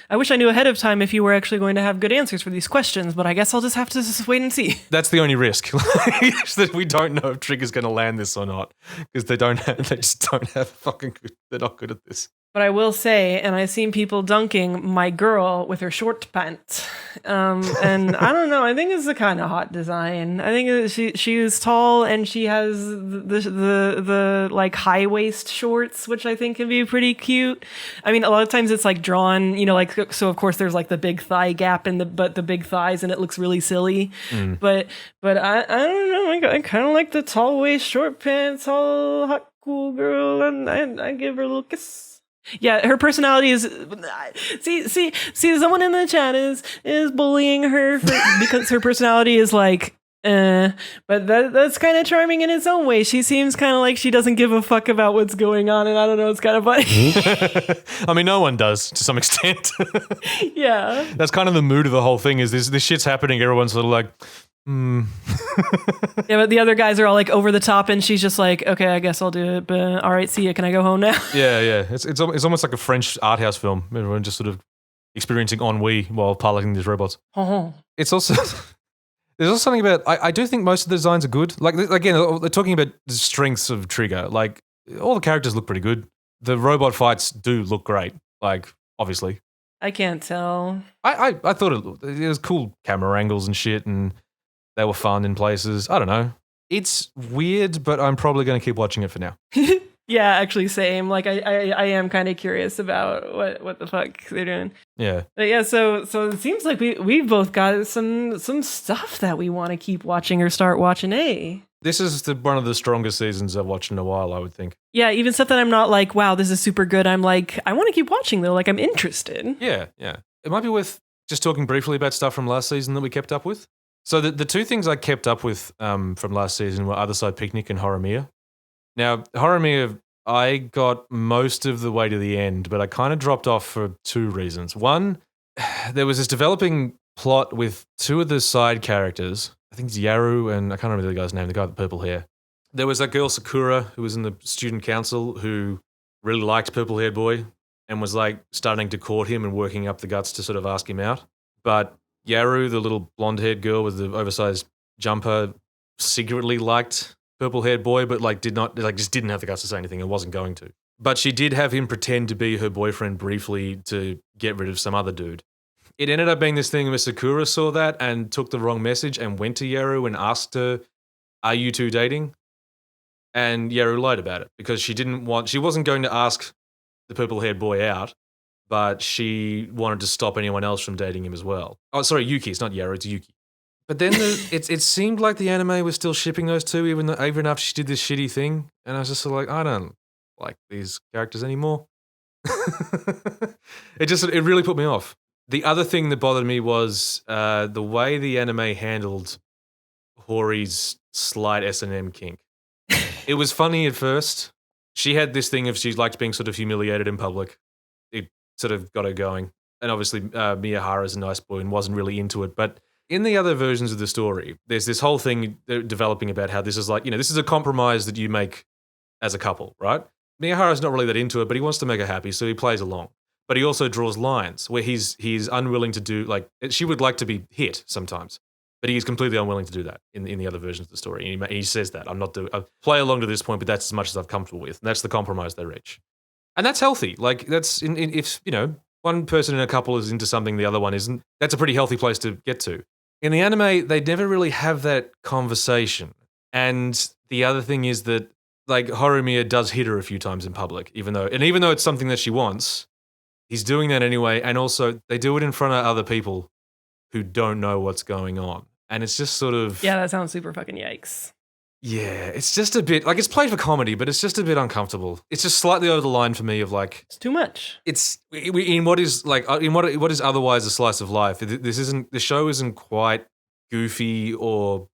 I wish I knew ahead of time if you were actually going to have good answers for these questions, but I guess I'll just have to just wait and see. That's the only risk, that we don't know if Trigger's going to land this or not, because they just don't have fucking good. They're not good at this. But I will say, and I've seen people dunking my girl with her short pants, and I don't know. I think it's a kind of hot design. I think she is tall and she has the like high waist shorts, which I think can be pretty cute. I mean, a lot of times it's like drawn, like so. Of course, there's like the big thigh gap in the big thighs, and it looks really silly. But I don't know. I kind of like the tall waist, short pants, all hot cool girl, and I give her a little kiss. Yeah, her personality is see someone in the chat is bullying her because her personality is like but that's kind of charming in its own way. She seems kind of like she doesn't give a fuck about what's going on, and I don't know, it's kind of funny. I mean, no one does to some extent. Yeah, that's kind of the mood of the whole thing. Is this shit's happening? Everyone's sort of like, Yeah, but the other guys are all like over the top, and she's just like, okay, I guess I'll do it, but all right, see ya, can I go home now? Yeah. It's almost like a French art house film. Everyone just sort of experiencing ennui while piloting these robots. It's also there's also something about I do think most of the designs are good. Like again, they're talking about the strengths of Trigger. Like all the characters look pretty good. The robot fights do look great. Like obviously, I can't tell. I thought it was cool camera angles and shit, and they were fun in places. I don't know. It's weird, but I'm probably going to keep watching it for now. Yeah, actually, same. Like, I am kind of curious about what the fuck they're doing. Yeah. But yeah, so it seems like we've both got some stuff that we want to keep watching or start watching, eh? This is one of the strongest seasons I've watched in a while, I would think. Yeah, even stuff that I'm not like, wow, this is super good. I'm like, I want to keep watching, though. Like, I'm interested. Yeah. It might be worth just talking briefly about stuff from last season that we kept up with. So the two things I kept up with from last season were Other Side Picnic and Horimiya. Now, Horimiya, I got most of the way to the end, but I kind of dropped off for two reasons. One, there was this developing plot with two of the side characters. I think it's Yaru and I can't remember the guy's name, the guy with the purple hair. There was that girl, Sakura, who was in the student council who really liked Purple-Haired Boy and was like starting to court him and working up the guts to sort of ask him out. But Yaru, the little blonde-haired girl with the oversized jumper, secretly liked Purple-Haired Boy, but just didn't have the guts to say anything and wasn't going to. But she did have him pretend to be her boyfriend briefly to get rid of some other dude. It ended up being this thing where Sakura saw that and took the wrong message and went to Yaru and asked her, "Are you two dating?" And Yaru lied about it because she wasn't going to ask the Purple-Haired Boy out, but she wanted to stop anyone else from dating him as well. Oh, sorry, Yuki. It's not Yaru, it's Yuki. But then it seemed like the anime was still shipping those two even after she did this shitty thing. And I was just like, I don't like these characters anymore. It really put me off. The other thing that bothered me was the way the anime handled Hori's slight S&M kink. It was funny at first. She had this thing of she liked being sort of humiliated in public. It sort of got her going. and obviously Miyahara's a nice boy and wasn't really into it. But in the other versions of the story, there's this whole thing developing about how this is like, this is a compromise that you make as a couple, right? Miyahara's not really that into it, but he wants to make her happy, so he plays along. But he also draws lines where he's unwilling to do, like, she would like to be hit sometimes, but he is completely unwilling to do that in the other versions of the story. And he says that, I play along to this point, but that's as much as I'm comfortable with. And that's the compromise they reach. And that's healthy. Like, that's, if, one person in a couple is into something the other one isn't, that's a pretty healthy place to get to. In the anime, they never really have that conversation. And the other thing is that, like, Harumiya does hit her a few times in public, even though it's something that she wants, he's doing that anyway. And also, they do it in front of other people who don't know what's going on. And it's just sort of... Yeah, that sounds super fucking yikes. Yeah, it's just a bit, like, it's played for comedy, but it's just a bit uncomfortable. It's just slightly over the line for me of, like... It's too much. It's, in what is otherwise a slice of life, the show isn't quite goofy or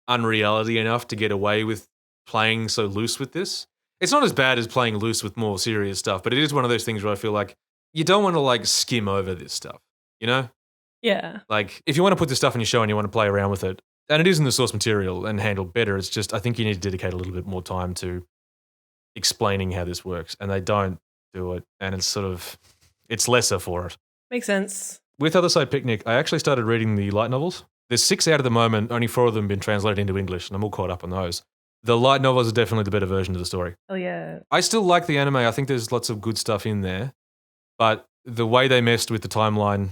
unreality enough to get away with playing so loose with this. It's not as bad as playing loose with more serious stuff, but it is one of those things where I feel like you don't want to, like, skim over this stuff, Yeah. Like, if you want to put this stuff in your show and you want to play around with it, and it is in the source material and handled better, it's just, I think you need to dedicate a little bit more time to explaining how this works, and they don't do it, and it's lesser for it. Makes sense. With Other Side Picnic, I actually started reading the light novels. There's 6 out at the moment, only 4 of them have been translated into English, and I'm all caught up on those. The light novels are definitely the better version of the story. Oh, yeah. I still like the anime. I think there's lots of good stuff in there, but the way they messed with the timeline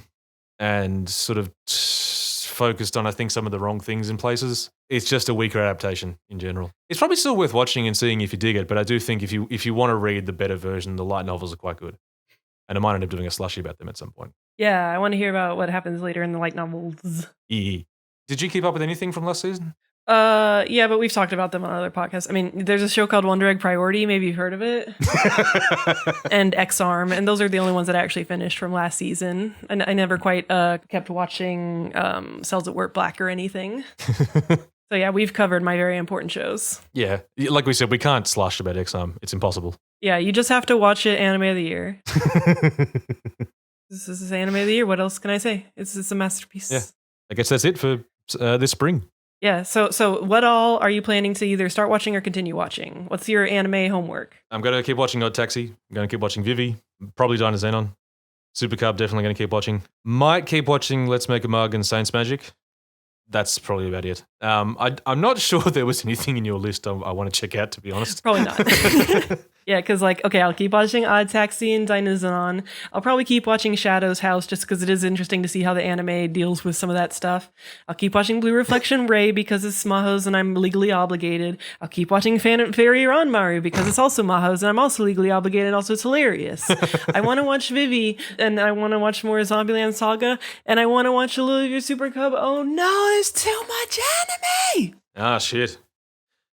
and sort of focused on, I think, some of the wrong things in places, it's just a weaker adaptation in general. It's probably still worth watching and seeing if you dig it, but I do think if you want to read the better version, the light novels are quite good. And I might end up doing a slushy about them at some point. Yeah, I want to hear about what happens later in the light novels. Did you keep up with anything from last season? Yeah, but we've talked about them on other podcasts. I mean, there's a show called Wonder Egg Priority. Maybe you've heard of it. And X-Arm. And those are the only ones that I actually finished from last season. And I never quite kept watching Cells at Work Black or anything. So yeah, we've covered my very important shows. Yeah, like we said, we can't slush about X-Arm. It's impossible. Yeah, you just have to watch it Anime of the Year. This is Anime of the Year. What else can I say? It's a masterpiece. Yeah, I guess that's it for this spring. Yeah, so what all are you planning to either start watching or continue watching? What's your anime homework? I'm going to keep watching Odd Taxi. I'm going to keep watching Vivy. Probably Dynazenon. Super Cub, definitely going to keep watching. Might keep watching Let's Make a Mug and Saints Magic. That's probably about it. I'm not sure there was anything in your list I want to check out, to be honest. Probably not. Yeah, because I'll keep watching Odd Taxi and Dynazenon. I'll probably keep watching Shadow's House just because it is interesting to see how the anime deals with some of that stuff. I'll keep watching Blue Reflection Ray because it's Mahos and I'm legally obligated. I'll keep watching Phantom Fairy Ranmaru because it's also Mahos and I'm also legally obligated and also it's hilarious. I want to watch Vivy and I want to watch more Zombieland Saga and I want to watch a little of your Super Cub. Oh no, there's too much anime! Ah, shit.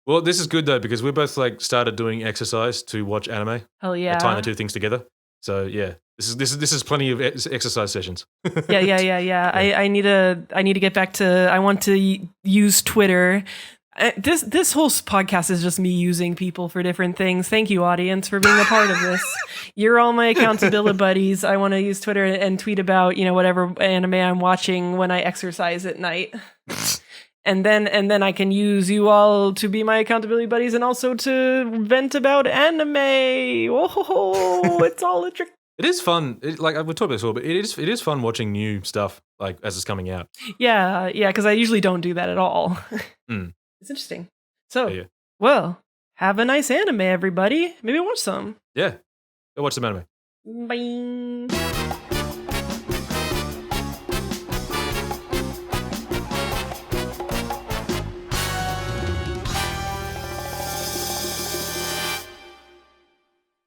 Well, this is good though because we both started doing exercise to watch anime. Hell yeah! Tying the two things together. So yeah, this is plenty of exercise sessions. Yeah. I need to get back to. I want to use Twitter. This whole podcast is just me using people for different things. Thank you, audience, for being a part of this. You're all my accountability buddies. I want to use Twitter and tweet about whatever anime I'm watching when I exercise at night. And then I can use you all to be my accountability buddies and also to vent about anime. Oh, it's all a trick. It is fun. We've talked about this before, but it is fun watching new stuff as it's coming out. Yeah, because I usually don't do that at all. It's interesting. So, Well, have a nice anime, everybody. Maybe watch some. Yeah, go watch some anime. Bye.